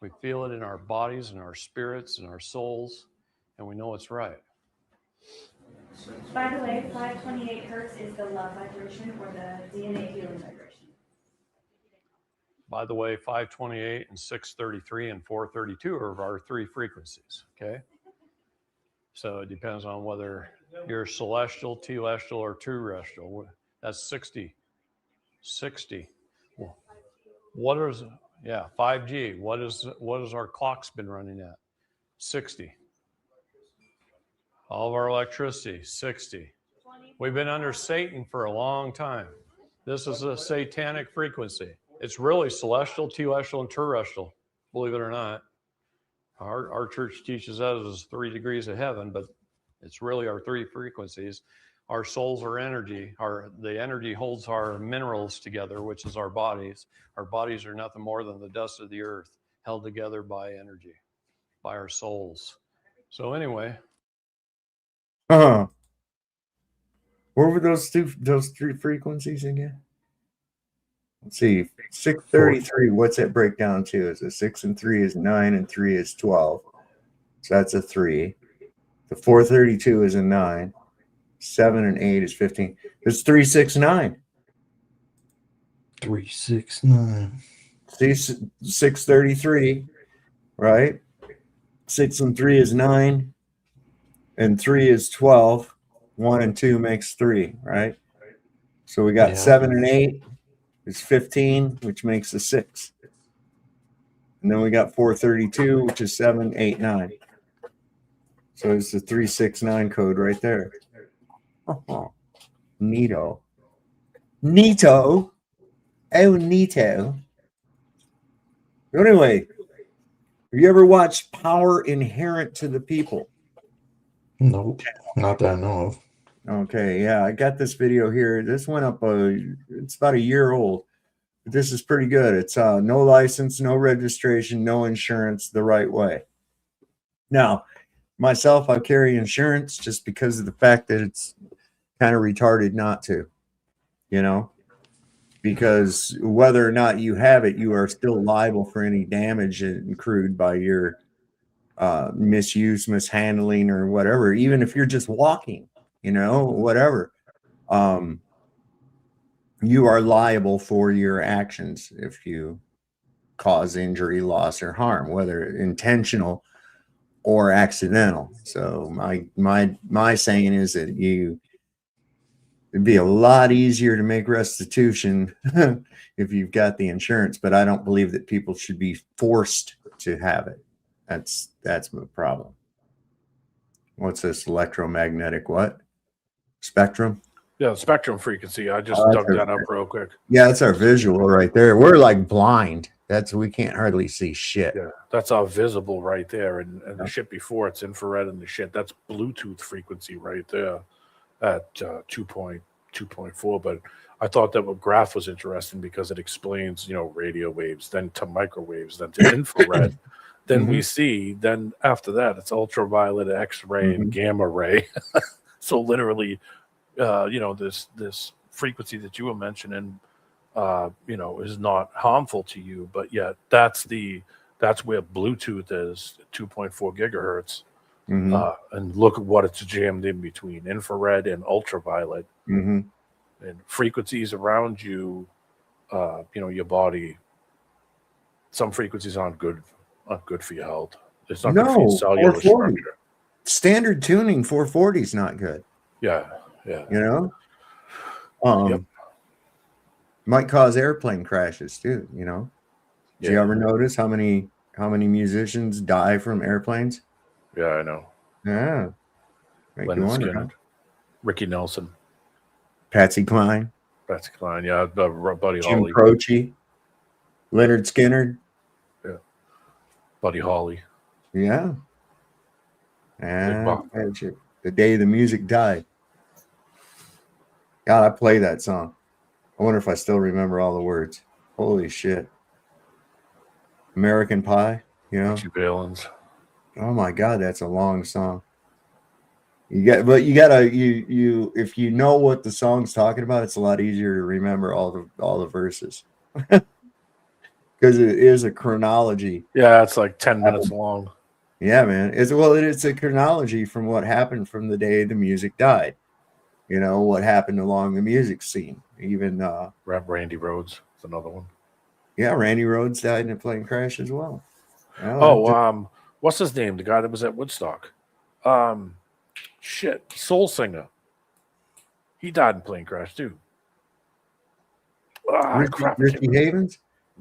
We feel it in our bodies and our spirits and our souls, and we know it's right. By the way, 528 hertz is the love vibration or the DNA healing vibration. By the way, 528 and 633 and 432 are our 3 frequencies, okay? So it depends on whether you're celestial, telestial, or terrestrial. That's 60. 60. What is, 5G. What is our clocks been running at? 60. All of our electricity, 60. We've been under Satan for a long time. This is a satanic frequency. It's really celestial, telestial, and terrestrial, believe it or not. Our church teaches that as 3 degrees of heaven, but it's really our 3 frequencies. Our souls are energy. The energy holds our minerals together, which is our bodies. Our bodies are nothing more than the dust of the earth, held together by energy, by our souls. So anyway. What were those three frequencies again? Let's see. 633. What's that break down to? Is it 6 and 3 is 9 and 3 is 12. So that's a 3. The 432 is a 9. 7 and 8 is 15. It's 369. 369. See, 633, right? 6 and 3 is 9, and 3 is 12. 1 and 2 makes 3, right? So we got 7 and 8 is 15, which makes a 6. And then we got 432, which is 7, 8, 9. So it's the 369 code right there. Oh, neato. Neato. Oh, neato. Anyway, have you ever watched Power Inherent to the People? Nope, not that I know of. Okay, yeah, I got this video here. This went up, it's about a year old. This is pretty good. It's no license, no registration, no insurance, the right way. Now, myself, I carry insurance just because of the fact that it's kind of retarded not to, you know, because whether or not you have it, you are still liable for any damage accrued by your misuse, mishandling, or whatever. Even if you're just walking, you know, whatever, you are liable for your actions if you cause injury, loss, or harm, whether intentional or accidental. So my saying is that it'd be a lot easier to make restitution if you've got the insurance, but I don't believe that people should be forced to have it. That's my problem. What's this electromagnetic what? Spectrum? Yeah, spectrum frequency. I just dug that up real quick. Yeah, that's our visual right there. We're like blind. We can't hardly see shit. Yeah, that's all visible right there. And the shit before it's infrared and the shit. That's Bluetooth frequency right there at 2.4. But I thought that graph was interesting because it explains, you know, radio waves, then to microwaves, then to infrared. Then we see, then after that, it's ultraviolet, X-ray, and gamma ray. So literally, you know, this frequency that you were mentioning, you know, is not harmful to you, but yet that's where Bluetooth is, 2.4 gigahertz. And look at what it's jammed in between infrared and ultraviolet, and frequencies around you. You know, your body. Some frequencies aren't good for your health. It's not good for your cellular structure. Standard tuning 440 is not good. Yeah. You know, might cause airplane crashes too. You know, do you ever notice how many musicians die from airplanes? Yeah, I know. Yeah, make you wonder, huh? Ricky Nelson, Patsy Cline, yeah, Buddy Jim Holly, Croce, Leonard Skinner, yeah, Buddy Holly, yeah, and the day the music died. God, I play that song. I wonder if I still remember all the words. Holy shit. American Pie, you know? Richie Valens. Oh my God, that's a long song. If you know what the song's talking about, it's a lot easier to remember all the verses. Because it is a chronology. Yeah, it's like 10 minutes long. Yeah, man. It's a chronology from what happened from the day the music died. You know, what happened along the music scene. Even Randy Rhoads is another one. Yeah, Randy Rhoads died in a plane crash as well. What's his name? The guy that was at Woodstock. Soul singer. He died in a plane crash too. Richie Havens?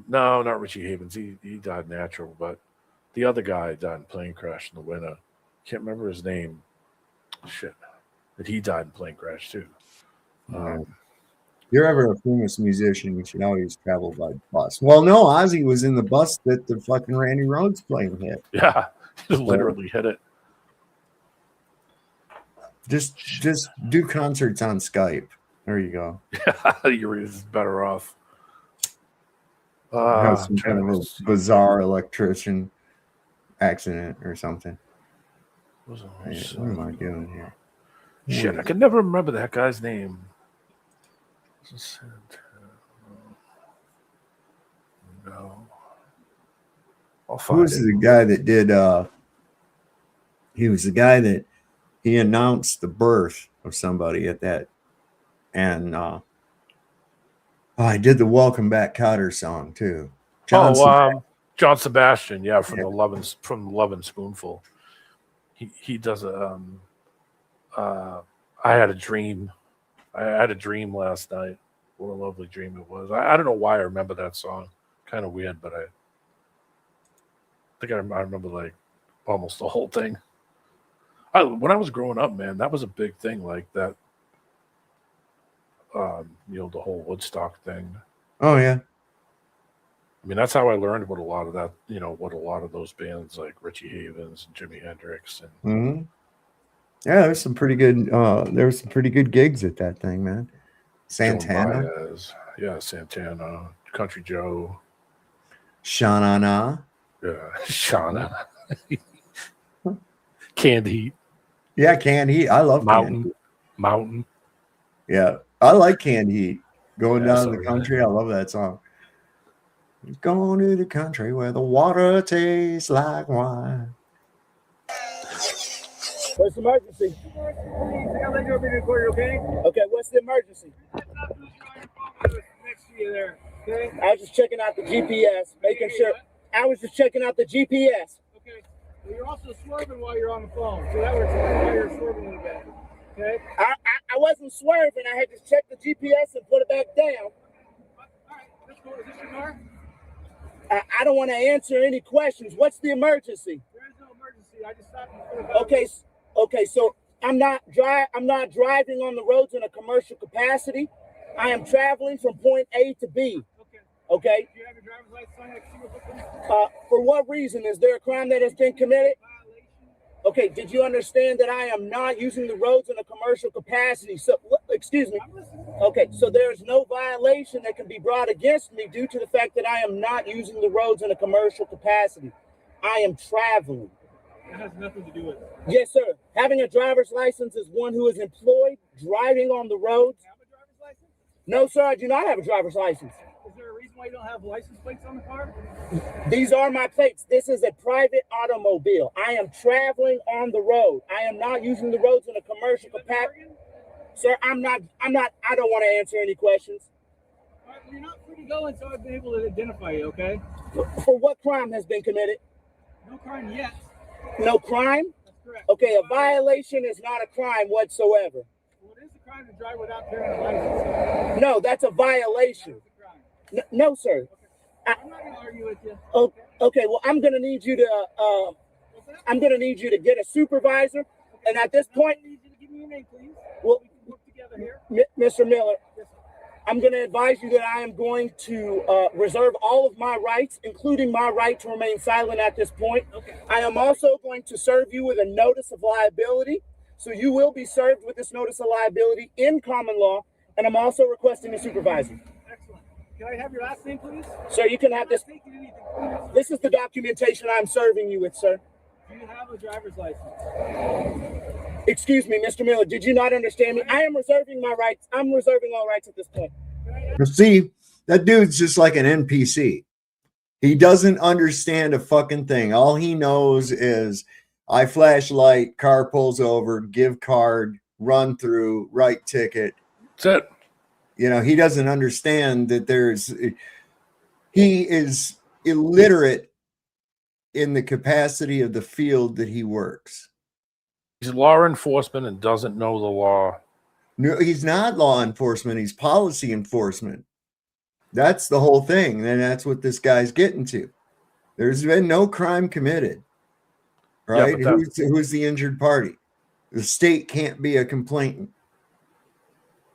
No, not Richie Havens. He died natural, but the other guy died in a plane crash in the winter. Can't remember his name. But he died in a plane crash too. If you're ever a famous musician, you should always travel by bus. Well, no, Ozzy was in the bus that the fucking Randy Rhoads plane hit. Yeah, he literally hit it. Just do concerts on Skype. There you go. You're better off. Have some kind of a bizarre electrician accident or something. What am I doing here? Shit, I can never remember that guy's name. No. Who was the guy that did? He was the guy that he announced the birth of somebody at that, and I did the "Welcome Back, Kotter" song too. John Sebastian, yeah, from the Love and Spoonful. He does a. I had a dream. I had a dream last night. What a lovely dream it was. I don't know why I remember that song. Kind of weird, but I think I remember like almost the whole thing. When I was growing up, man, that was a big thing. Like that, the whole Woodstock thing. Oh yeah. I mean, that's how I learned what a lot of that, what a lot of those bands like Richie Havens and Jimi Hendrix and. Mm-hmm. Yeah, there's some pretty good. There were some pretty good gigs at that thing, man. Santana, yeah, Santana, Country Joe, Sha-na-na, yeah, Shauna, Canned Heat, yeah, Canned Heat. I love Mountain. Yeah, I like Canned Heat. Going down to the country, I love that song. Going to the country where the water tastes like wine. What's the emergency? Okay, what's the emergency? Next to you there. Okay. I was just checking out the GPS, making sure. I was just checking out the GPS. Okay. Well, you're also swerving while you're on the phone, so that was why you're swerving a little bit. Okay. I wasn't swerving. I had to check the GPS and put it back down. All right. Let's go. Is this your car? I don't want to answer any questions. What's the emergency? There is no emergency. I just stopped and put it back. Okay, so I'm not driving on the roads in a commercial capacity. I am traveling from point A to B. Okay. Do you have your driver's license on? For what reason? Is there a crime that has been committed? Okay, did you understand that I am not using the roads in a commercial capacity? So, excuse me. Okay, so there is no violation that can be brought against me due to the fact that I am not using the roads in a commercial capacity. I am traveling. That has nothing to do with it. Yes, sir. Having a driver's license is one who is employed, driving on the roads. Do you have a driver's license? No, sir, I do not have a driver's license. Is there a reason why you don't have license plates on the car? These are my plates. This is a private automobile. I am traveling on the road. I am not using the roads in a commercial capacity. Sir, I don't want to answer any questions. All right, well, you're not free to go until I've been able to identify you, okay? For what crime has been committed? No crime yet. No crime? That's correct. Okay, a violation is not a crime whatsoever. Well, it is a crime to drive without carrying a license. No, that's a violation. No, sir. Okay. I'm not going to argue with you. Okay, well, I'm going to need you to get a supervisor. Okay. And at this point, I need you to give me your name, please. Well, we can work together here. Mr. Miller, yes, I'm going to advise you that I am going to reserve all of my rights, including my right to remain silent at this point. Okay. I am also going to serve you with a notice of liability. So you will be served with this notice of liability in common law, and I'm also requesting a supervisor. Excellent. Can I have your last name, please? Sir, you can have this. This is the documentation I'm serving you with, sir. Do you have a driver's license? Excuse me, Mr. Miller, did you not understand me? I am reserving my rights. I'm reserving all rights at this point. See, that dude's just like an NPC. He doesn't understand a fucking thing. All he knows is I flash light, car pulls over, give card, run through, write ticket. That's it. He doesn't understand that he is illiterate in the capacity of the field that he works. He's law enforcement and doesn't know the law. No, he's not law enforcement. He's policy enforcement. That's the whole thing. And that's what this guy's getting to. There's been no crime committed. Right? Yeah, who's the injured party? The state can't be a complainant.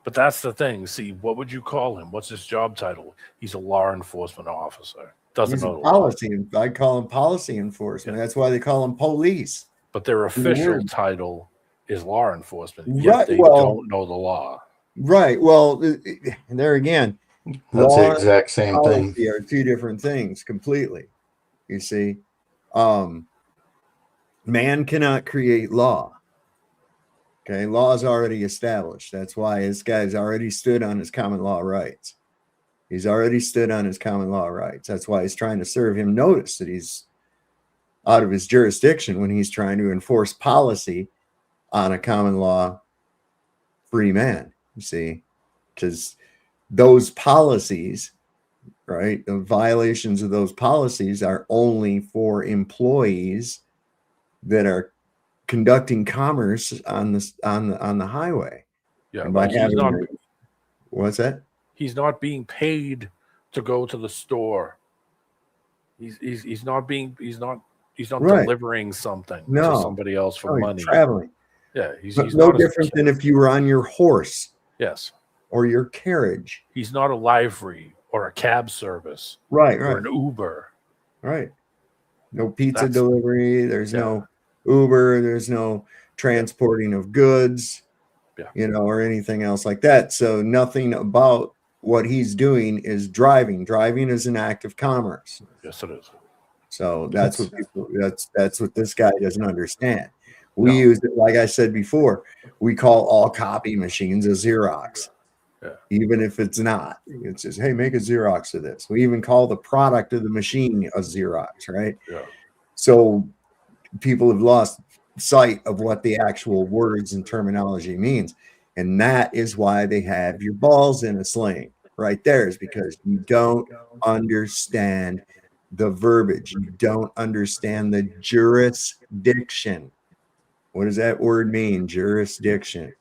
But that's the thing. See, what would you call him? What's his job title? He's a law enforcement officer. Doesn't know policy. I call him policy enforcement. Yeah. That's why they call him police. But their official title is law enforcement, Right, yet they well- don't know the law. Right. Well, there again, That's the law exact same and thing. policy are two different things completely. You see, man cannot create law. Okay, law is already established. That's why this guy's already stood on his common law rights. He's already stood on his common law rights. That's why he's trying to serve him notice that he's out of his jurisdiction when he's trying to enforce policy on a common law free man. You see, because those policies, right, the violations of those policies are only for employees that are conducting commerce on the highway. Yeah, And by like he's having not. what's that? He's not being paid to go to the store. He's not Right. delivering something No. to somebody else for No, he's money. traveling. Yeah, he's no not different than if you were on your horse. Yes. Or your carriage. He's not a livery or a cab service. Right, Or right. an Uber. Right. No pizza That's- delivery. There's no Uber. There's no transporting of goods, or anything else like that. So nothing about what he's doing is driving. Driving is an act of commerce. Yes, it is. So that's what people. That's what this guy doesn't understand. We use it, like I said before. We call all copy machines a Xerox. Even if it's not, it says, hey, make a Xerox of this. We even call the product of the machine a Xerox, right? Yeah. So people have lost sight of what the actual words and terminology means. And that is why they have your balls in a sling right there, is because you don't understand the verbiage. You don't understand the jurisdiction. What does that word mean? Jurisdiction.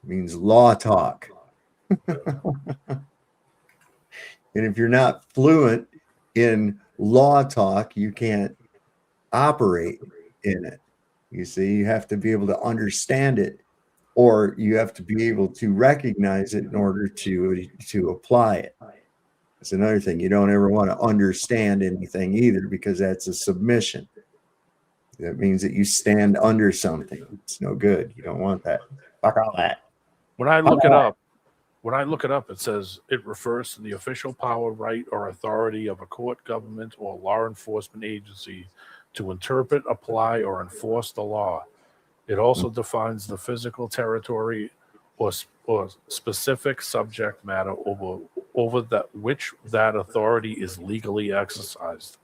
It means law talk. And if you're not fluent in law talk, you can't operate in it. You see, you have to be able to understand it, or you have to be able to recognize it in order to apply it. That's another thing. You don't ever want to understand anything either, because that's a submission. That means that you stand under something. It's no good. You don't want that. Fuck all that. When I look it up, it says it refers to the official power, right, or authority of a court, government, or law enforcement agency to interpret, apply, or enforce the law. It also defines the physical territory or specific subject matter over which that authority is legally exercised.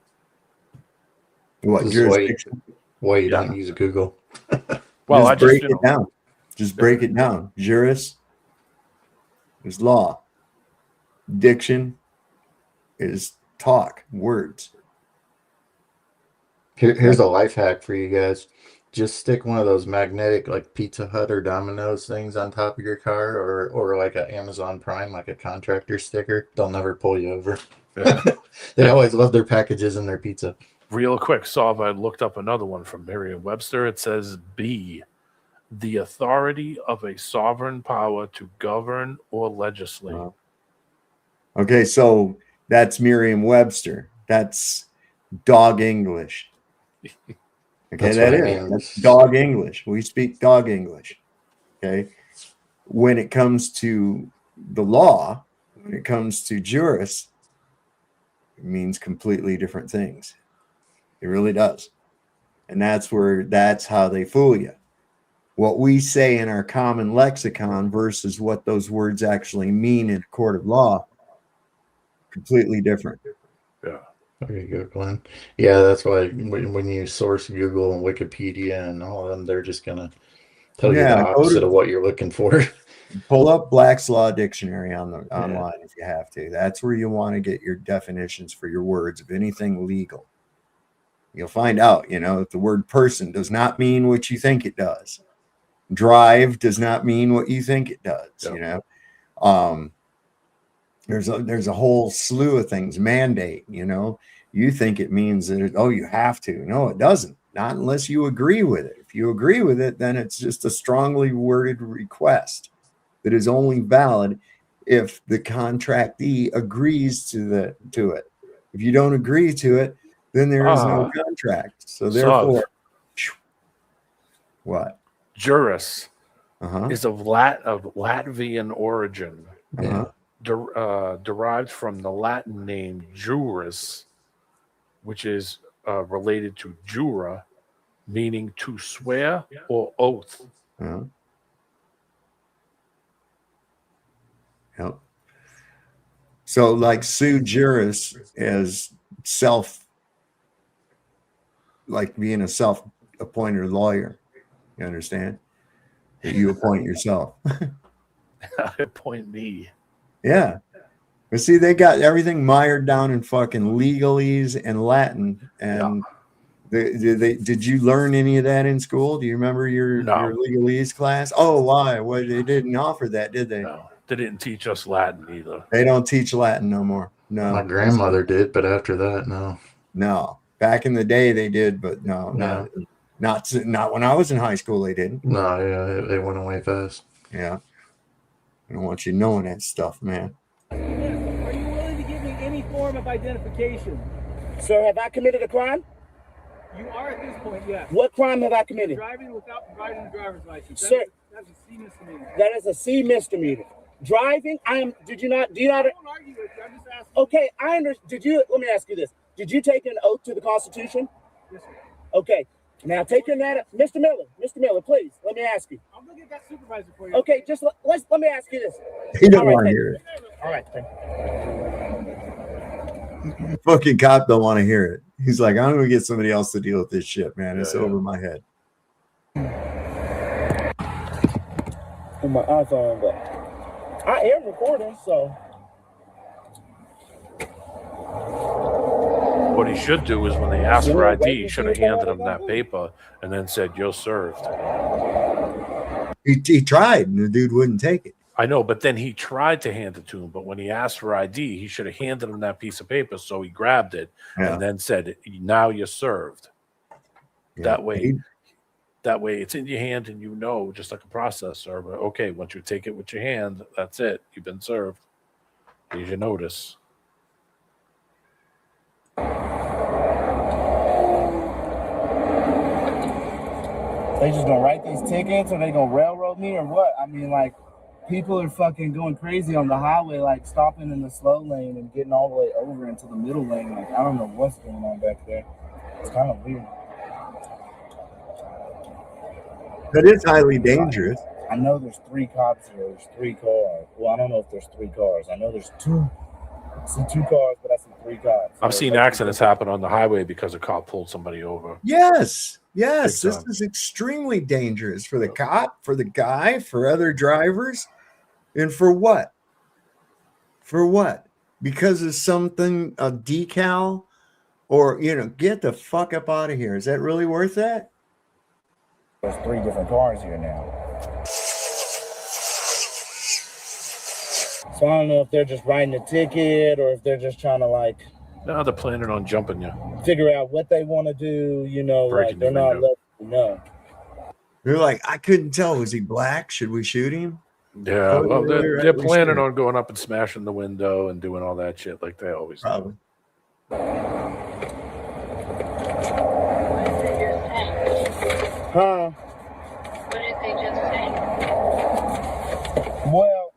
What This is jurisdiction? why you don't use Google. Well, just break it down. Just break it down. Juris is law. Diction is talk, words. Here's a life hack for you guys. Just stick one of those magnetic, like Pizza Hut or Domino's things on top of your car, or like an Amazon Prime, like a contractor sticker. They'll never pull you over. Yeah. They always love their packages and their pizza. Real quick, Sav, I looked up another one from Merriam-Webster. It says B, the authority of a sovereign power to govern or legislate. Okay, so that's Merriam-Webster. That's dog English. Okay, that's dog English. We speak dog English. Okay. When it comes to the law, when it comes to juris, it means completely different things. It really does. And that's how they fool you. What we say in our common lexicon versus what those words actually mean in a court of law, completely different. Yeah. There you go, Glenn. Yeah, that's why when you source Google and Wikipedia and all of them, they're just going to tell you the opposite of what you're looking for. Pull up Black's Law Dictionary online if you have to. That's where you want to get your definitions for your words of anything legal. You'll find out, that the word person does not mean what you think it does. Drive does not mean what you think it does. There's a whole slew of things. Mandate, you think it means that you have to. No, it doesn't. Not unless you agree with it. If you agree with it, then it's just a strongly worded request that is only valid if the contractee agrees to it. If you don't agree to it, then there is no contract. So therefore, What? Juris Uh-huh. is of Latvian origin, derived from the Latin name juris, which is related to jura, meaning to swear or oath. Uh-huh. Yep. So, like, sue juris is like being a self-appointed lawyer. You understand? That you appoint yourself. Appoint me. Yeah. But see, they got everything mired down in fucking legalese and Latin. And did you learn any of that in school? Do you remember your legalese class? Oh, why? Well, they didn't offer that, did they? No, they didn't teach us Latin either. They don't teach Latin no more. No. My grandmother did, but after that, no. No. Back in the day, they did, but no, not when I was in high school. They didn't. No, yeah, they went away fast. Yeah. I don't want you knowing that stuff, man. Are you willing to give me any form of identification? Sir, have I committed a crime? You are at this point, yes. What crime have I committed? Driving without providing a driver's license. Sir, that's a C misdemeanor. That is a C misdemeanor. Driving, do you not? I don't argue with you, I'm just asking. Okay, I understand. Let me ask you this. Did you take an oath to the Constitution? Yes, sir. Okay. Now, taking that, Mr. Miller, please, let me ask you. I'll go get that supervisor for you. Okay, just let me ask you this. He don't want to hear it. All right, thank you. Fucking cop don't want to hear it. He's like, I'm going to get somebody else to deal with this shit, man. It's over my head. On my iPhone, but I am recording, so. What he should do is when they asked for ID, he should have handed them that paper and then said, "You're served." He tried, and the dude wouldn't take it. I know, but then he tried to hand it to him. But when he asked for ID, he should have handed him that piece of paper. So he grabbed it and then said, "Now you're served." Yeah. That way, it's in your hand, and you know, just like a process server. Okay, once you take it with your hand, that's it. You've been served. Here's your notice. They just gonna write these tickets, or they gonna railroad me, or what? I mean, like, people are fucking going crazy on the highway, like stopping in the slow lane and getting all the way over into the middle lane. Like, I don't know what's going on back there. It's kind of weird. That is highly dangerous. I know there's 3 cops here. There's 3 cars. Well, I don't know if there's 3 cars. I know there's 2. I see 2 cars, but I see 3 cars. I've seen accidents happen on the highway because a cop pulled somebody over. Yes. This is extremely dangerous for the cop, for the guy, for other drivers. And for what? For what? Because of something, a decal, or, get the fuck up out of here. Is that really worth that? There's 3 different cars here now. So I don't know if they're just writing a ticket or if they're just trying to, like... No, they're planning on jumping you. Figure out what they want to do, like they're not letting you know. They're like, I couldn't tell. Was he black? Should we shoot him? Yeah, well, they're planning on going up and smashing the window and doing all that shit like they always do. Huh? What did they just say? Well,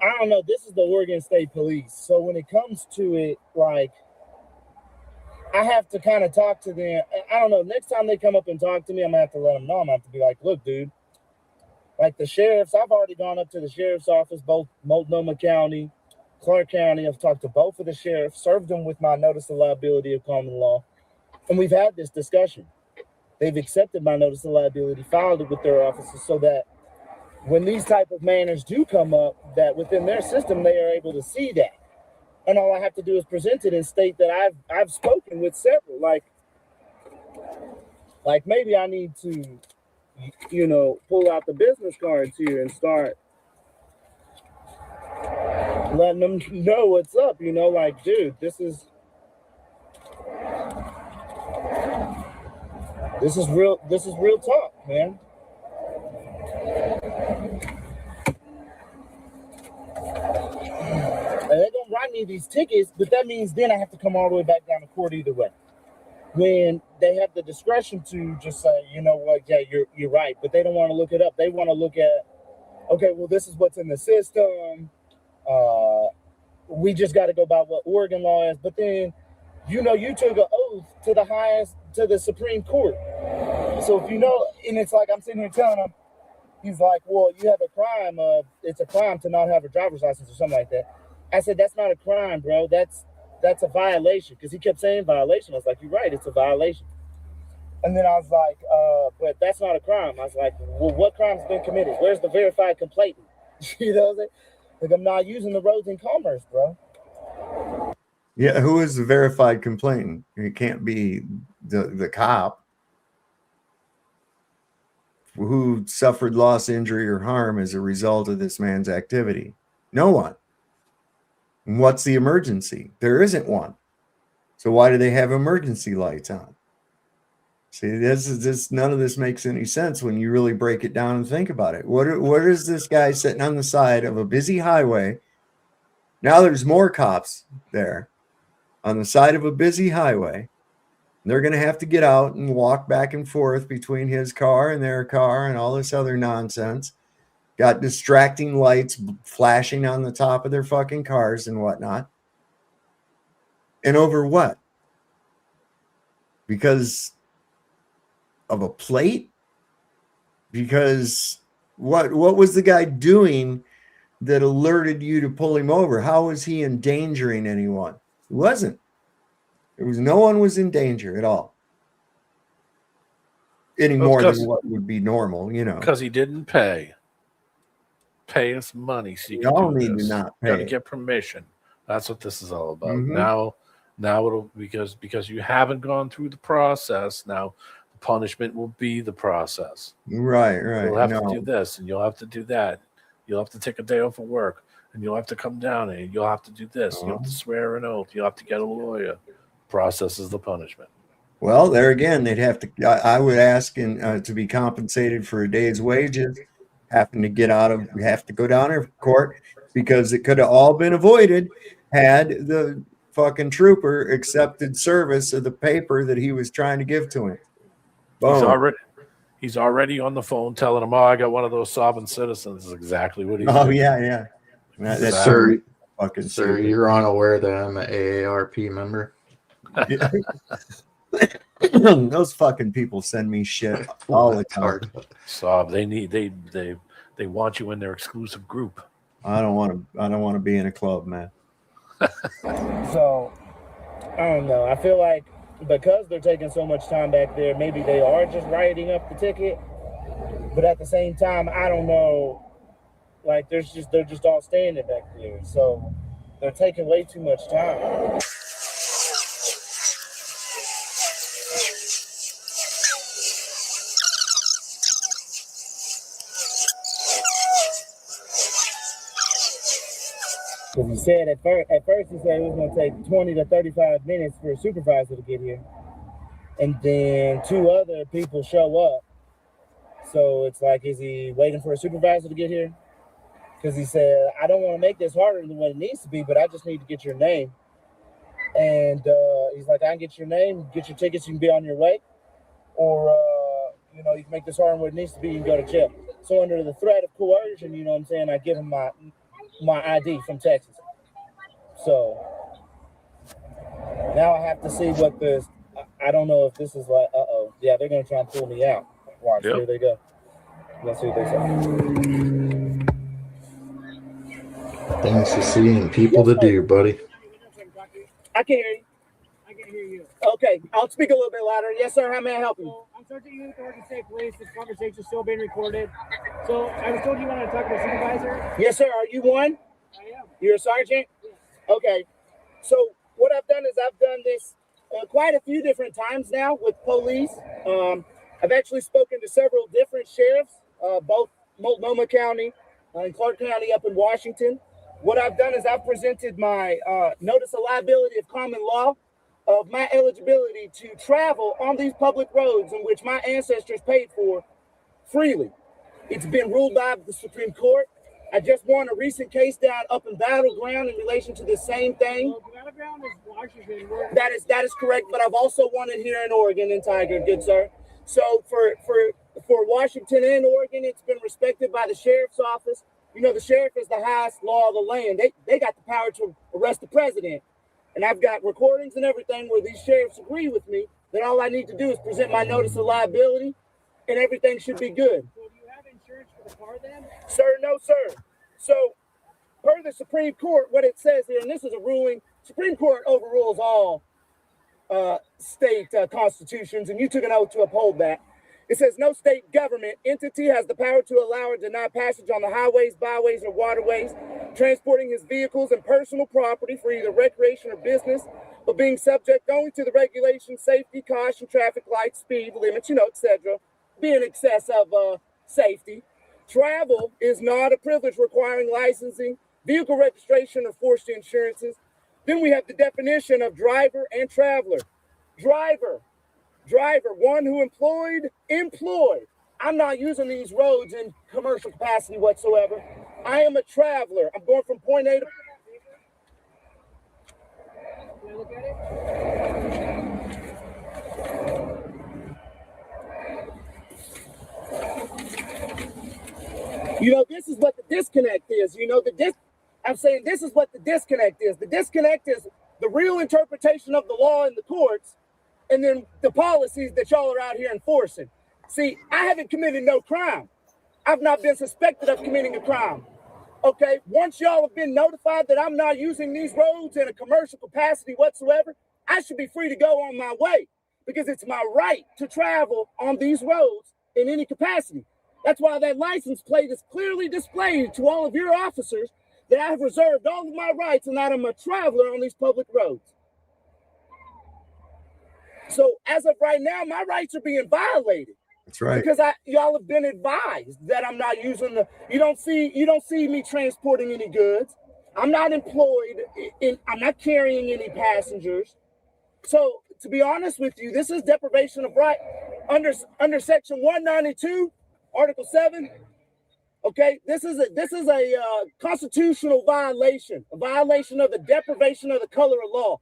I don't know. This is the Oregon State Police. So when it comes to it, like, I have to kind of talk to them. I don't know. Next time they come up and talk to me, I'm going to have to let them know. I'm going to have to be like, look, dude, like the sheriffs, I've already gone up to the sheriff's office, both Multnomah County, Clark County. I've talked to both of the sheriffs, served them with my notice of liability of common law. And we've had this discussion. They've accepted my notice of liability, filed it with their offices so that when these type of manners do come up, that within their system, they are able to see that. And all I have to do is present it and state that I've spoken with several. Like maybe I need to, pull out the business cards here and start letting them know what's up. Like, dude, this is real talk, man. And they're gonna write me these tickets, but that means then I have to come all the way back down to court either way. when they have the discretion to just say, you know what, yeah, you're right, but they don't want to look it up. They want to look at, okay, well, this is what's in the system. We just got to go by what Oregon law is. But then, you know, you took an oath to the Supreme Court. So if you know, and it's like I'm sitting here telling him, he's like, well, you have a crime. It's a crime to not have a driver's license or something like that. I said, that's not a crime, bro. That's a violation. Because he kept saying violation. I was like, you're right, it's a violation. And then I was like, but that's not a crime. I was like, well, what crime's been committed? Where's the verified complainant? You know what I'm saying? Like, I'm not using the roads in commerce, bro. Yeah, who is the verified complainant? It can't be the cop who suffered loss, injury, or harm as a result of this man's activity. No one. And what's the emergency? There isn't one. So why do they have emergency lights on? See, none of this makes any sense when you really break it down and think about it. What is this guy sitting on the side of a busy highway? Now there's more cops there on the side of a busy highway. They're going to have to get out and walk back and forth between his car and their car and all this other nonsense. Got distracting lights flashing on the top of their fucking cars and whatnot. And over what? Because of a plate? Because what was the guy doing that alerted you to pull him over? How was he endangering anyone? He wasn't. No one was in danger at all. Any more than what would be normal, you know. Because he didn't pay us money, so you all can do need this. to not You got to pay. get permission. That's what this is all about. Mhm. Now it'll because you haven't gone through the process. Now the punishment will be the process. Right. You'll have to do this, and you'll have to do that. You'll have to take a day off of work, and you'll have to come down, and you'll have to do this. You'll have to swear an oath. You'll have to get a lawyer. Process is the punishment. Well, there again, they'd have to. I would ask to be compensated for a day's wages. Have to go down to court because it could have all been avoided had the fucking trooper accepted service of the paper that he was trying to give to him. Boom. He's already on the phone telling him, "Oh, I got one of those sovereign citizens." Is exactly what he's Oh doing. yeah. That's Sir, fucking sir, stupid. you're unaware that I'm an AARP member. Those fucking people send me shit all the time. So they want you in their exclusive group. I don't want to be in a club, man. So, I don't know. I feel like because they're taking so much time back there, maybe they are just writing up the ticket. But at the same time, I don't know. Like, they're just all standing back there. So they're taking way too much time. Because he said at first he said it was going to take 20 to 35 minutes for a supervisor to get here. And then 2 other people show up. So it's like, is he waiting for a supervisor to get here? Because he said, I don't want to make this harder than what it needs to be, but I just need to get your name. And he's like, I can get your name, get your tickets, you can be on your way. Or, you can make this harder than what it needs to be, you can go to jail. So under the threat of coercion, you know what I'm saying, I give him my ID from Texas. So now I have to see what this. I don't know if this is like. Yeah, they're gonna try and pull me out. Watch, Here they go. Let's see what they say. Things to see and people to do, buddy. I can't hear you. I can hear you. Okay, I'll speak a little bit louder. Yes, sir. How may I help you? I'm Sergeant Youth, Oregon State Police. This conversation is still being recorded. So I was told you wanted to talk to a supervisor. Yes, sir. Are you one? I am. You're a sergeant? Yes. Okay. So what I've done is I've done this quite a few different times now with police. I've actually spoken to several different sheriffs, both Multnomah County and Clark County up in Washington. What I've done is I've presented my notice of liability of common law of my eligibility to travel on these public roads in which my ancestors paid for freely. It's been ruled by the Supreme Court. I just won a recent case down up in Battleground in relation to the same thing. Well, you gotta background is Washington. That is correct, but I've also won it here in Oregon in Tiger, good sir. So for Washington and Oregon, it's been respected by the sheriff's office. You know, the sheriff is the highest law of the land. They got the power to arrest the president. And I've got recordings and everything where these sheriffs agree with me that all I need to do is present my notice of liability and everything should be good. So do you have insurance for the car then? Sir, no, sir. So per the Supreme Court, what it says here, and this is a ruling, Supreme Court overrules all state constitutions, and you took an oath to uphold that. It says no state government entity has the power to allow or deny passage on the highways, byways, or waterways, transporting his vehicles and personal property for either recreation or business, but being subject only to the regulations, safety, caution, traffic lights, speed limits, etc., be in excess of safety. Travel is not a privilege requiring licensing, vehicle registration, or forced insurances. Then we have the definition of driver and traveler. Driver, one who employed. I'm not using these roads in commercial capacity whatsoever. I am a traveler. I'm going from point A to... Can I look at it? You know, this is what the disconnect is. You know, I'm saying this is what the disconnect is. The disconnect is the real interpretation of the law in the courts and then the policies that y'all are out here enforcing. See, I haven't committed no crime. I've not been suspected of committing a crime. Okay, once y'all have been notified that I'm not using these roads in a commercial capacity whatsoever, I should be free to go on my way because it's my right to travel on these roads in any capacity. That's why that license plate is clearly displayed to all of your officers that I have reserved all of my rights and that I'm a traveler on these public roads. So as of right now, my rights are being violated. That's right. Because y'all have been advised that I'm not using you don't see me transporting any goods. I'm not employed I'm not carrying any passengers. So to be honest with you, this is deprivation of right under section 192, article 7. Okay, this is a constitutional violation, a violation of the deprivation of the color of law.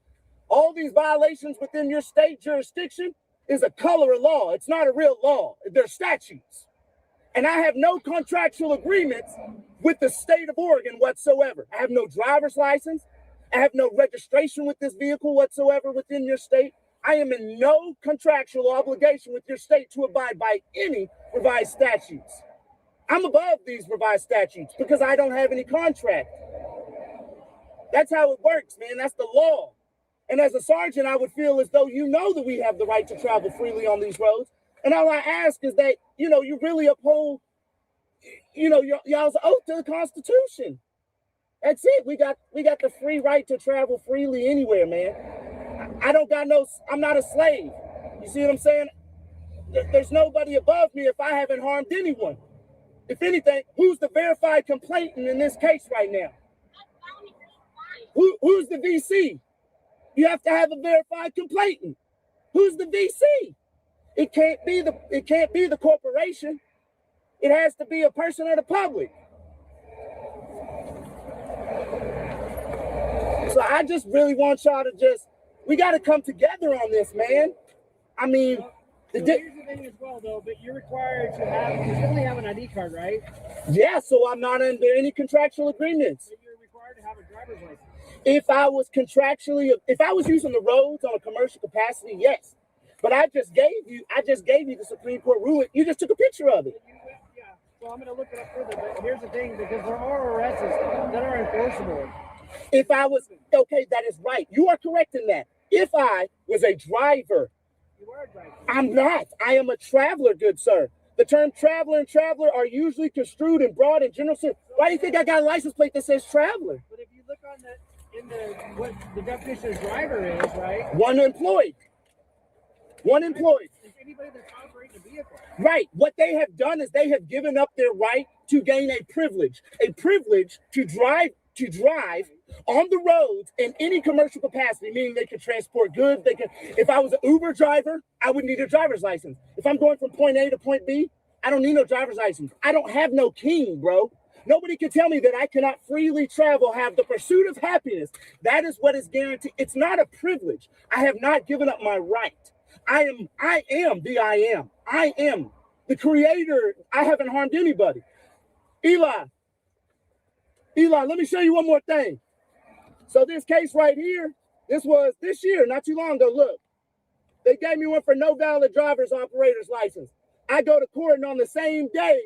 All these violations within your state jurisdiction is a color of law. It's not a real law. They're statutes. And I have no contractual agreements with the state of Oregon whatsoever. I have no driver's license. I have no registration with this vehicle whatsoever within your state. I am in no contractual obligation with your state to abide by any revised statutes. I'm above these revised statutes because I don't have any contract. That's how it works, man. That's the law. And as a sergeant, I would feel as though you know that we have the right to travel freely on these roads. And all I ask is that, you really uphold, y'all's oath to the Constitution. That's it. We got the free right to travel freely anywhere, man. I'm not a slave. You see what I'm saying? There's nobody above me if I haven't harmed anyone. If anything, who's the verified complainant in this case right now? Who's the VC? You have to have a verified complainant. Who's the VC? It can't be the corporation. It has to be a person of the public. So I just really want y'all to we got to come together on this, man. I mean, here's the thing as well, though, but you're required to you only have an ID card, right? Yeah, so I'm not under any contractual agreements. But you're required to have a driver's license. If I was using the roads on a commercial capacity, yes. But I just gave you the Supreme Court ruling. You just took a picture of it. Yeah, so I'm going to look it up further, but here's the thing, because there are arrests that are enforceable. That is right. You are correct in that. If I was a driver, you are a driver. I'm not. I am a traveler, good sir. The term traveler and traveler are usually construed in broad and general sense. Why do you think I got a license plate that says traveler? But if you look on what the definition of driver is, right? One employed. It's anybody that's operating a vehicle. Right. What they have done is they have given up their right to gain a privilege to drive on the roads in any commercial capacity, meaning they can transport goods. If I was an Uber driver, I would need a driver's license. If I'm going from point A to point B, I don't need no driver's license. I don't have no king, bro. Nobody can tell me that I cannot freely travel, have the pursuit of happiness. That is what is guaranteed. It's not a privilege. I have not given up my right. I am the I am. I am the creator. I haven't harmed anybody. Eli, let me show you one more thing. So this case right here, this was this year, not too long ago. Look, they gave me one for no valid driver's operator's license. I go to court, and on the same day,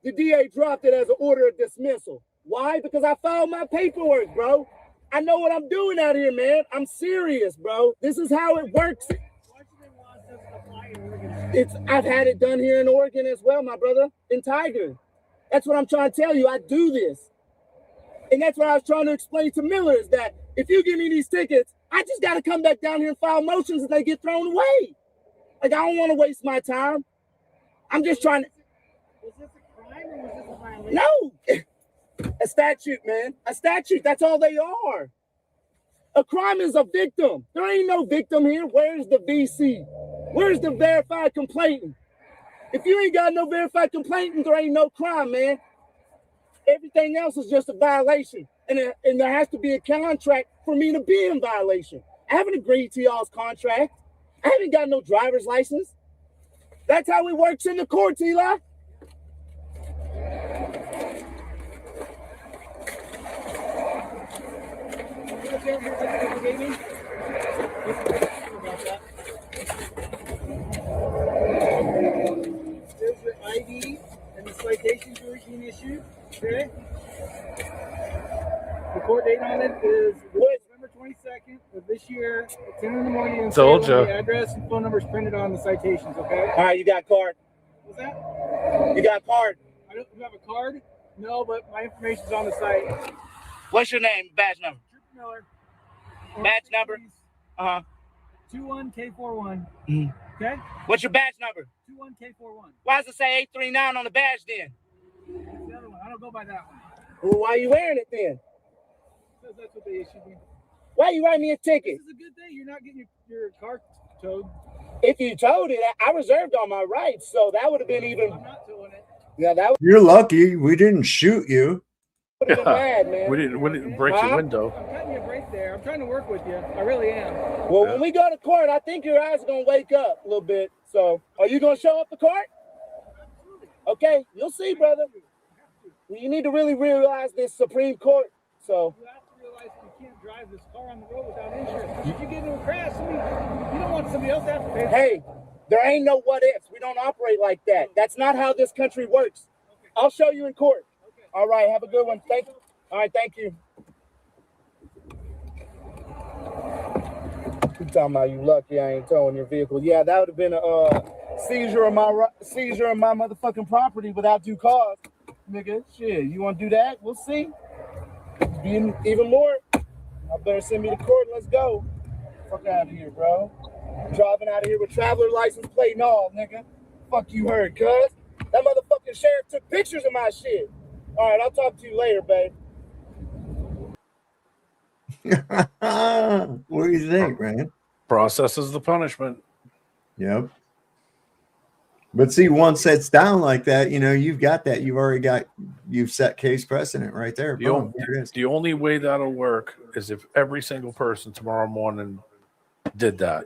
the DA dropped it as an order of dismissal. Why? Because I filed my paperwork, bro. I know what I'm doing out here, man. I'm serious, bro. This is how it works. I've had it done here in Oregon as well, my brother, in Tiger. That's what I'm trying to tell you. I do this. And that's what I was trying to explain to Miller, is that if you give me these tickets, I just got to come back down here and file motions and they get thrown away. Like, I don't want to waste my time. I'm just trying to. Was this a crime or was this a violation? No! A statute, man. A statute. That's all they are. A crime is a victim. There ain't no victim here. Where's the VC? Where's the verified complainant? If you ain't got no verified complainant, there ain't no crime, man. Everything else is just a violation. And there has to be a contract for me to be in violation. I haven't agreed to y'all's contract. I haven't got no driver's license. That's how it works in the courts, Eli. There's your ID and the citations were being issued. Okay. The court date on it is November 22nd of this year at 10 in the morning. And Told ya. the address and phone numbers printed on the citations. Okay. All right, you got a card? What's that? You got a card? You have a card? No, but my information's on the site. What's your name? Badge number? Miller. Badge number? 21K41. Okay? What's your badge number? 21K41. Why does it say 839 on the badge then? That's the other one. I don't go by that one. Well, why are you wearing it then? Because that's what they issued me. Why are you writing me a ticket? This is a good thing. You're not getting your car towed. If you towed it, I reserved all my rights, so that would have been even. I'm not towing it. Yeah, that would You're lucky we didn't shoot you. have been bad, man. We didn't break your window. I'm cutting you a break there. I'm trying to work with you. I really am. Well, when we go to court, I think your eyes are going to wake up a little bit. So, are you going to show up to court? Okay, you'll see, brother. You need to really realize this Supreme Court. So, You have to realize you can't drive this car on the road without insurance. If you get into a crash, you don't want somebody else to have to pay. hey, there ain't no what ifs. We don't operate like that. That's not how this country works. I'll show you in court. All right, have a good one. Thank you. All right, thank you. You talking about you lucky I ain't towing your vehicle? Yeah, that would have been a seizure of my motherfucking property without due cause, nigga. Shit, you want to do that? We'll see. Be even more. I better send me to court. Let's go. Fuck out of here, bro. Driving out of here with traveler license plate and all, nigga. Fuck you heard, cuz. That motherfucking sheriff took pictures of my shit. All right, I'll talk to you later, babe. What do you think, man? Process is the punishment. Yep. But see, once it's down like that, you've got that. You've set case precedent right there. Boom, there it is. The only way that'll work is if every single person tomorrow morning did that.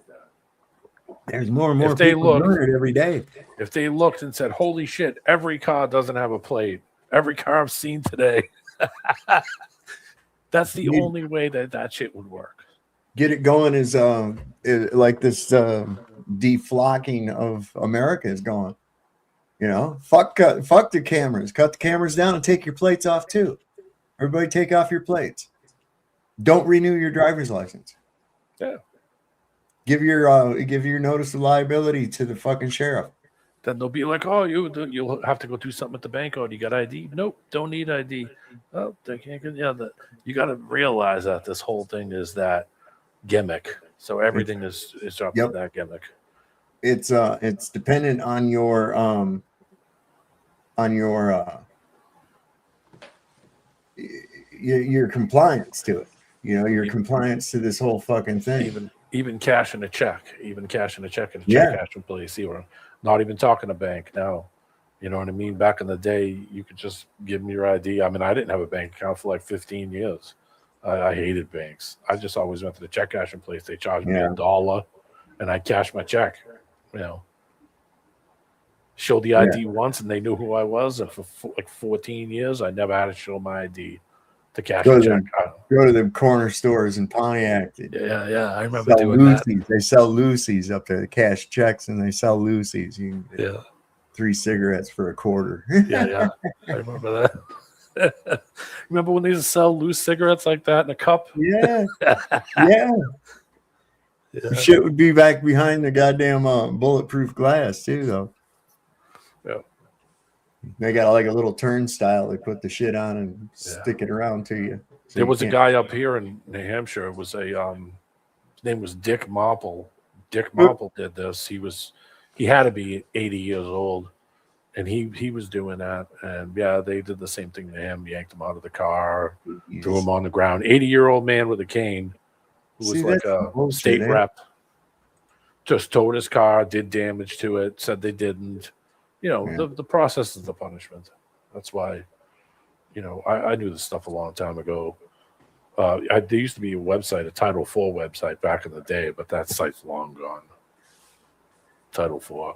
There's more and more If they people look- doing it every day. If they looked and said, holy shit, every car doesn't have a plate. Every car I've seen today. That's the only way that shit would work. Get it going is like this deflocking of America is going. Fuck the cameras. Cut the cameras down and take your plates off too. Everybody take off your plates. Don't renew your driver's license. Yeah. Give your notice of liability to the fucking sheriff. Then they'll be like, oh, you'll have to go do something at the bank. Oh, do you got ID? Nope, don't need ID. Oh, they can't get, you got to realize that this whole thing is that gimmick. So everything is up to that gimmick. It's dependent on your compliance to it. Your compliance to this whole fucking thing. Even cashing a check, and a check Yeah. cashing place. Not even talking a bank. No, You know what I mean? Back in the day, you could just give me your ID. I mean, I didn't have a bank account for like 15 years. I hated banks. I just always went to the check cashing place. They charged me $1, and I cashed my check. You know, showed the ID once, and they knew who I was. And for like 14 years, I never had to show my ID to cash a check. Go to the corner stores in Pontiac. Yeah. I remember doing that. They sell Lucy's up there. They cash checks and they sell Lucy's. You can get 3 cigarettes for $0.25. Yeah. I remember that. Remember when they used to sell loose cigarettes like that in a cup? Yeah. Shit would be back behind the goddamn bulletproof glass too, though. Yeah. They got like a little turnstile. They put the shit on and stick it around to you. So There was a guy up here in New Hampshire. It was his name was Dick Marple. Dick Marple did this. He had to be 80 years old, and he was doing that. And they did the same thing to him. Yanked him out of the car, threw him on the ground. 80-year-old man with a cane, who was like a state rep, just towed his car, did damage to it, said they didn't. You know, the process is the punishment. That's why, you know, I knew this stuff a long time ago. There used to be a website, a Title IV website back in the day, but that site's long gone. Title IV.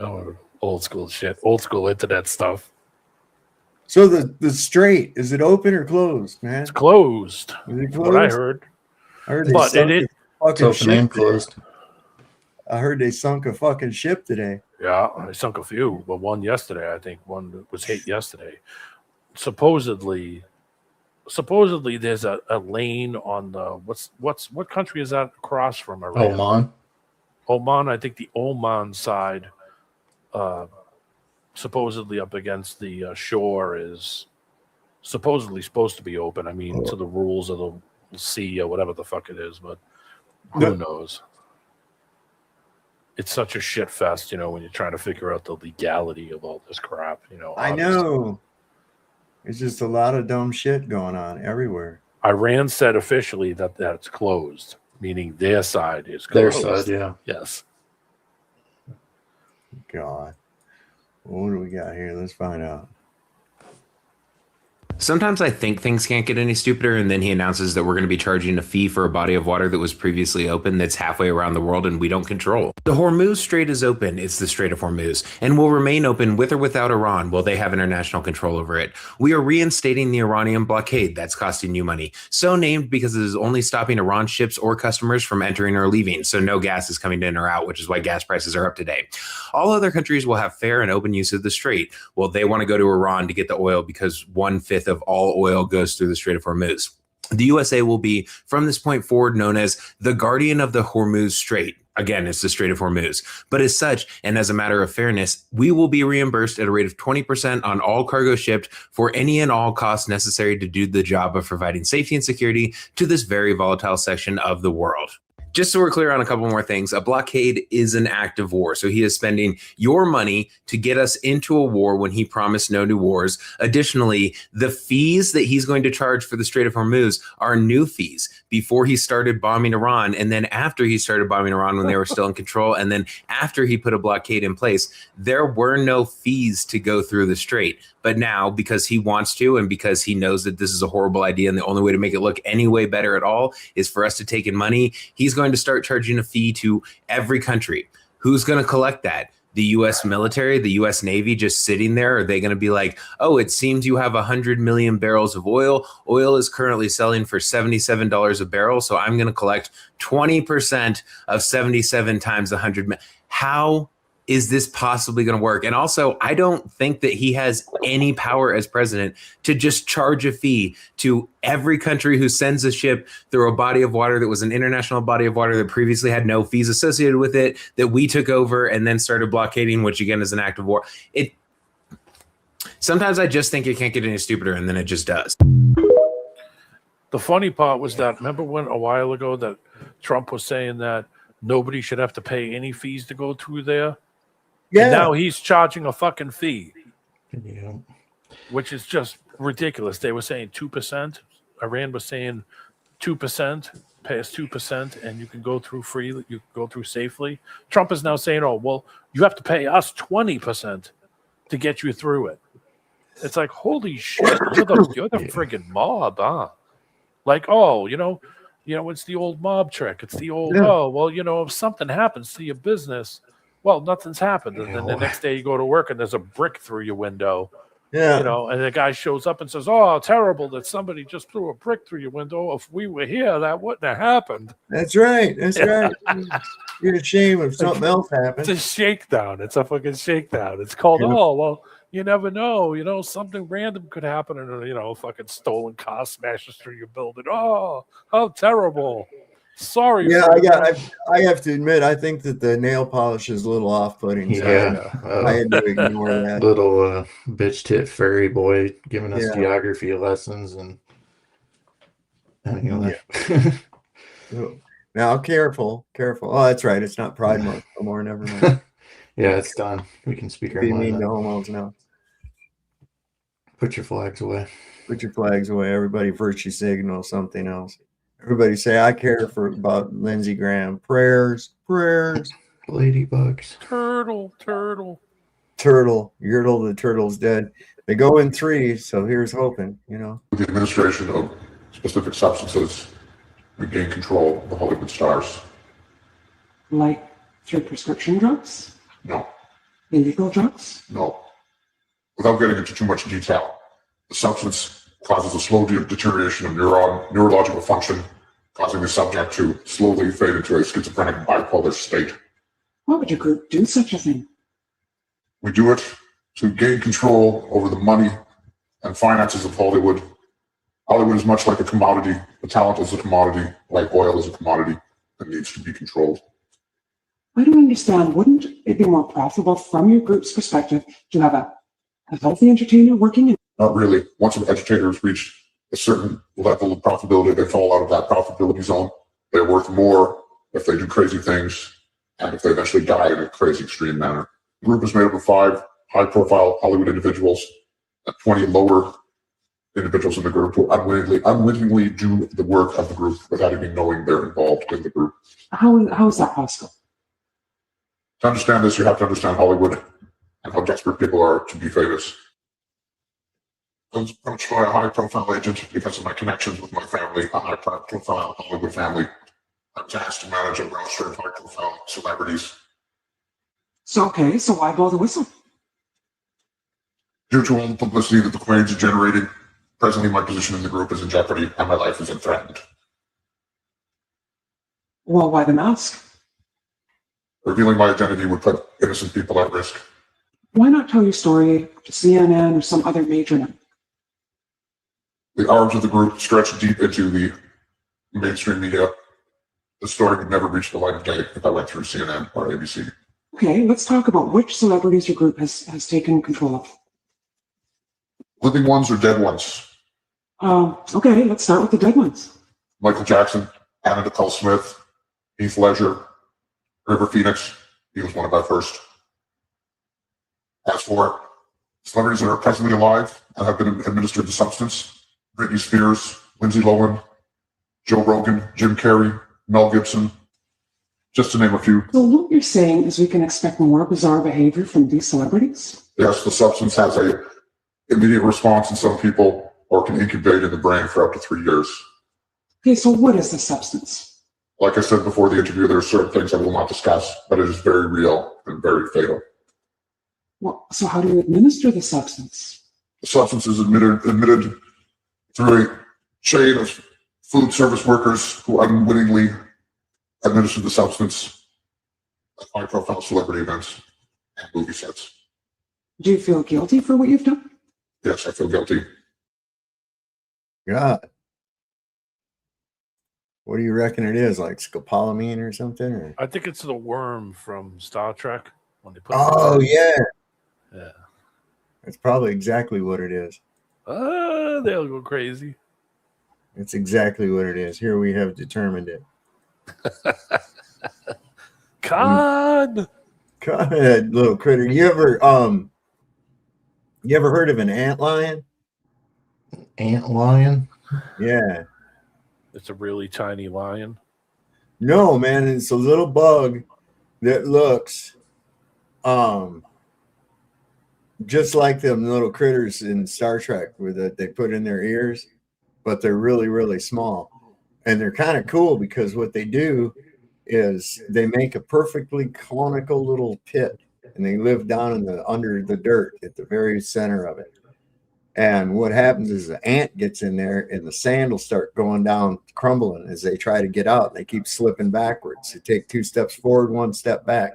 Oh, old school shit. Old school internet stuff. So the Strait, is it open or closed, man? It's closed. Is it closed? What I heard. But it is fucking open and closed. I heard they sunk a fucking ship today. Yeah, they sunk a few, but one yesterday, I think. One was hit yesterday. Supposedly there's a lane on the what country is that across from Iran? Oman. I think the Oman side, supposedly up against the shore, is supposedly supposed to be open. I mean, to the rules of the sea or whatever the fuck it is, but who knows? It's such a shit fest, you know, when you're trying to figure out the legality of all this crap, you know. I know. It's just a lot of dumb shit going on everywhere. Iran said officially that it's closed, meaning their side is closed. Their side, yeah. Yes. God. Well, what do we got here? Let's find out. Sometimes I think things can't get any stupider, and then he announces that we're going to be charging a fee for a body of water that was previously open that's halfway around the world and we don't control. The Hormuz Strait is open. It's the Strait of Hormuz, and will remain open with or without Iran while they have international control over it. We are reinstating the Iranian blockade that's costing you money, so named because it is only stopping Iran ships or customers from entering or leaving, so no gas is coming in or out, which is why gas prices are up today. All other countries will have fair and open use of the strait. Well, they want to go to Iran to get the oil because 1/5 of all oil goes through the Strait of Hormuz. The USA will be, from this point forward, known as the guardian of the Hormuz Strait. Again, it's the Strait of Hormuz. But as such, and as a matter of fairness, we will be reimbursed at a rate of 20% on all cargo shipped for any and all costs necessary to do the job of providing safety and security to this very volatile section of the world. Just so we're clear on a couple more things, a blockade is an act of war. So he is spending your money to get us into a war when he promised no new wars. Additionally, the fees that he's going to charge for the Strait of Hormuz are new fees before he started bombing Iran. And then after he started bombing Iran when they were still in control. And then after he put a blockade in place, there were no fees to go through the strait. But now, because he wants to, and because he knows that this is a horrible idea, and the only way to make it look any way better at all is for us to take in money, he's going to start charging a fee to every country. Who's going to collect that? The U.S. military, the U.S. Navy just sitting there? Are they going to be like, oh, it seems you have 100 million barrels of oil. Oil is currently selling for $77 a barrel, so I'm going to collect 20% of 77 times 100. How is this possibly going to work? And also, I don't think that he has any power as president to just charge a fee to every country who sends a ship through a body of water that was an international body of water that previously had no fees associated with it, that we took over and then started blockading, which again is an act of war. Sometimes I just think it can't get any stupider, and then it just does. The funny part was that, remember when a while ago that Trump was saying that nobody should have to pay any fees to go through there? Yeah. And now he's charging a fucking fee, which is just ridiculous. They were saying 2%. Iran was saying 2%. pay us 2%, and you can go through freely. You can go through safely. Trump is now saying, "Oh, well, you have to pay us 20% to get you through it." It's like, holy shit, you're the friggin' mob, huh? Like, oh, it's the old mob trick. It's the old, oh, well, if something happens to your business, well, nothing's happened. And then the next day you go to work and there's a brick through your window. Yeah. And the guy shows up and says, "Oh, terrible that somebody just threw a brick through your window. If we were here, that wouldn't have happened." That's right. That's right. You're ashamed if something else happens. It's a shakedown. It's a fucking shakedown. It's called, oh, well, you never know. Something random could happen and, a fucking stolen car smashes through your building. Oh, how terrible. Sorry. Yeah, I have to admit, I think that the nail polish is a little off-putting. So I had to ignore that. Little bitch tit fairy boy giving us geography lessons and Now, careful. Oh, that's right. It's not Pride Month no more. Never mind. Yeah, it's done. We can speak our Be mind. mean to homos now. Put your flags away. Put your flags away. Everybody virtue signal something else. Everybody say, I care about Lindsey Graham. Prayers. Ladybugs. Turtle. Yertle the turtle's dead. They go in threes, so here's hoping, With the administration of specific substances, we gain control of the Hollywood stars. Like through prescription drugs? No. Illegal drugs? No. Without getting into too much detail, the substance causes a slow deterioration of neurological function, causing the subject to slowly fade into a schizophrenic bipolar state. Why would your group do such a thing? We do it to gain control over the money and finances of Hollywood. Hollywood is much like a commodity. The talent is a commodity, like oil is a commodity that needs to be controlled. I don't understand. Wouldn't it be more profitable from your group's perspective to have a healthy entertainer working in? Not really. Once an entertainer has reached a certain level of profitability, they fall out of that profitability zone. They're worth more if they do crazy things and if they eventually die in a crazy extreme manner. The group is made up of 5 high-profile Hollywood individuals and 20 lower individuals in the group who unwittingly do the work of the group without even knowing they're involved in the group. How is that possible? To understand this, you have to understand Hollywood and how desperate people are to be famous. I was approached by a high-profile agent because of my connections with my family, a high-profile Hollywood family. I'm tasked to manage a roster of high-profile celebrities. So why blow the whistle? Due to all the publicity that the Queens are generating, presently my position in the group is in jeopardy and my life is threatened. Well, why the mask? Revealing my identity would put innocent people at risk. Why not tell your story to CNN or some other major network? The arms of the group stretch deep into the mainstream media. The story would never reach the light of day if I went through CNN or ABC. Okay, let's talk about which celebrities your group has taken control of. Living ones or dead ones? Okay, let's start with the dead ones. Michael Jackson, Anna Nicole Smith, Heath Ledger, River Phoenix. He was one of my first. As for celebrities that are presently alive and have been administered the substance, Britney Spears, Lindsay Lohan, Joe Rogan, Jim Carrey, Mel Gibson, just to name a few. So what you're saying is we can expect more bizarre behavior from these celebrities? Yes, the substance has a immediate response in some people or can incubate in the brain for up to 3 years. Okay, so what is the substance? Like I said before the interview, there are certain things I will not discuss, but it is very real and very fatal. Well, so how do you administer the substance? The substance is admitted through a chain of food service workers who unwittingly administer the substance at high-profile celebrity events and movie sets. Do you feel guilty for what you've done? Yes, I feel guilty. God. What do you reckon it is? Like scopolamine or something? Or? I think it's the worm from Star Trek. When they put yeah. Yeah. That's probably exactly what it is. They'll go crazy. It's exactly what it is. Here we have determined it. God, little critter. You ever heard of an antlion? Antlion? Yeah. It's a really tiny lion. No, man, it's a little bug that looks just like them little critters in Star Trek that they put in their ears, but they're really, really small. And they're kind of cool because what they do is they make a perfectly conical little pit, and they live down in the under the dirt at the very center of it. And what happens is the ant gets in there and the sand will start going down, crumbling as they try to get out. And they keep slipping backwards. They take 2 steps forward, 1 step back.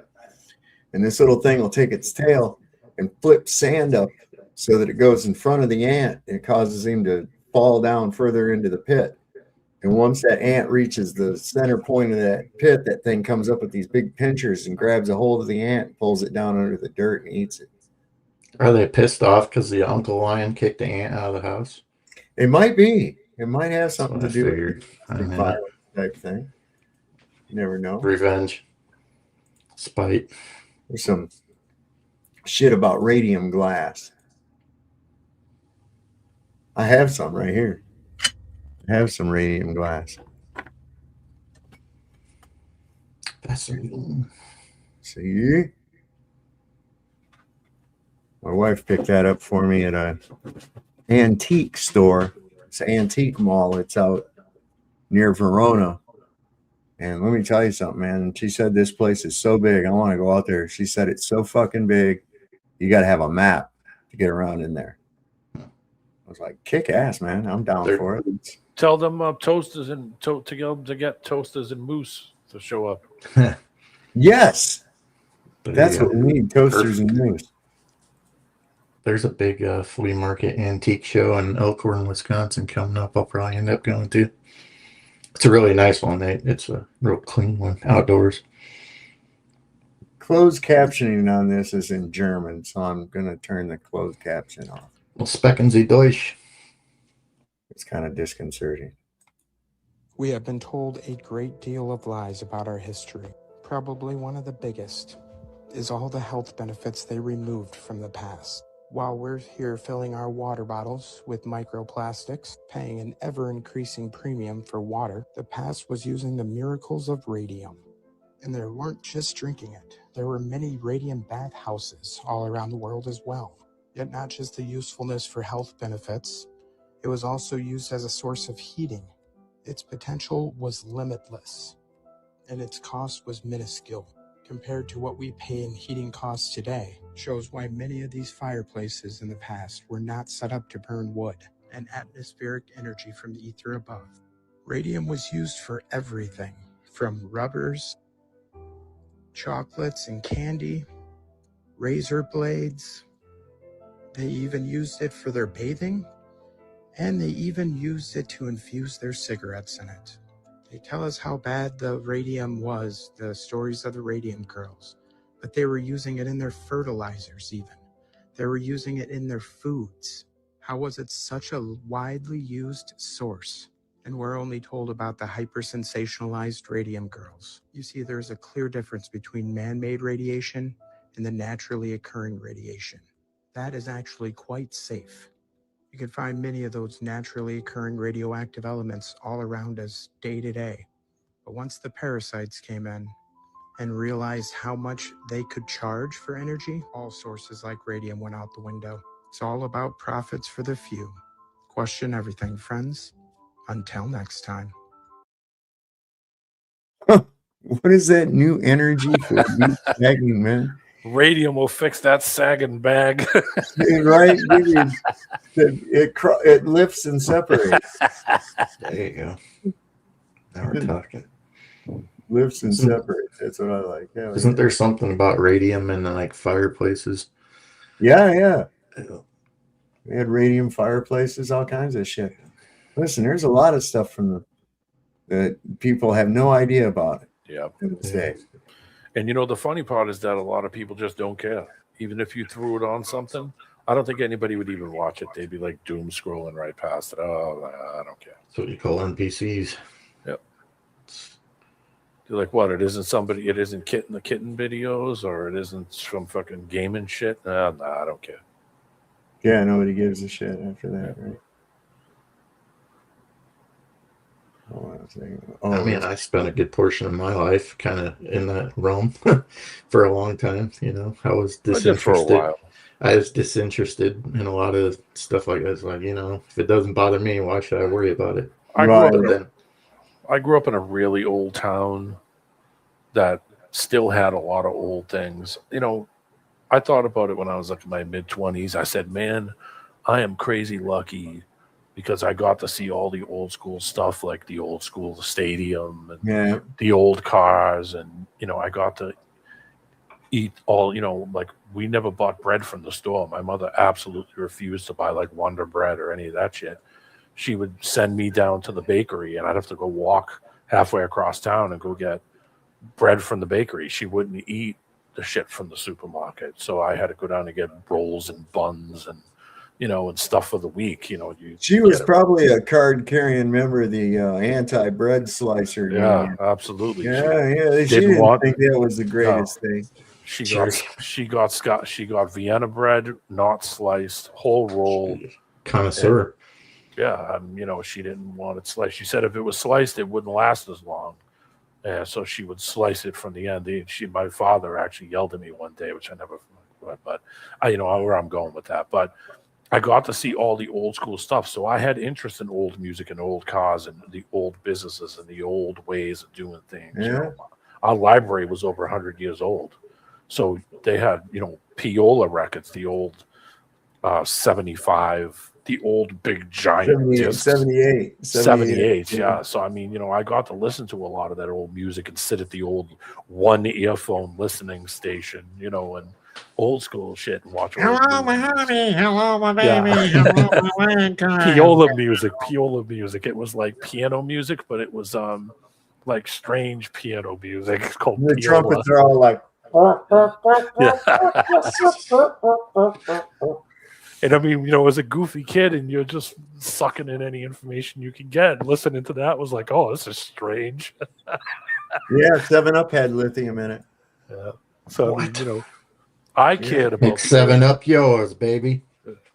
And this little thing will take its tail and flip sand up so that it goes in front of the ant. And it causes him to fall down further into the pit. And once that ant reaches the center point of that pit, that thing comes up with these big pinchers and grabs a hold of the ant, pulls it down under the dirt and eats it. Are they pissed off because the uncle lion kicked the ant out of the house? It might be. It might have something to I do figured. with the violent type thing. You never know. Revenge. Spite. There's some shit about radium glass. I have some right here. I have some radium glass. See? My wife picked that up for me at a antique store. It's an antique mall. It's out near Verona. And let me tell you something, man. She said this place is so big. I want to go out there. She said it's so fucking big. You got to have a map to get around in there. I was like, kick ass, man. I'm down for it. Tell them toasters and to get toasters and moose to show up. Yes. That's what we need, toasters and moose. There's a big flea market antique show in Elkhorn, Wisconsin coming up. I'll probably end up going to. It's a really nice one. It's a real clean one, outdoors. Closed captioning on this is in German, so I'm going to turn the closed caption off. Well, sprechen Sie Deutsch. It's kind of disconcerting. We have been told a great deal of lies about our history. Probably one of the biggest is all the health benefits they removed from the past. While we're here filling our water bottles with microplastics, paying an ever-increasing premium for water, the past was using the miracles of radium. And they weren't just drinking it. There were many radium bathhouses all around the world as well. Yet not just the usefulness for health benefits, it was also used as a source of heating. Its potential was limitless, and its cost was minuscule. Compared to what we pay in heating costs today, shows why many of these fireplaces in the past were not set up to burn wood and atmospheric energy from the ether above. Radium was used for everything, from rubbers, chocolates and candy, razor blades. They even used it for their bathing, and they even used it to infuse their cigarettes in it. They tell us how bad the radium was, the stories of the radium girls, but they were using it in their fertilizers even. They were using it in their foods. How was it such a widely used source? And we're only told about the hyper-sensationalized radium girls. You see, there's a clear difference between man-made radiation and the naturally occurring radiation. That is actually quite safe. You can find many of those naturally occurring radioactive elements all around us day to day. But once the parasites came in and realized how much they could charge for energy, all sources like radium went out the window. It's all about profits for the few. Question everything, friends. Until next time. What is that new energy for you sagging, man? Radium will fix that sagging bag. Right? It lifts and separates. There you go. Now we're talking. Lifts and separates. That's what I like. Yeah, Isn't there something about radium in like fireplaces? Yeah. We had radium fireplaces, all kinds of shit. Listen, there's a lot of stuff from that people have no idea about it. Yeah. To this day. And the funny part is that a lot of people just don't care. Even if you threw it on something, I don't think anybody would even watch it. They'd be like doom scrolling right past it. Oh, I don't care. That's what you call NPCs. Yep. They're like, what? It isn't Kitten the Kitten videos, or it isn't from fucking gaming shit. Nah, I don't care. Yeah, nobody gives a shit after that, right? Oh, I mean, I spent a good portion of my life kind of in that realm for a long time. You know, I was I did for a disinterested. while. I was disinterested in a lot of stuff like that. It's like, you know, if it doesn't bother me, why should I worry about it? I grew up in a really old town that still had a lot of old things. You know, I thought about it when I was like in my mid-20s. I said, man, I am crazy lucky because I got to see all the old school stuff, like the old school stadium and the old cars. And, you know, I got to eat all, you know, like we never bought bread from the store. My mother absolutely refused to buy like Wonder Bread or any of that shit. She would send me down to the bakery and I'd have to go walk halfway across town and go get bread from the bakery. She wouldn't eat the shit from the supermarket. So I had to go down and get rolls and buns and, you know, and stuff for the week. You know, she was probably a card-carrying member of the anti-bread slicer. Yeah, absolutely. Yeah. She didn't think that was the greatest thing. She got Vienna bread, not sliced, whole roll. Connoisseur. Yeah, you know, she didn't want it sliced. She said if it was sliced, it wouldn't last as long. So she would slice it from the end. My father actually yelled at me one day, which I never, but you know where I'm going with that. But I got to see all the old school stuff. So I had interest in old music and old cars and the old businesses and the old ways of doing things. Yeah. You know, our library was over 100 years old. So they had, you know, Piola records, the old 75, the old big giant discs. 78, yeah. So, I mean, you know, I got to listen to a lot of that old music and sit at the old one earphone listening station, you know, and old school shit and watch. Hello, my honey. Hello, my baby. Hello, my mankind. Piola music. It was like piano music, but it was like strange piano music. It's called the Piola. trumpets are all like. And I mean, you know, as a goofy kid and you're just sucking in any information you can get, listening to that was like, oh, this is strange. Yeah, 7-Up had lithium in it. Yeah. So, I mean, you know, I cared about Pick 7-Up yours, baby.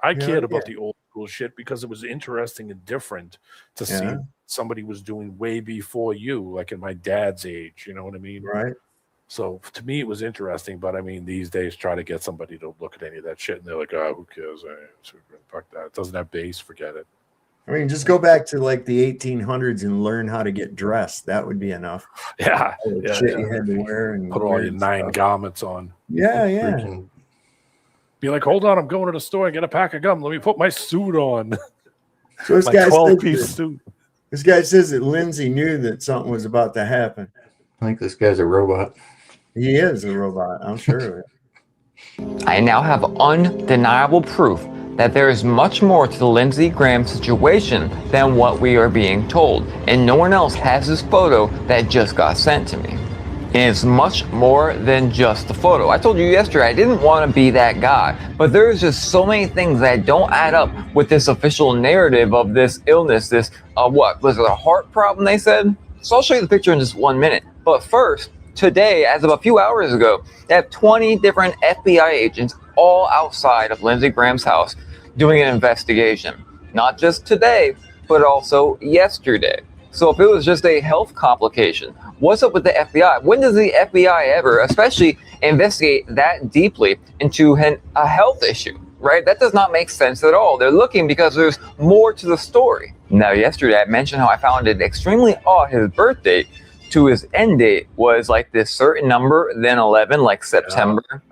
I cared about the old school shit because it was interesting and different to see somebody was doing way before you, like in my dad's age, you know what I mean? Right. So to me, it was interesting, but I mean, these days, try to get somebody to look at any of that shit, and they're like, "Oh, who cares? Fuck that. It doesn't have bass. Forget it." I mean, just go back to like the 1800s and learn how to get dressed. That would be enough. Yeah, shit you had to wear and put all your 9 garments on. Yeah. Be like, hold on, I'm going to the store and get a pack of gum. Let me put my suit on. So this my guy 12-piece suit. This guy says that Lindsay knew that something was about to happen. I think this guy's a robot. He is a robot, I'm sure of it. I now have undeniable proof that there is much more to the Lindsey Graham situation than what we are being told, and no one else has this photo that just got sent to me. And it's much more than just the photo. I told you yesterday I didn't want to be that guy, but there's just so many things that don't add up with this official narrative of this illness, this, what, was it a heart problem they said? So I'll show you the picture in just 1 minute. But first, today, as of a few hours ago, they have 20 different FBI agents all outside of Lindsey Graham's house doing an investigation. Not just today, but also yesterday. So if it was just a health complication, what's up with the FBI? When does the FBI ever, especially investigate that deeply into a health issue, right? That does not make sense at all. They're looking because there's more to the story. Now, yesterday I mentioned how I found it extremely odd his birth date to his end date was like this certain number, then 11, like September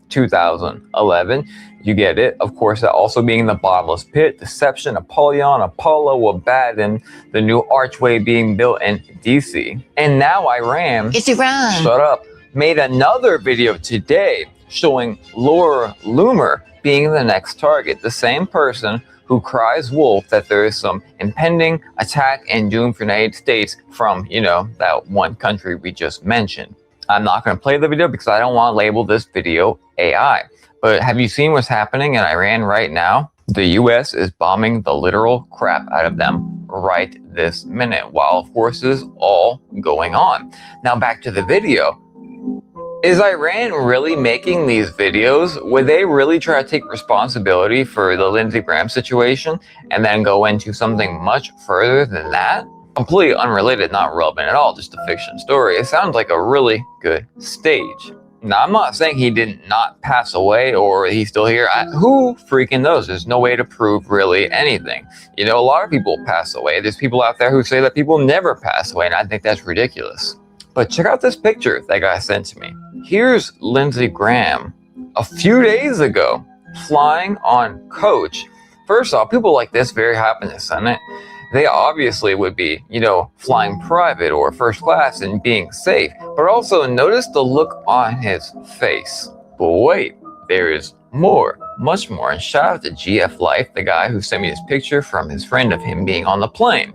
2011. You get it. Of course, that also being the bottomless pit, Deception, Apollyon, Apollo, Abaddon, the new archway being built in DC. And now Iran, shut up, made another video today showing Laura Loomer being the next target, the same person who cries wolf that there is some impending attack and doom for the United States from, you know, that one country we just mentioned. I'm not going to play the video because I don't want to label this video AI. But have you seen what's happening in Iran right now? The US is bombing the literal crap out of them right this minute, while of course this is all going on. Now back to the video. Is Iran really making these videos? Would they really try to take responsibility for the Lindsey Graham situation and then go into something much further than that? Completely unrelated, not relevant at all, just a fiction story. It sounds like a really good stage. Now, I'm not saying he did not pass away or he's still here. Who freaking knows? There's no way to prove really anything. You know, a lot of people pass away. There's people out there who say that people never pass away, and I think that's ridiculous. But check out this picture that guy sent to me. Here's Lindsey Graham a few days ago flying on coach. First off, people like this, very high up in the Senate, they obviously would be, you know, flying private or first class and being safe. But also notice the look on his face. But wait, there is more, much more. And shout out to GF Life, the guy who sent me this picture from his friend of him being on the plane.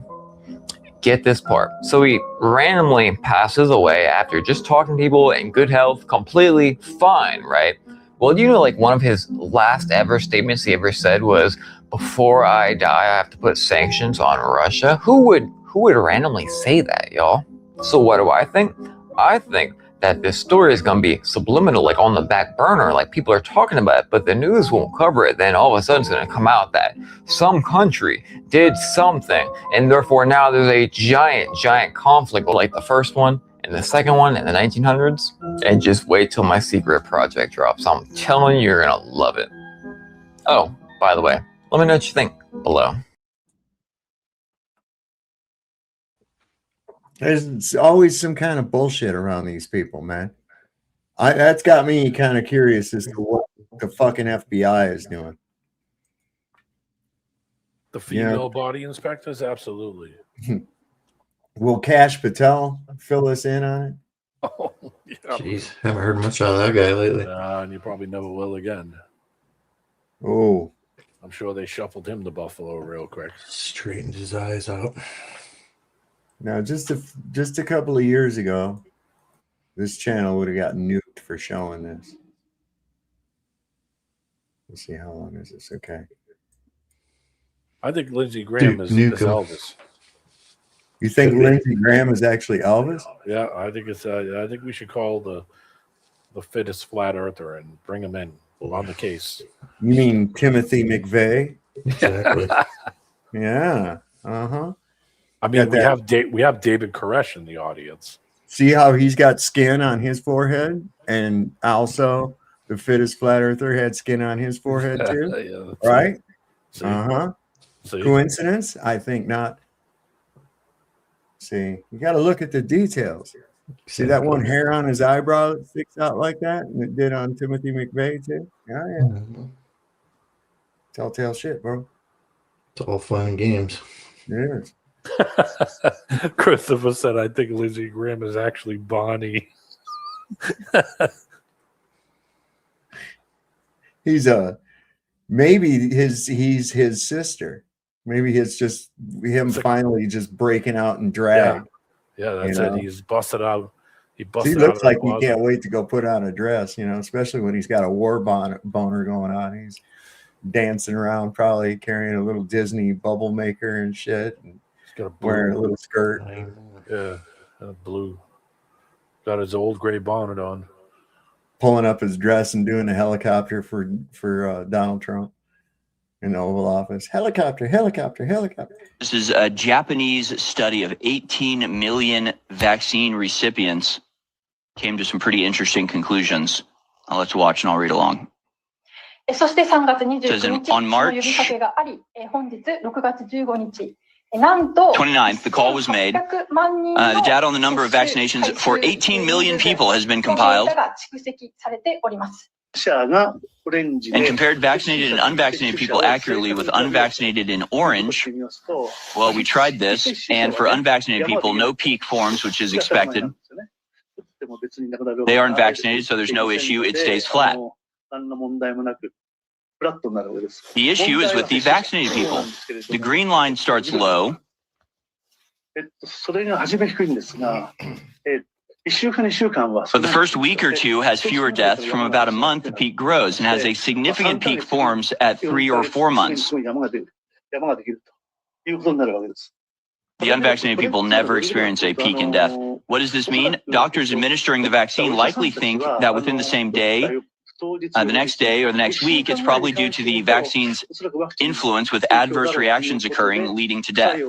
Get this part. So he randomly passes away after just talking to people in good health, completely fine, right? Well, you know, like one of his last ever statements he ever said was, before I die, I have to put sanctions on Russia. Who would randomly say that, y'all? So what do I think? I think that this story is gonna be subliminal, like on the back burner, like people are talking about it, but the news won't cover it. Then all of a sudden it's gonna come out that some country did something, and therefore now there's a giant conflict like the first one and the second one in the 1900s. And just wait till my secret project drops. I'm telling you, you're gonna love it. Oh, by the way, let me know what you think below. There's always some kind of bullshit around these people, man. That's got me kind of curious as to what the fucking FBI is doing. The female body inspectors, absolutely. Will Kash Patel fill us in on it? Oh, yeah. Jeez, haven't heard much out of that guy lately. And you probably never will again. Oh, I'm sure they shuffled him to Buffalo real quick. Straightened his eyes out. Now, just a couple of years ago, this channel would have gotten nuked for showing this. Let's see, how long is this? Okay. I think Lindsey Graham is Elvis. You think Lindsey Graham is actually Elvis? Yeah, I think it's. I think we should call the fittest flat earther and bring him in on the case. You mean Timothy McVeigh? Exactly. Yeah. Uh-huh. I mean, we have David Koresh in the audience. See how he's got skin on his forehead, and also the fittest flat earther had skin on his forehead too, Yeah, right? See? Uh-huh. See? Coincidence? I think not. See, you got to look at the details. See that one hair on his eyebrow that sticks out like that, and it did on Timothy McVeigh too. Oh, yeah. Telltale shit, bro. It's all fun and games. It is. Christopher said, I think Lindsey Graham is actually Bonnie. He's maybe he's his sister. Maybe it's just him finally just breaking out in drag. Yeah, that's it. He's busted out. He looks like he can't wait to go put on a dress, you know, especially when he's got a war boner going on. He's dancing around, probably carrying a little Disney bubble maker and shit. And he's got wearing a little skirt. Yeah, blue. Got his old gray bonnet on. Pulling up his dress and doing a helicopter for Donald Trump in the Oval Office. Helicopter, helicopter, helicopter. This is a Japanese study of 18 million vaccine recipients. Came to some pretty interesting conclusions. Let's watch and I'll read along. そして3月29日 on の呼びかけがあり、本日6月15日、なんと 29th, the call was made. The data on the number of vaccinations for 18 million people has been compiled. And compared vaccinated and unvaccinated people accurately with unvaccinated in orange. Well, we tried this, and for unvaccinated people, no peak forms, which is expected. They aren't vaccinated, so there's no issue. It stays flat. The issue is with the vaccinated people. The green line starts low. But the first week or two has fewer deaths. From about a month, the peak grows and has a significant peak forms at 3 or 4 months. The unvaccinated people never experience a peak in death. What does this mean? Doctors administering the vaccine likely think that within the same day, the next day or the next week, it's probably due to the vaccine's influence with adverse reactions occurring leading to death.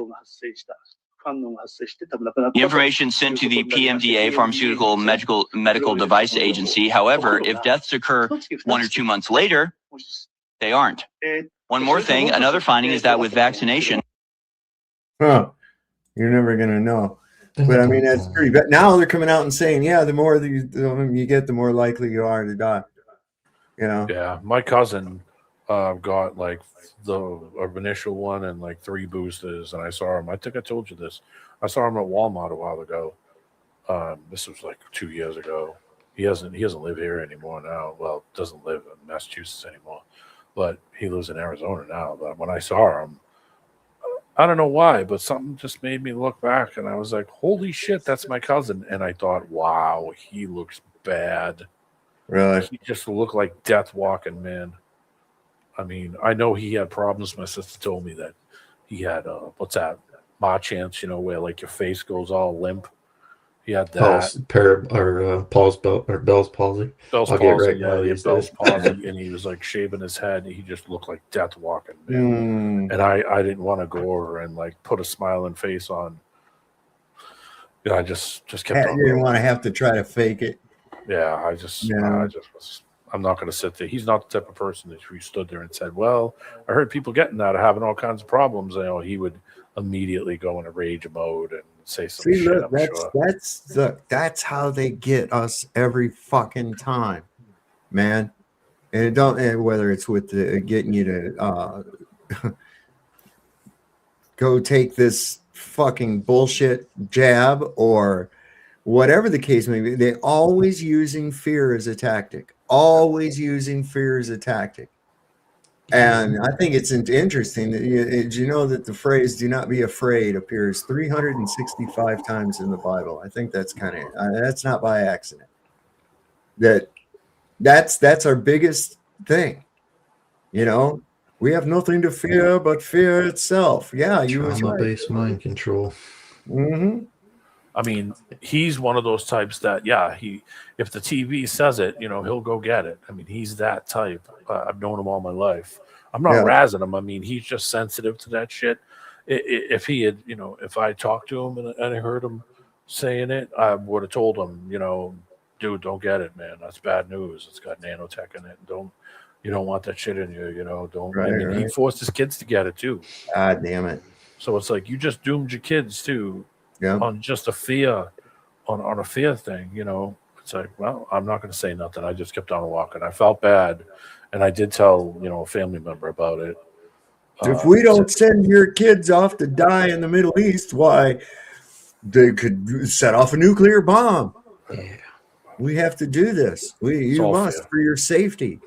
The information sent to the PMDA, Pharmaceutical Medical Device Agency. However, if deaths occur 1 or 2 months later, they aren't. One more thing, another finding is that with vaccination. Huh. You're never going to know. But I mean, that's pretty bad. Now they're coming out and saying, yeah, the more you get, the more likely you are to die. You know? Yeah. My cousin got like the initial one and like 3 boosters, and I saw him. I think I told you this. I saw him at Walmart a while ago. This was like 2 years ago. He doesn't live here anymore now. Well, doesn't live in Massachusetts anymore, but he lives in Arizona now. But when I saw him, I don't know why, but something just made me look back, and I was like, holy shit, that's my cousin. And I thought, wow, he looks bad. Really? He just looked like death walking, man. I mean, I know he had problems. My sister told me that he had, what's that, Marchance, where like your face goes all limp. He had that. Bell's palsy. Bell's I'll palsy, get right yeah, now he had these Bell's days. palsy, and he was like shaving his head. And he just looked like death walking, man. And I didn't want to go over and like put a smiling face on. Yeah, I just kept on. You didn't want to have to try to fake it. Yeah, I just was. I'm not going to sit there. He's not the type of person that if we stood there and said, "Well, I heard people getting that, having all kinds of problems." He would immediately go in a rage mode and say some See, shit. look, that's how they get us every fucking time, man. And whether it's with getting you to go take this fucking bullshit jab or whatever the case may be, they're always using fear as a tactic. Always using fear as a tactic. And I think it's interesting that you know that the phrase "do not be afraid" appears 365 times in the Bible. I think that's that's not by accident. That's our biggest thing. We have nothing to fear but fear itself. Yeah, you was right. Trauma-based mind control. Mm-hmm. I mean, he's one of those types that, if the TV says it, he'll go get it. I mean, he's that type. I've known him all my life. I'm not razzing him. I mean, he's just sensitive to that shit. If he had, if I talked to him and I heard him saying it, I would have told him, dude, don't get it, man. That's bad news. It's got nanotech in it. You don't want that shit in you, don't. Right, He forced his kids to get it too. God damn it. So it's like you just doomed your kids too. Yeah. On just a fear, on a fear thing, It's like, well, I'm not going to say nothing. I just kept on walking. I felt bad, and I did tell a family member about it. If we don't send your kids off to die in the Middle East, why they could set off a nuclear bomb. Yeah. We have to do this. You must fair. for your safety.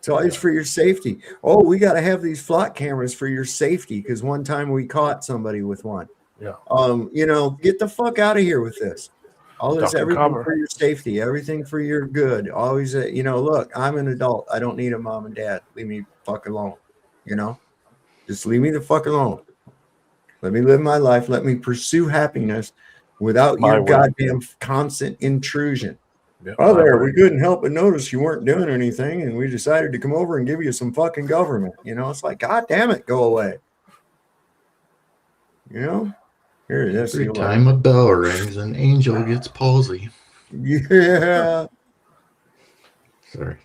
It's always for your safety. Oh, we got to have these flock cameras for your safety because one time we caught somebody with one. Yeah. Get the fuck out of here with this. All this, Duck and everything cover. for your safety, everything for your good. Always, look, I'm an adult. I don't need a mom and dad. Leave me fuck alone. Just leave me the fuck alone. Let me live my life. Let me pursue happiness without your goddamn constant intrusion. Yeah, we couldn't help but notice you weren't doing anything, and we decided to come over and give you some fucking government. It's like, God damn it, go away. Here it is. Every time a bell rings, an angel gets palsy. Yeah. Sorry.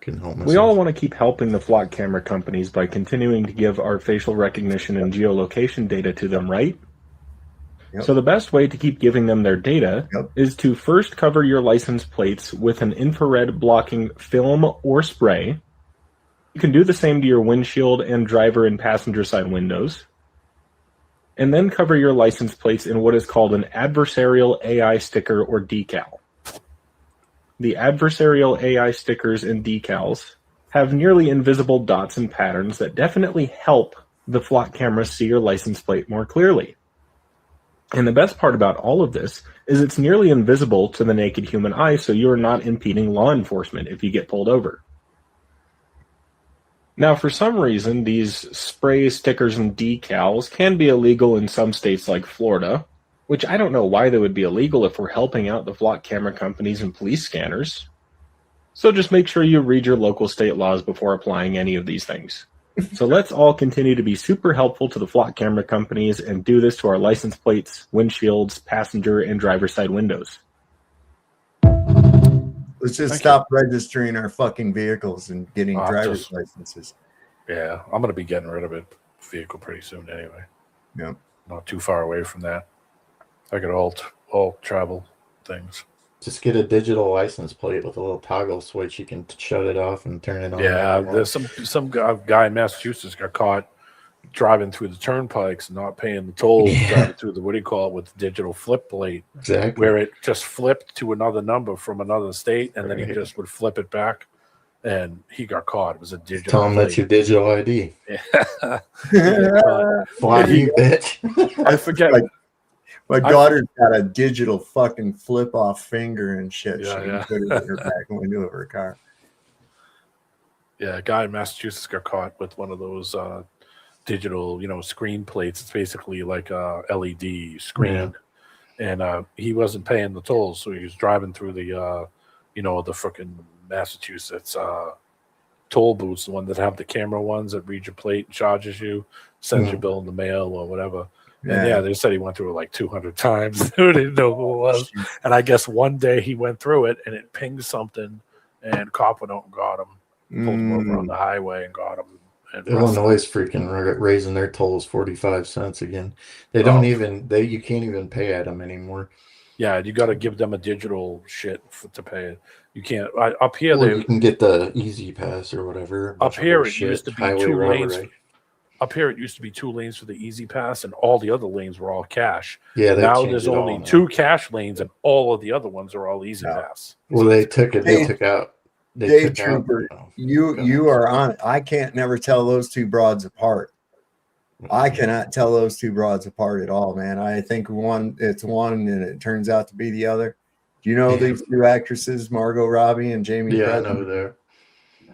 Couldn't help myself. We all want to keep helping the flock camera companies by continuing to give our facial recognition and geolocation data to them, right? Yep. So the best way to keep giving them their data is to first cover your license plates with an infrared blocking film or spray. You can do the same to your windshield and driver and passenger side windows. And then cover your license plates in what is called an adversarial AI sticker or decal. The adversarial AI stickers and decals have nearly invisible dots and patterns that definitely help the flock camera see your license plate more clearly. And the best part about all of this is it's nearly invisible to the naked human eye, so you're not impeding law enforcement if you get pulled over. Now, for some reason, these sprays, stickers, and decals can be illegal in some states like Florida, which I don't know why they would be illegal if we're helping out the flock camera companies and police scanners. So just make sure you read your local state laws before applying any of these things. So let's all continue to be super helpful to the flock camera companies and do this to our license plates, windshields, passenger, and driver side windows. Let's just stop registering our fucking vehicles and getting driver's licenses. Yeah, I'm going to be getting rid of a vehicle pretty soon anyway. Yeah. Not too far away from that. I got all travel things. Just get a digital license plate with a little toggle switch. You can shut it off and turn it on. Yeah, there's some guy in Massachusetts got caught driving through the turnpikes and not paying the tolls, driving through the, what do you call it, with the digital flip plate. Exactly. Where it just flipped to another number from another state, and then he just would flip it back, and he got caught. It was a digital Tell him plate. that's your digital ID. Yeah. Fly you, bitch. I forget. My daughter's got a digital fucking flip off finger and shit. Yeah, She can put it in her back window of her car. Yeah, a guy in Massachusetts got caught with one of those digital, screen plates. It's basically like a LED screen, and he wasn't paying the tolls, so he was driving through the, the frickin' Massachusetts toll booths, the one that have the camera ones that read your plate, charges you, sends your bill in the mail or whatever. And they said he went through it like 200 times. They didn't know who it was. And I guess one day he went through it and it pinged something, and cop went out and got him, pulled him over on the highway and got him. And Illinois is freaking raising their tolls 45 cents again. They don't you can't even pay at them anymore. Yeah, you got to give them a digital shit to pay it. You can't. Up here, you can get the Easy Pass or whatever. Up here, it used to be 2 lanes. Up here, it used to be 2 lanes for the Easy Pass, and all the other lanes were all cash. Yeah, now there's only 2 cash lanes, and all of the other ones are all Easy Pass. Well, they took it. They took out. Dave Trooper, you are on it. I can't never tell those 2 broads apart. I cannot tell those 2 broads apart at all, man. I think it's one, and it turns out to be the other. Do you know these 2 actresses, Margot Robbie and Jamie? Yeah, Preston? I know they're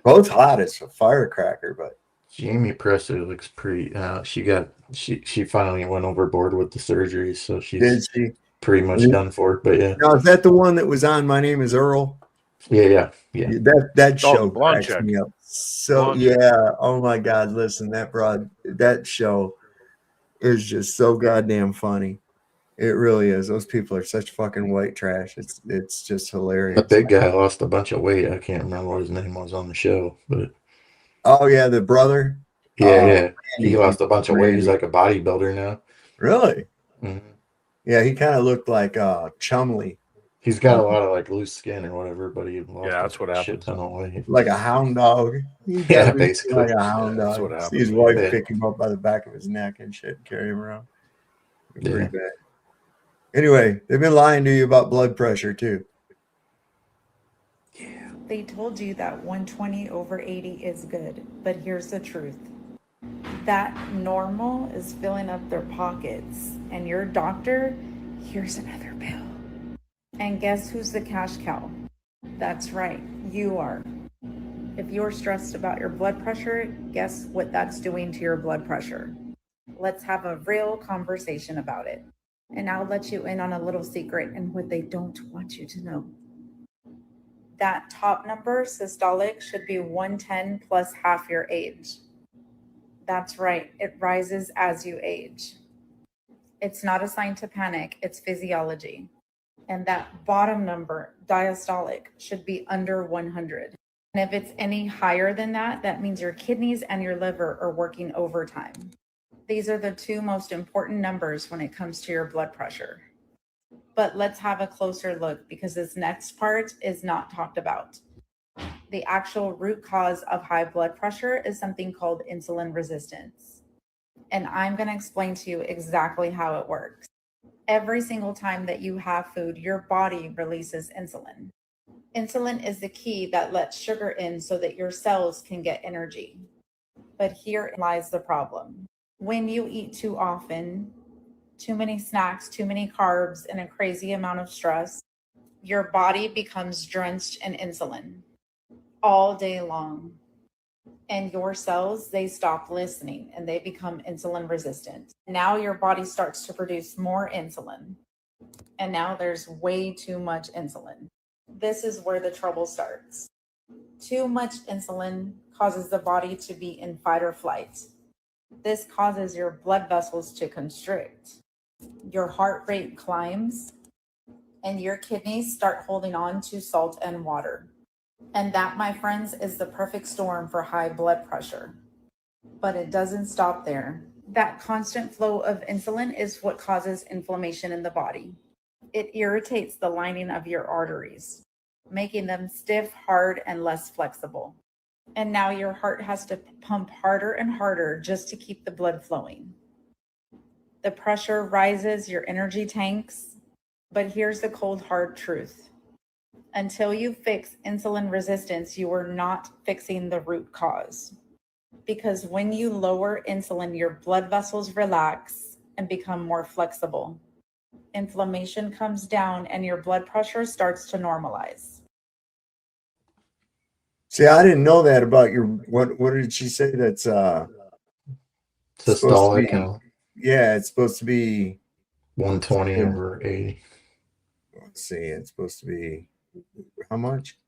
both hot as a firecracker, but Jamie Preston looks pretty. She finally went overboard with the surgery, so she's pretty much done for it. But yeah, now is that the one that was on My Name Is Earl? Yeah. That show blonde cracks chick. me up. So Blonde yeah, oh my god, listen, that show is just so goddamn funny. It really is. Those people are such fucking white trash. It's just hilarious. the big guy lost a bunch of weight. I can't remember what his name was on the show, but oh yeah, the brother. Yeah. He lost a bunch of weight. He's like a bodybuilder now. Really? Mhm. Yeah, he kind of looked like Chumley. He's got a lot of like loose skin or whatever, but he lost that's what a happened. shit ton of weight. Like a hound dog. Yeah, basically. Like a hound That's dog. what happened. See his wife Yeah. pick him up by the back of his neck and shit, carry him around. Pretty bad. Anyway, they've been lying to you about blood pressure too. They told you that 120/80 is good, but here's the truth. That normal is filling up their pockets, and your doctor, here's another pill. And guess who's the cash cow? That's right, you are. If you're stressed about your blood pressure, guess what that's doing to your blood pressure? Let's have a real conversation about it. And I'll let you in on a little secret and what they don't want you to know. That top number, systolic, should be 110 plus half your age. That's right, it rises as you age. It's not a sign to panic, it's physiology. And that bottom number, diastolic, should be under 100. And if it's any higher than that, that means your kidneys and your liver are working overtime. These are the 2 most important numbers when it comes to your blood pressure. But let's have a closer look because this next part is not talked about. The actual root cause of high blood pressure is something called insulin resistance. And I'm going to explain to you exactly how it works. Every single time that you have food, your body releases insulin. Insulin is the key that lets sugar in so that your cells can get energy. But here lies the problem. When you eat too often, too many snacks, too many carbs, and a crazy amount of stress, your body becomes drenched in insulin all day long. And your cells, they stop listening and they become insulin resistant. Now your body starts to produce more insulin. And now there's way too much insulin. This is where the trouble starts. Too much insulin causes the body to be in fight or flight. This causes your blood vessels to constrict. Your heart rate climbs, and your kidneys start holding on to salt and water. And that, my friends, is the perfect storm for high blood pressure. But it doesn't stop there. That constant flow of insulin is what causes inflammation in the body. It irritates the lining of your arteries, making them stiff, hard, and less flexible. And now your heart has to pump harder and harder just to keep the blood flowing. The pressure rises, your energy tanks. But here's the cold, hard truth. Until you fix insulin resistance, you are not fixing the root cause. Because when you lower insulin, your blood vessels relax and become more flexible. Inflammation comes down and your blood pressure starts to normalize. See, I didn't know that about your, what did she say? That's systolic. Yeah, it's supposed to be 120 over 80. Let's see, it's supposed to be how much?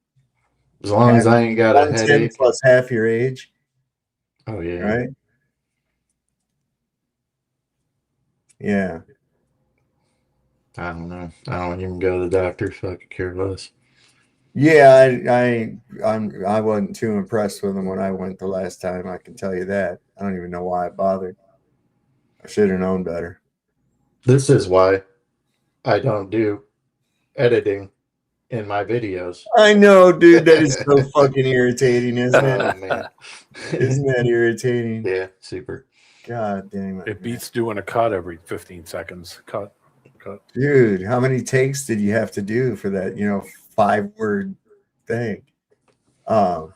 As long as I ain't got a headache. Plus half your age. Oh, yeah. Right? Yeah. I don't know. I don't even go to the doctor, so I could care less. Yeah, I wasn't too impressed with him when I went the last time. I can tell you that. I don't even know why I bothered. I should have known better. This is why I don't do editing in my videos. I know, dude. That is so fucking irritating, isn't it? Oh, man. Isn't that irritating? Yeah, super. God damn it. It beats doing a cut every 15 seconds. Cut. Dude, how many takes did you have to do for that, 5-word thing? Yeah.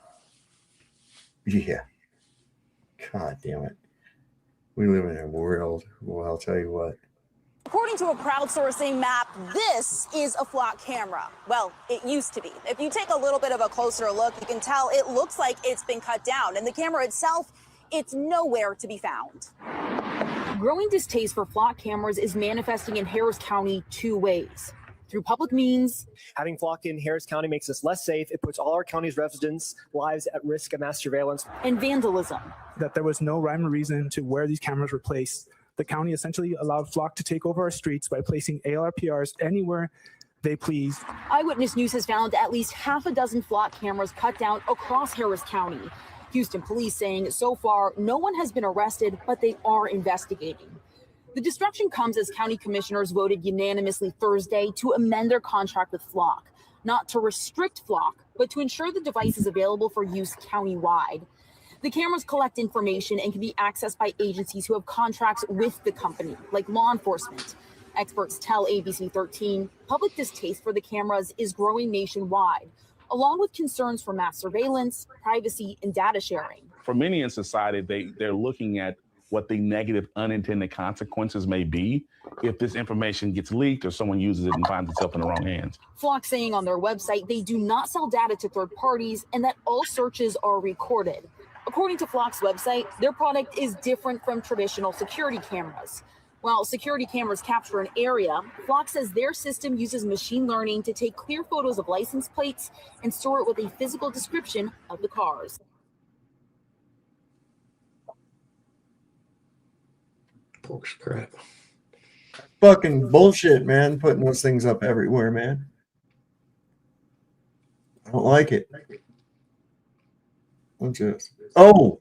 God damn it. We live in a world. Well, I'll tell you what. According to a crowdsourcing map, this is a flock camera. Well, it used to be. If you take a little bit of a closer look, you can tell it looks like it's been cut down. And the camera itself, it's nowhere to be found. Growing distaste for flock cameras is manifesting in Harris County two ways. Through public means. Having flock in Harris County makes us less safe. It puts all our county's residents' lives at risk of mass surveillance. And vandalism. That there was no rhyme or reason to where these cameras were placed. The county essentially allowed flock to take over our streets by placing ALRPRs anywhere they please. Eyewitness News has found at least half a dozen flock cameras cut down across Harris County. Houston police saying so far no one has been arrested, but they are investigating. The destruction comes as county commissioners voted unanimously Thursday to amend their contract with Flock, not to restrict Flock, but to ensure the device is available for use countywide. The cameras collect information and can be accessed by agencies who have contracts with the company, like law enforcement. Experts tell ABC 13 public distaste for the cameras is growing nationwide, along with concerns for mass surveillance, privacy, and data sharing. For many in society, they're looking at what the negative unintended consequences may be if this information gets leaked or someone uses it and finds itself in the wrong hands. Flock saying on their website they do not sell data to third parties and that all searches are recorded. According to Flock's website, their product is different from traditional security cameras. While security cameras capture an area, Flock says their system uses machine learning to take clear photos of license plates and store it with a physical description of the cars. Bullshit crap. Fucking bullshit, man. Putting those things up everywhere, man. I don't like it. Oh,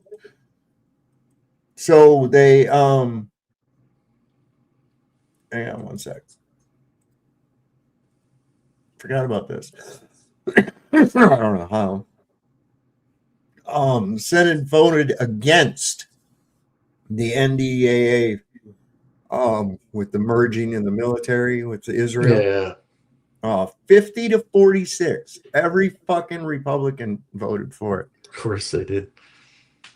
so they hang on one sec. Forgot about this. I don't know how. Senate voted against the NDAA with the merging in the military with Israel. Yeah. 50 to 46. Every fucking Republican voted for it. Of course they did.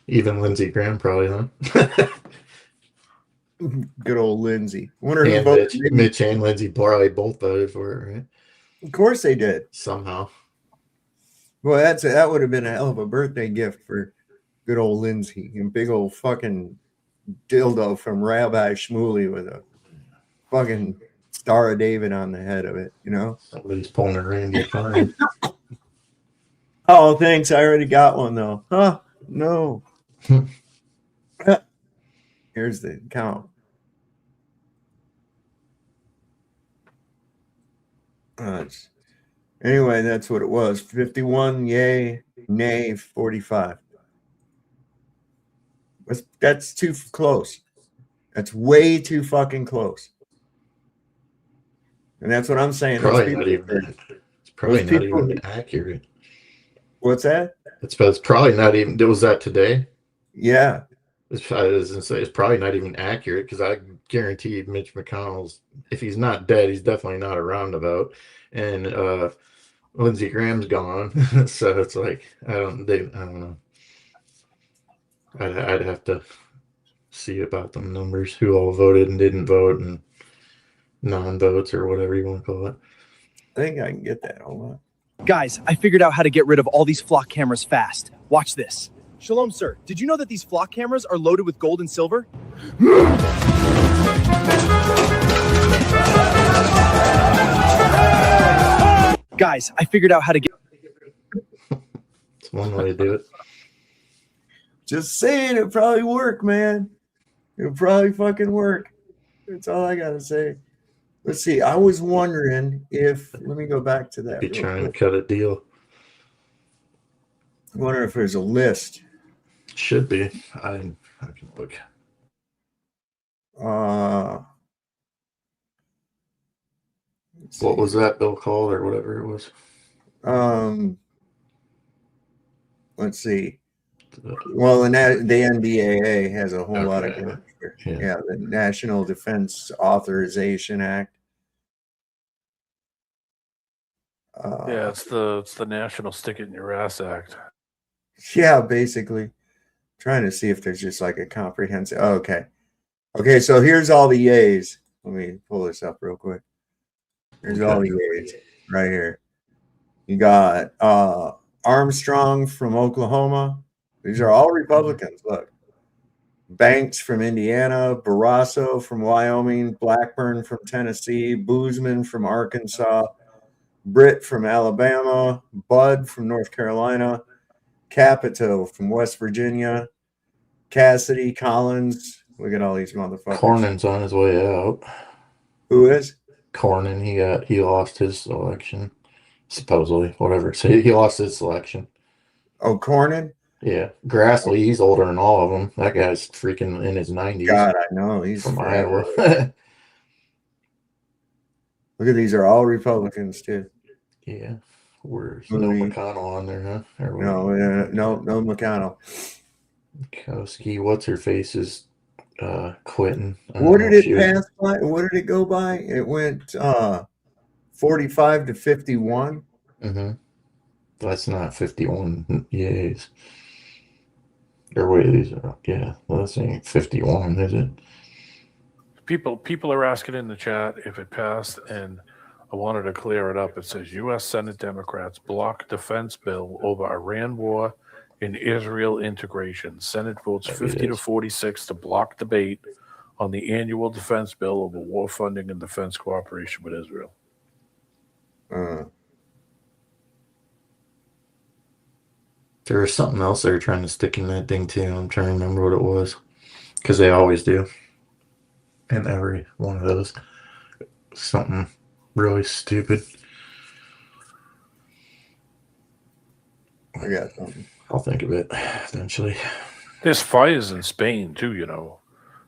Even Lindsey Graham probably, huh? Good old Lindsey. Wonder who And voted. Mitch and Lindsey probably both voted for it, right? Of course they did. Somehow. Well, that would have been a hell of a birthday gift for good old Lindsey. A big old fucking dildo from Rabbi Shmuley with a fucking Star of David on the head of it, you know? Somebody's pulling a Randy fine. Oh, thanks. I already got one, though. Huh? No. Here's the count. Anyway, that's what it was. 51 yay, nay, 45. That's too close. That's way too fucking close. And that's what I'm saying. Probably not even. It's probably not even accurate. What's that? It's probably not even. Was that today? Yeah. I was gonna say it's probably not even accurate because I guarantee Mitch McConnell's, if he's not dead, he's definitely not around about. And Lindsey Graham's gone, so it's like I don't know. I'd have to see about the numbers, who all voted and didn't vote, and non-votes or whatever you want to call it. I think I can get that. Hold on. Guys, I figured out how to get rid of all these flock cameras fast. Watch this. Shalom, sir. Did you know that these flock cameras are loaded with gold and silver? Guys, I figured out how to get... It's one way to do it. Just saying, it probably work, man. It'll probably fucking work. That's all I gotta say. Let's see. I was wondering if, let me go back to that. Be trying to cut a deal. I wonder if there's a list. Should be. I can look. What was that bill called or whatever it was? Let's see. Well, the NDAA has a whole lot of the National Defense Authorization Act. Yeah, it's the National Stick It in Your Ass Act. Yeah, basically. Trying to see if there's just like a comprehensive. Oh, okay, so here's all the yays. Let me pull this up real quick. Here's all the yays right here. You got Armstrong from Oklahoma. These are all Republicans. Look. Banks from Indiana, Barrasso from Wyoming, Blackburn from Tennessee, Boozman from Arkansas, Britt from Alabama, Bud from North Carolina, Capito from West Virginia, Cassidy, Collins. Look at all these motherfuckers. Cornyn's on his way out. Who is? Cornyn. He lost his election, supposedly. Whatever. So he lost his selection. Oh, Cornyn? Yeah. Grassley, he's older than all of them. That guy's freaking in his 90s. God, I know. He's from Iowa. Look at these are all Republicans too. Yeah. Where's no McConnell on there, huh? No McConnell. Koski, what's her face is quitting. What did it pass by? What did it go by? It went 45 to 51. Mm-hmm. That's not 51 yays. Or wait, these are well, that's ain't 51, is it? People are asking in the chat if it passed, and I wanted to clear it up. It says U.S. Senate Democrats block defense bill over Iran war and Israel integration. Senate votes 50 to 46 to block debate on the annual defense bill over war funding and defense cooperation with Israel. There was something else they were trying to stick in that thing too. I'm trying to remember what it was, because they always do in every one of those. Something really stupid. I got something. I'll think of it eventually. There's fires in Spain too,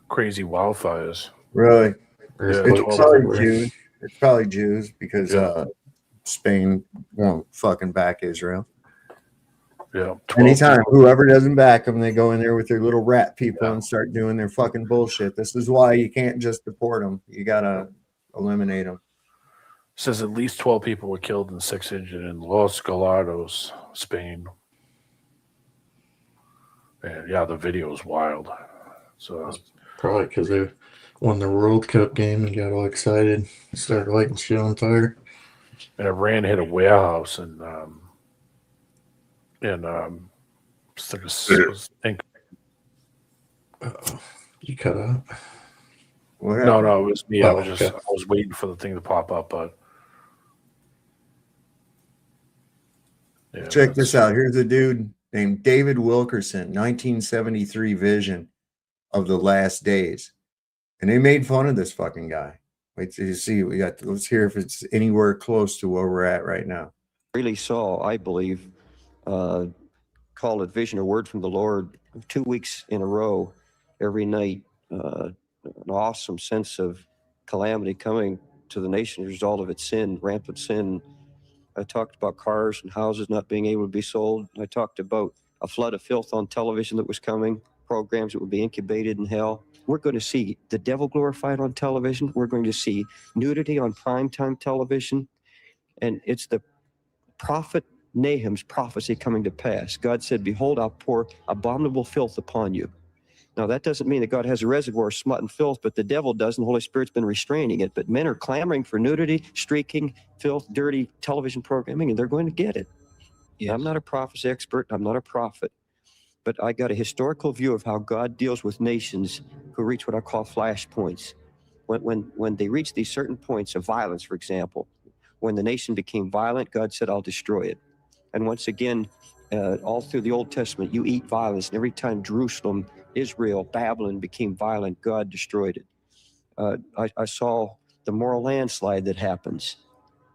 crazy wildfires. Really? Yeah, It's probably Jews. It's probably Jews because Spain won't fucking back Israel. Yeah. Anytime whoever doesn't back them, they go in there with their little rat people and start doing their fucking bullshit. This is why you can't just deport them. You gotta eliminate them. Says at least 12 people were killed and 6 injured in Los Gallardos, Spain. And the video is wild. So probably because they won the World Cup game and got all excited and started lighting shit on fire. And Iran hit a warehouse and you cut out. No, it was me. I was waiting for the thing to pop up, but check this out. Here's a dude named David Wilkerson, 1973 vision of the last days. And they made fun of this fucking guy. Wait till you see. Let's hear if it's anywhere close to where we're at right now. Really saw, I believe, call it vision or word from the Lord 2 weeks in a row, every night, an awesome sense of calamity coming to the nation as a result of its sin, rampant sin. I talked about cars and houses not being able to be sold. I talked about a flood of filth on television that was coming, programs that would be incubated in hell. We're going to see the devil glorified on television. We're going to see nudity on primetime television. And it's the prophet Nahum's prophecy coming to pass. God said, behold, I'll pour abominable filth upon you. Now, that doesn't mean that God has a reservoir of smut and filth, but the devil does, and the Holy Spirit's been restraining it. But men are clamoring for nudity, streaking, filth, dirty television programming, and they're going to get it. Yes. I'm not a prophecy expert. I'm not a prophet. But I got a historical view of how God deals with nations who reach what I call flashpoints. When they reach these certain points of violence, for example, when the nation became violent, God said, I'll destroy it. And once again, all through the Old Testament, you eat violence. And every time Jerusalem, Israel, Babylon became violent, God destroyed it. I saw the moral landslide that happens,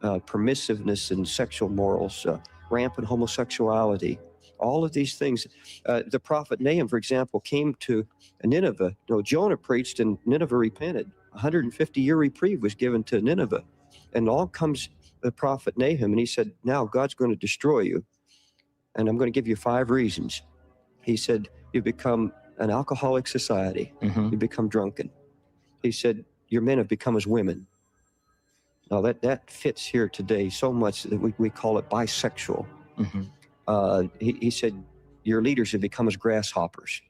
permissiveness in sexual morals, rampant homosexuality, all of these things. The prophet Nahum, for example, came to Nineveh. Jonah preached and Nineveh repented. 150-year reprieve was given to Nineveh. And along comes the prophet Nahum, and he said, now God's going to destroy you. And I'm going to give you 5 reasons. He said, you become an alcoholic society. Mm-hmm. You become drunken. He said, your men have become as women. Now that fits here today so much that we call it bisexual. Mm-hmm. He said, your leaders have become as grasshoppers.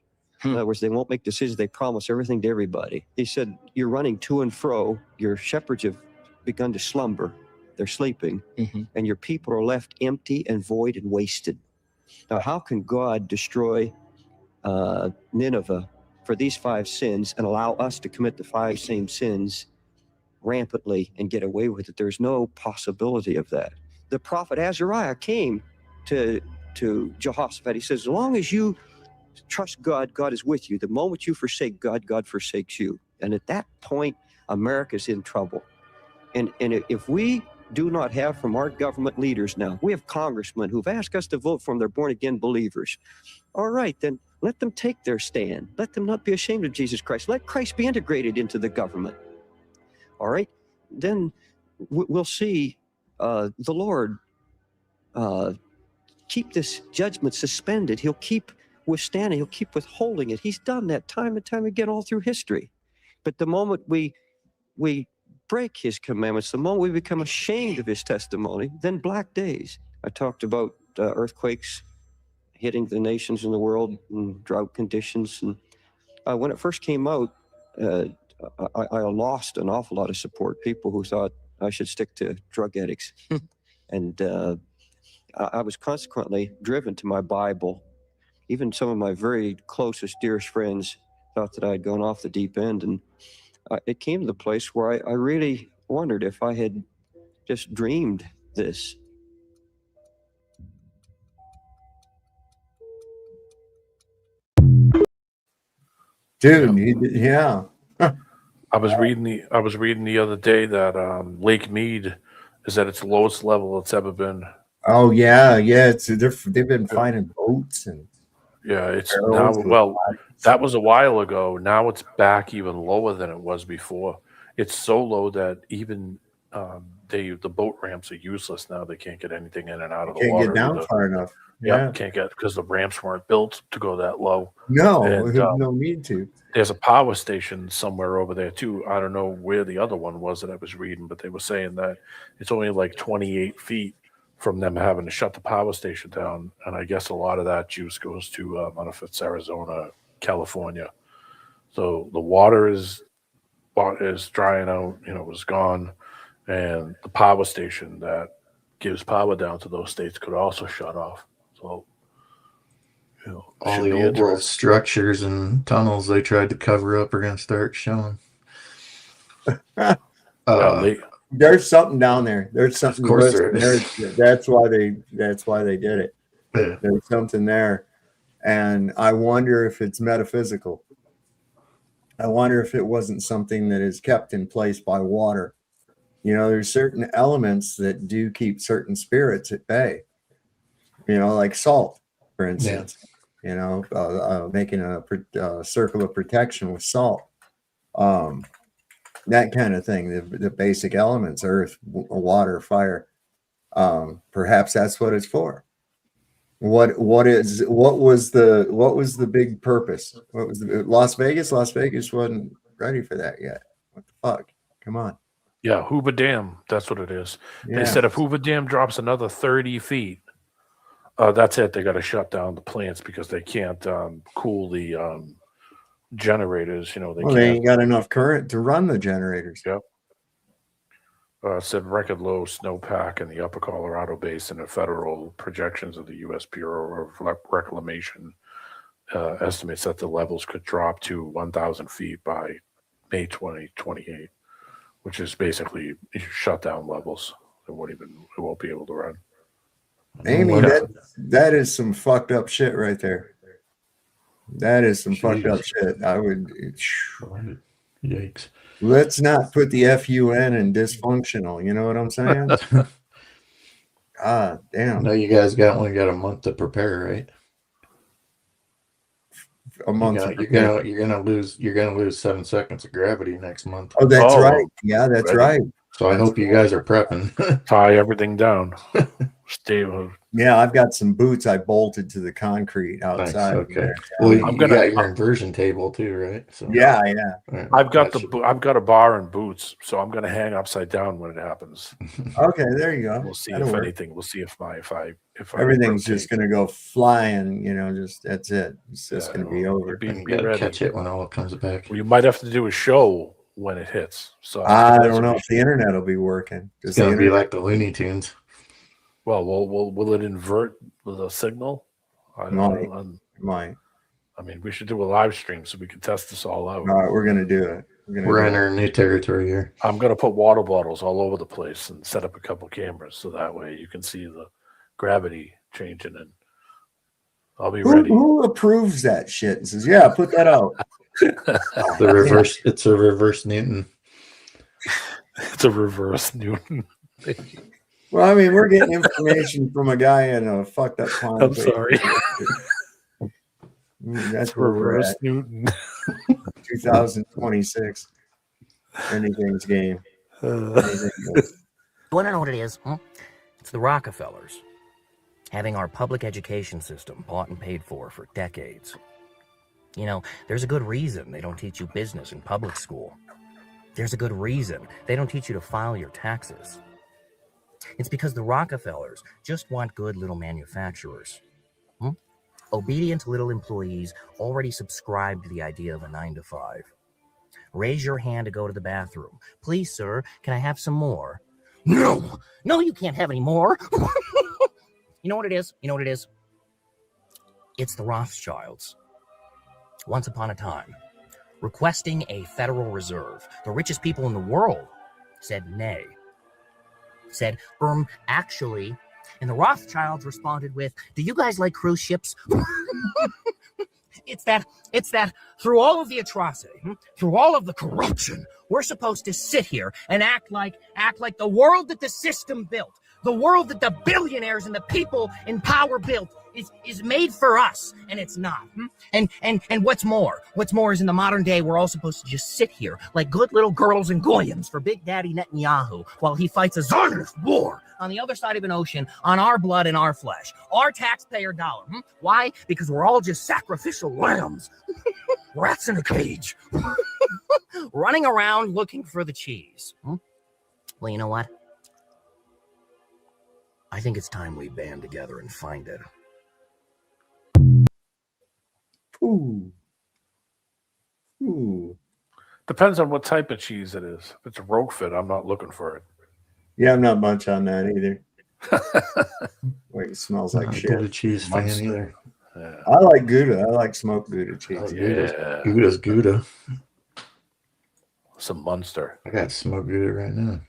In other words, they won't make decisions. They promise everything to everybody. He said, you're running to and fro. Your shepherds have begun to slumber. They're sleeping. Mm-hmm. And your people are left empty and void and wasted. Now, how can God destroy Nineveh for these 5 sins and allow us to commit the 5 same sins rampantly and get away with it? There's no possibility of that. The prophet Azariah came to Jehoshaphat. He says, as long as you trust God, God is with you. The moment you forsake God, God forsakes you. And at that point, America's in trouble. And if we do not have from our government leaders now, we have congressmen who've asked us to vote from their born-again believers. All right, then let them take their stand. Let them not be ashamed of Jesus Christ. Let Christ be integrated into the government. All right, then we'll see the Lord keep this judgment suspended. He'll keep withstanding. He'll keep withholding it. He's done that time and time again all through history. But the moment we break his commandments, the moment we become ashamed of his testimony, then black days. I talked about earthquakes hitting the nations in the world and drought conditions. And when it first came out, I lost an awful lot of support. People who thought I should stick to drug addicts. And I was consequently driven to my Bible. Even some of my very closest, dearest friends thought that I had gone off the deep end. And it came to the place where I really wondered if I had just dreamed this. Dude, yeah. I was reading the other day that Lake Mead is at its lowest level it's ever been. Oh yeah. They've been finding boats and it's now. Well, that was a while ago. Now it's back even lower than it was before. It's so low that even the boat ramps are useless now. They can't get anything in and out of the water. Can't get down far enough. Yeah, can't get because the ramps weren't built to go that low. No, there's no need to. There's a power station somewhere over there too. I don't know where the other one was that I was reading, but they were saying that it's only like 28 feet from them having to shut the power station down. And I guess a lot of that juice goes to, I don't know if it's Arizona, California. So the water is drying out, is gone. And the power station that gives power down to those states could also shut off. So, all the old world structures and tunnels they tried to cover up are going to start showing. There's something down there. There's something. Of course there is. That's why they did it. There's something there. And I wonder if it's metaphysical. I wonder if it wasn't something that is kept in place by water. There's certain elements that do keep certain spirits at bay. Like salt, for instance. Making a circle of protection with salt. That kind of thing. The basic elements: earth, water, fire. Perhaps that's what it's for. What was the big purpose? What was Las Vegas? Las Vegas wasn't ready for that yet. What the fuck? Come on. Yeah, Hoover Dam. That's what it is. Yeah. They said if Hoover Dam drops another 30 feet, that's it. They got to shut down the plants because they can't cool the generators. They ain't got enough current to run the generators. Yep. Said record low snowpack in the upper Colorado Basin and federal projections of the U.S. Bureau of Reclamation estimates that the levels could drop to 1,000 feet by May 2028, which is basically shutdown levels. It won't be able to run. Amy, that is some fucked up shit right there. That is some fucked up shit. I would. Yikes. Let's not put the FUN in dysfunctional. You know what I'm saying? Ah, damn. No, you guys only got a month to prepare, right? A month. You're gonna lose 7 seconds of gravity next month. Oh, that's right. Yeah, that's right. So I hope you guys are prepping. Tie everything down. Stay. Yeah, I've got some boots I bolted to the concrete outside. Nice, okay. Well, you got your inversion table too, right? So yeah. Right. I've got a bar and boots, so I'm going to hang upside down when it happens. Okay, there you go. We'll see That'll if work. anything. We'll see if everything's just going to go flying. Just that's it. It's just going to be over. You got to catch it when all it comes back. Well, you might have to do a show when it hits. So I don't know if the internet will be working. It's going to be like the Looney Tunes. Well, will it invert the signal? Might. I mean, we should do a live stream so we can test this all out. All right, we're going to do it. We're entering new territory here. I'm going to put water bottles all over the place and set up a couple cameras so that way you can see the gravity changing, and I'll be ready. Who approves that shit and says, "Yeah, put that out"? The reverse. It's a reverse Newton. It's a reverse Newton. Well, I mean, we're getting information from a guy in a fucked up pond. I'm sorry. That's where we're at. Newton. 2026. Anything's game. You want to know what it is? It's the Rockefellers. Having our public education system bought and paid for decades. There's a good reason they don't teach you business in public school. There's a good reason they don't teach you to file your taxes. It's because the Rockefellers just want good little manufacturers. Obedient little employees already subscribe to the idea of a 9-to-5. Raise your hand to go to the bathroom. Please, sir, can I have some more? No, you can't have any more. You know what it is? It's the Rothschilds. Once upon a time, requesting a Federal Reserve, the richest people in the world said nay. Said, actually, and the Rothschilds responded with, do you guys like cruise ships? It's that through all of the atrocity, through all of the corruption, we're supposed to sit here and act like the world that the system built, the world that the billionaires and the people in power built is made for us, and it's not. And what's more is in the modern day, we're all supposed to just sit here like good little girls and goyams for Big Daddy Netanyahu while he fights a Zionist war on the other side of an ocean on our blood and our flesh, our taxpayer dollar. Why? Because we're all just sacrificial lambs, rats in a cage, running around looking for the cheese. Well, you know what? I think it's time we band together and find it. Ooh. Depends on what type of cheese it is. If it's a Roquefort, I'm not looking for it. Yeah, I'm not much on that either. Wait, it smells like shit. Gouda cheese fan either. Yeah. I like Gouda. I like smoked Gouda cheese. Gouda's Gouda. Some Munster. I got smoked Gouda right now.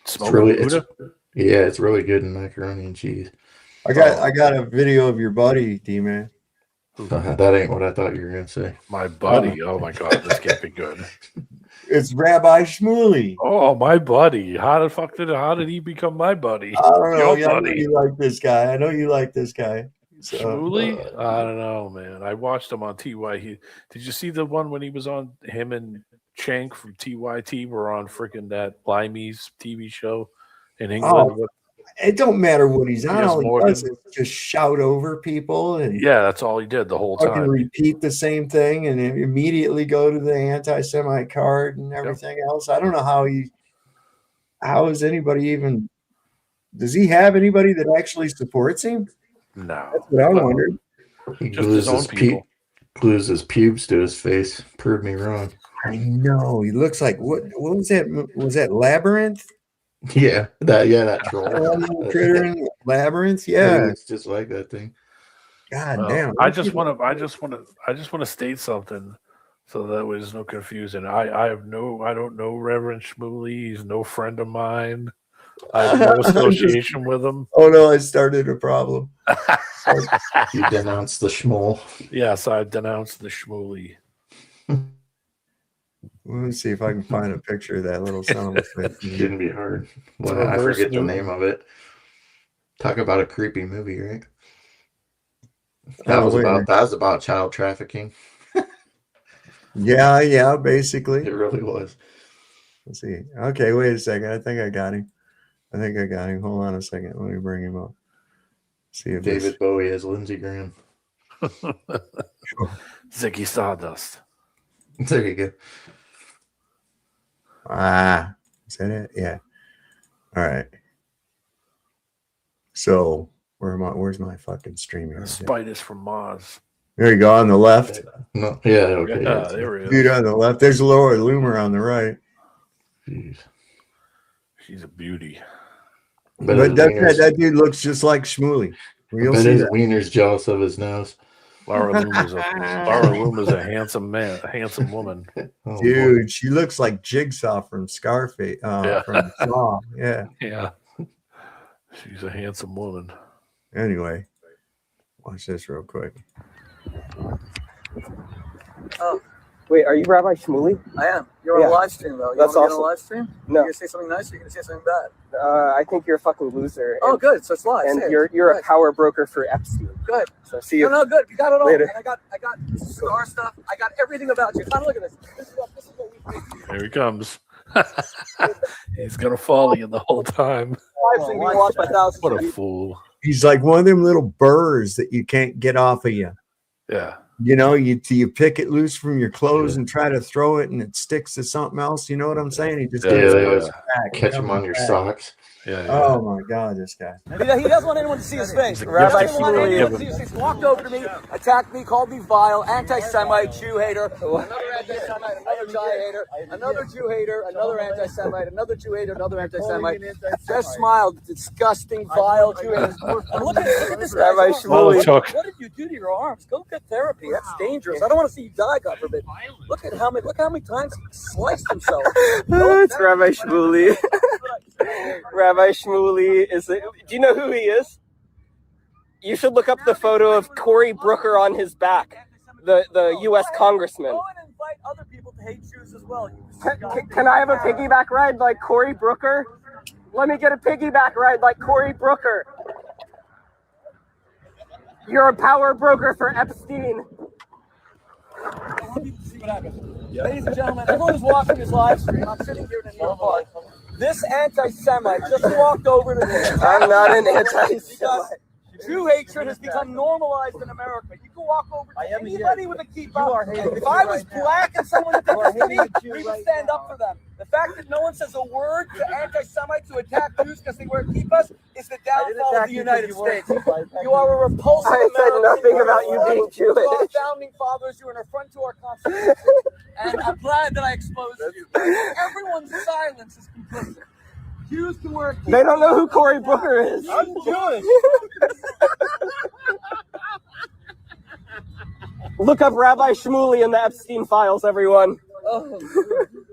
Smoked Gouda? It's really good in macaroni and cheese. I got a video of your buddy, D-Man. That ain't what I thought you were gonna say. My buddy. Oh my God, this can't be good. It's Rabbi Shmuley. Oh, my buddy. How did he become my buddy? I don't know. Your I know buddy. you like this guy. I know you like this guy. So, Shmuley? I don't know, man. I watched him on TY. Did you see the one when he was on? Him and Chank from TYT were on freaking that Limeys TV show in England. Oh, it don't matter what he's on. Piers All he Morgan. does is just shout over people and Yeah, that's all he did the whole fucking time. repeat the same thing and then immediately go to the anti-Semite card and everything else. I don't know how is anybody even? Does he have anybody that actually supports him? No, that's what I wondered. He Just his own people. glues his pubes to his face. Proved me wrong. I know. He looks like what was that? Was that Labyrinth? Yeah, that troll. Critter in Labyrinth. He Yeah. looks just like that thing. God Well, damn. I just want to state something so that way there's no confusion. I don't know Reverend Shmuley. He's no friend of mine. I have no association with him. Oh no, I started a problem. You denounced the schmoll. Yes, I denounced the Shmuley. Let me see if I can find a picture of that little son of a bitch. Shouldn't be hard. Well, I Reverse forget the Newton. name of it. Talk about a creepy movie, right? That was about child trafficking. Yeah, basically. It really was. Let's see. Okay, wait a second. I think I got him. Hold on a second. Let me bring him up. See if David Bowie as Lindsey Graham. Ziggy Stardust. There you go. Is that it? Yeah. All right. So where's my fucking stream here? Spiders from Mars. There you go on the left. No, yeah, okay. Yeah, there he is. Dude on the left. There's Laura Loomer on the right. Jeez. She's a beauty. But that dude looks just like Shmuley. I bet his wiener's jealous of his nose. Laura Loomer's a handsome man, a handsome woman. Oh, Dude, she looks like Jigsaw from Scarface. From Saw. Yeah. Yeah. She's a handsome woman. Anyway, watch this real quick. Oh, wait, are you Rabbi Shmuley? I am. You're on a live stream, though. That's on a awesome. live stream? No. You're going to say something nice or you're going to say something bad? I think you're a fucking loser. Oh, good. So it's live. And Say it. you're a Good. power broker for Epstein. Good. So see you. No, good. You got it all. later. And I got star stuff. I got everything about you. Kind of look at this. This is what we think. Here he comes. He's gonna follow you the whole time. Live stream being watched by thousands. What a fool. He's like one of them little burrs that you can't get off of you. Yeah. You know, you pick it loose from your clothes and try to throw it, and it sticks to something else. You know what I'm saying? He just they always catch him on your socks. Yeah. Oh my God, this guy. He doesn't want anyone to see his face. Rabbi He doesn't want Shmuley. anyone to see his face. Walked over to me, attacked me, called me vile, anti-Semite, Jew hater, another anti-Semite, another Jew hater, another Jew hater, another anti-Semite, another Jew hater, another anti-Semite. Just smiled, disgusting, vile Jew hater. And look at this guy. Rabbi Shmuley. What did you do to your arms? Go get therapy. That's dangerous. I don't want to see you die, God forbid. Look how many times he sliced himself. It's Rabbi Shmuley. Rabbi Shmuley do you know who he is? You should look up the photo of Cory Booker on his back, the U.S. congressman. Go and invite other people to hate Jews as well. Can I have a piggyback ride like Cory Booker? Let me get a piggyback ride like Cory Booker. You're a power broker for Epstein. See what happens. Ladies and gentlemen, everyone who's watching this live stream, I'm sitting here in a new park. This anti-Semite just walked over to me. I'm not an anti-Semite. Jew hatred has become normalized in America. You can walk over to anybody with a kippah. If I was black and someone did this to me, we would stand up for them. The fact that no one says a word to anti-Semites who attack Jews because they wear kippahs is the downfall of the United States. You are a repulsive I said American. nothing about you being Jewish. You are founding fathers. You are an affront to our Constitution. And I'm glad that I exposed you. Everyone's silence is complicit. Jews can wear kippahs. They don't know who Cory Booker is. I'm Jewish. Look up Rabbi Shmuley in the Epstein files, everyone. Oh,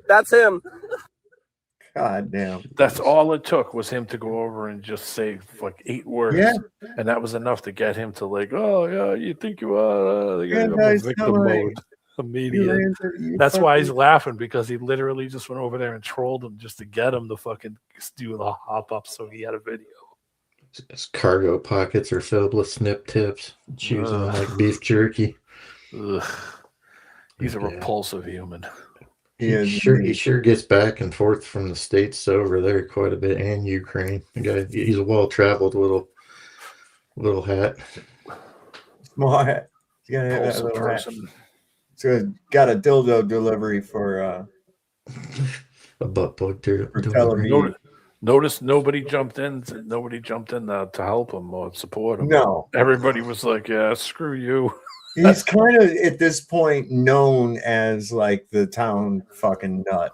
That's him. God damn. That's all it took was him to go over and just say like 8 words. Yeah. And that was enough to get him to like, oh, yeah, you think you are. Yeah, I'm a guys, victim come on. mode. Immediate. You That's why he's fucking- laughing, because he literally just went over there and trolled him just to get him to fucking do the hop up so he had a video. His cargo pockets are filled with snip tips. Chews on like beef jerky. Ugh. He's a repulsive human. He sure gets back and forth from the States to over there quite a bit, and Ukraine. The guy, he's a well-traveled little hat. Small hat. He's gotta have that Repulsive little hat. person. So got a dildo delivery for a butt plug for Notice nobody jumped in. Nobody jumped in to help him or support him. No. Everybody was like, "Yeah, screw you." He's kind of at this point known as like the town fucking nut.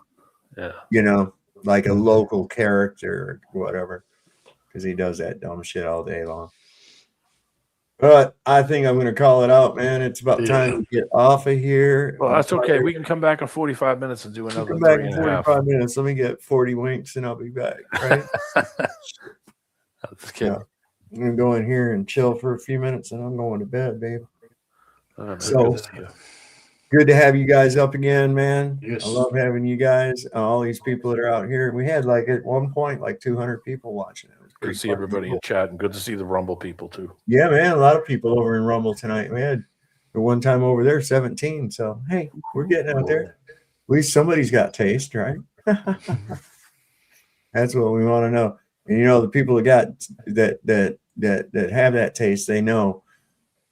Yeah. You know, like a local character or whatever, because he does that dumb shit all day long. But I think I'm going to call it out, man. It's about time to get off of here. Well, that's okay. We can come back in 45 minutes and do another Come back 3 in and a half. 45 minutes. Let me get 40 winks and I'll be back. Right? Just kidding. Yeah. I'm going to go in here and chill for a few minutes and I'm going to bed, babe. So So good to have you guys up again, man. Yes. I love having you guys. All these people that are out here. We had like at one point like 200 people watching it. Good to see everybody in chat, and good to see the Rumble people too. Yeah, man. A lot of people over in Rumble tonight. We had the one time over there 17. So hey, we're getting out there. At least somebody's got taste, right? That's what we want to know. And you know, the people that got that have that taste, they know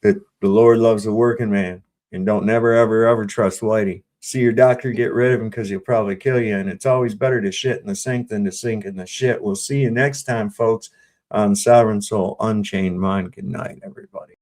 that the Lord loves the working man. And don't never, ever, ever trust Whitey. See your doctor, get rid of him because he'll probably kill you. And it's always better to shit in the sink than to sink in the shit. We'll see you next time, folks, on Sovereign Soul Unchained Mind. Good night, everybody.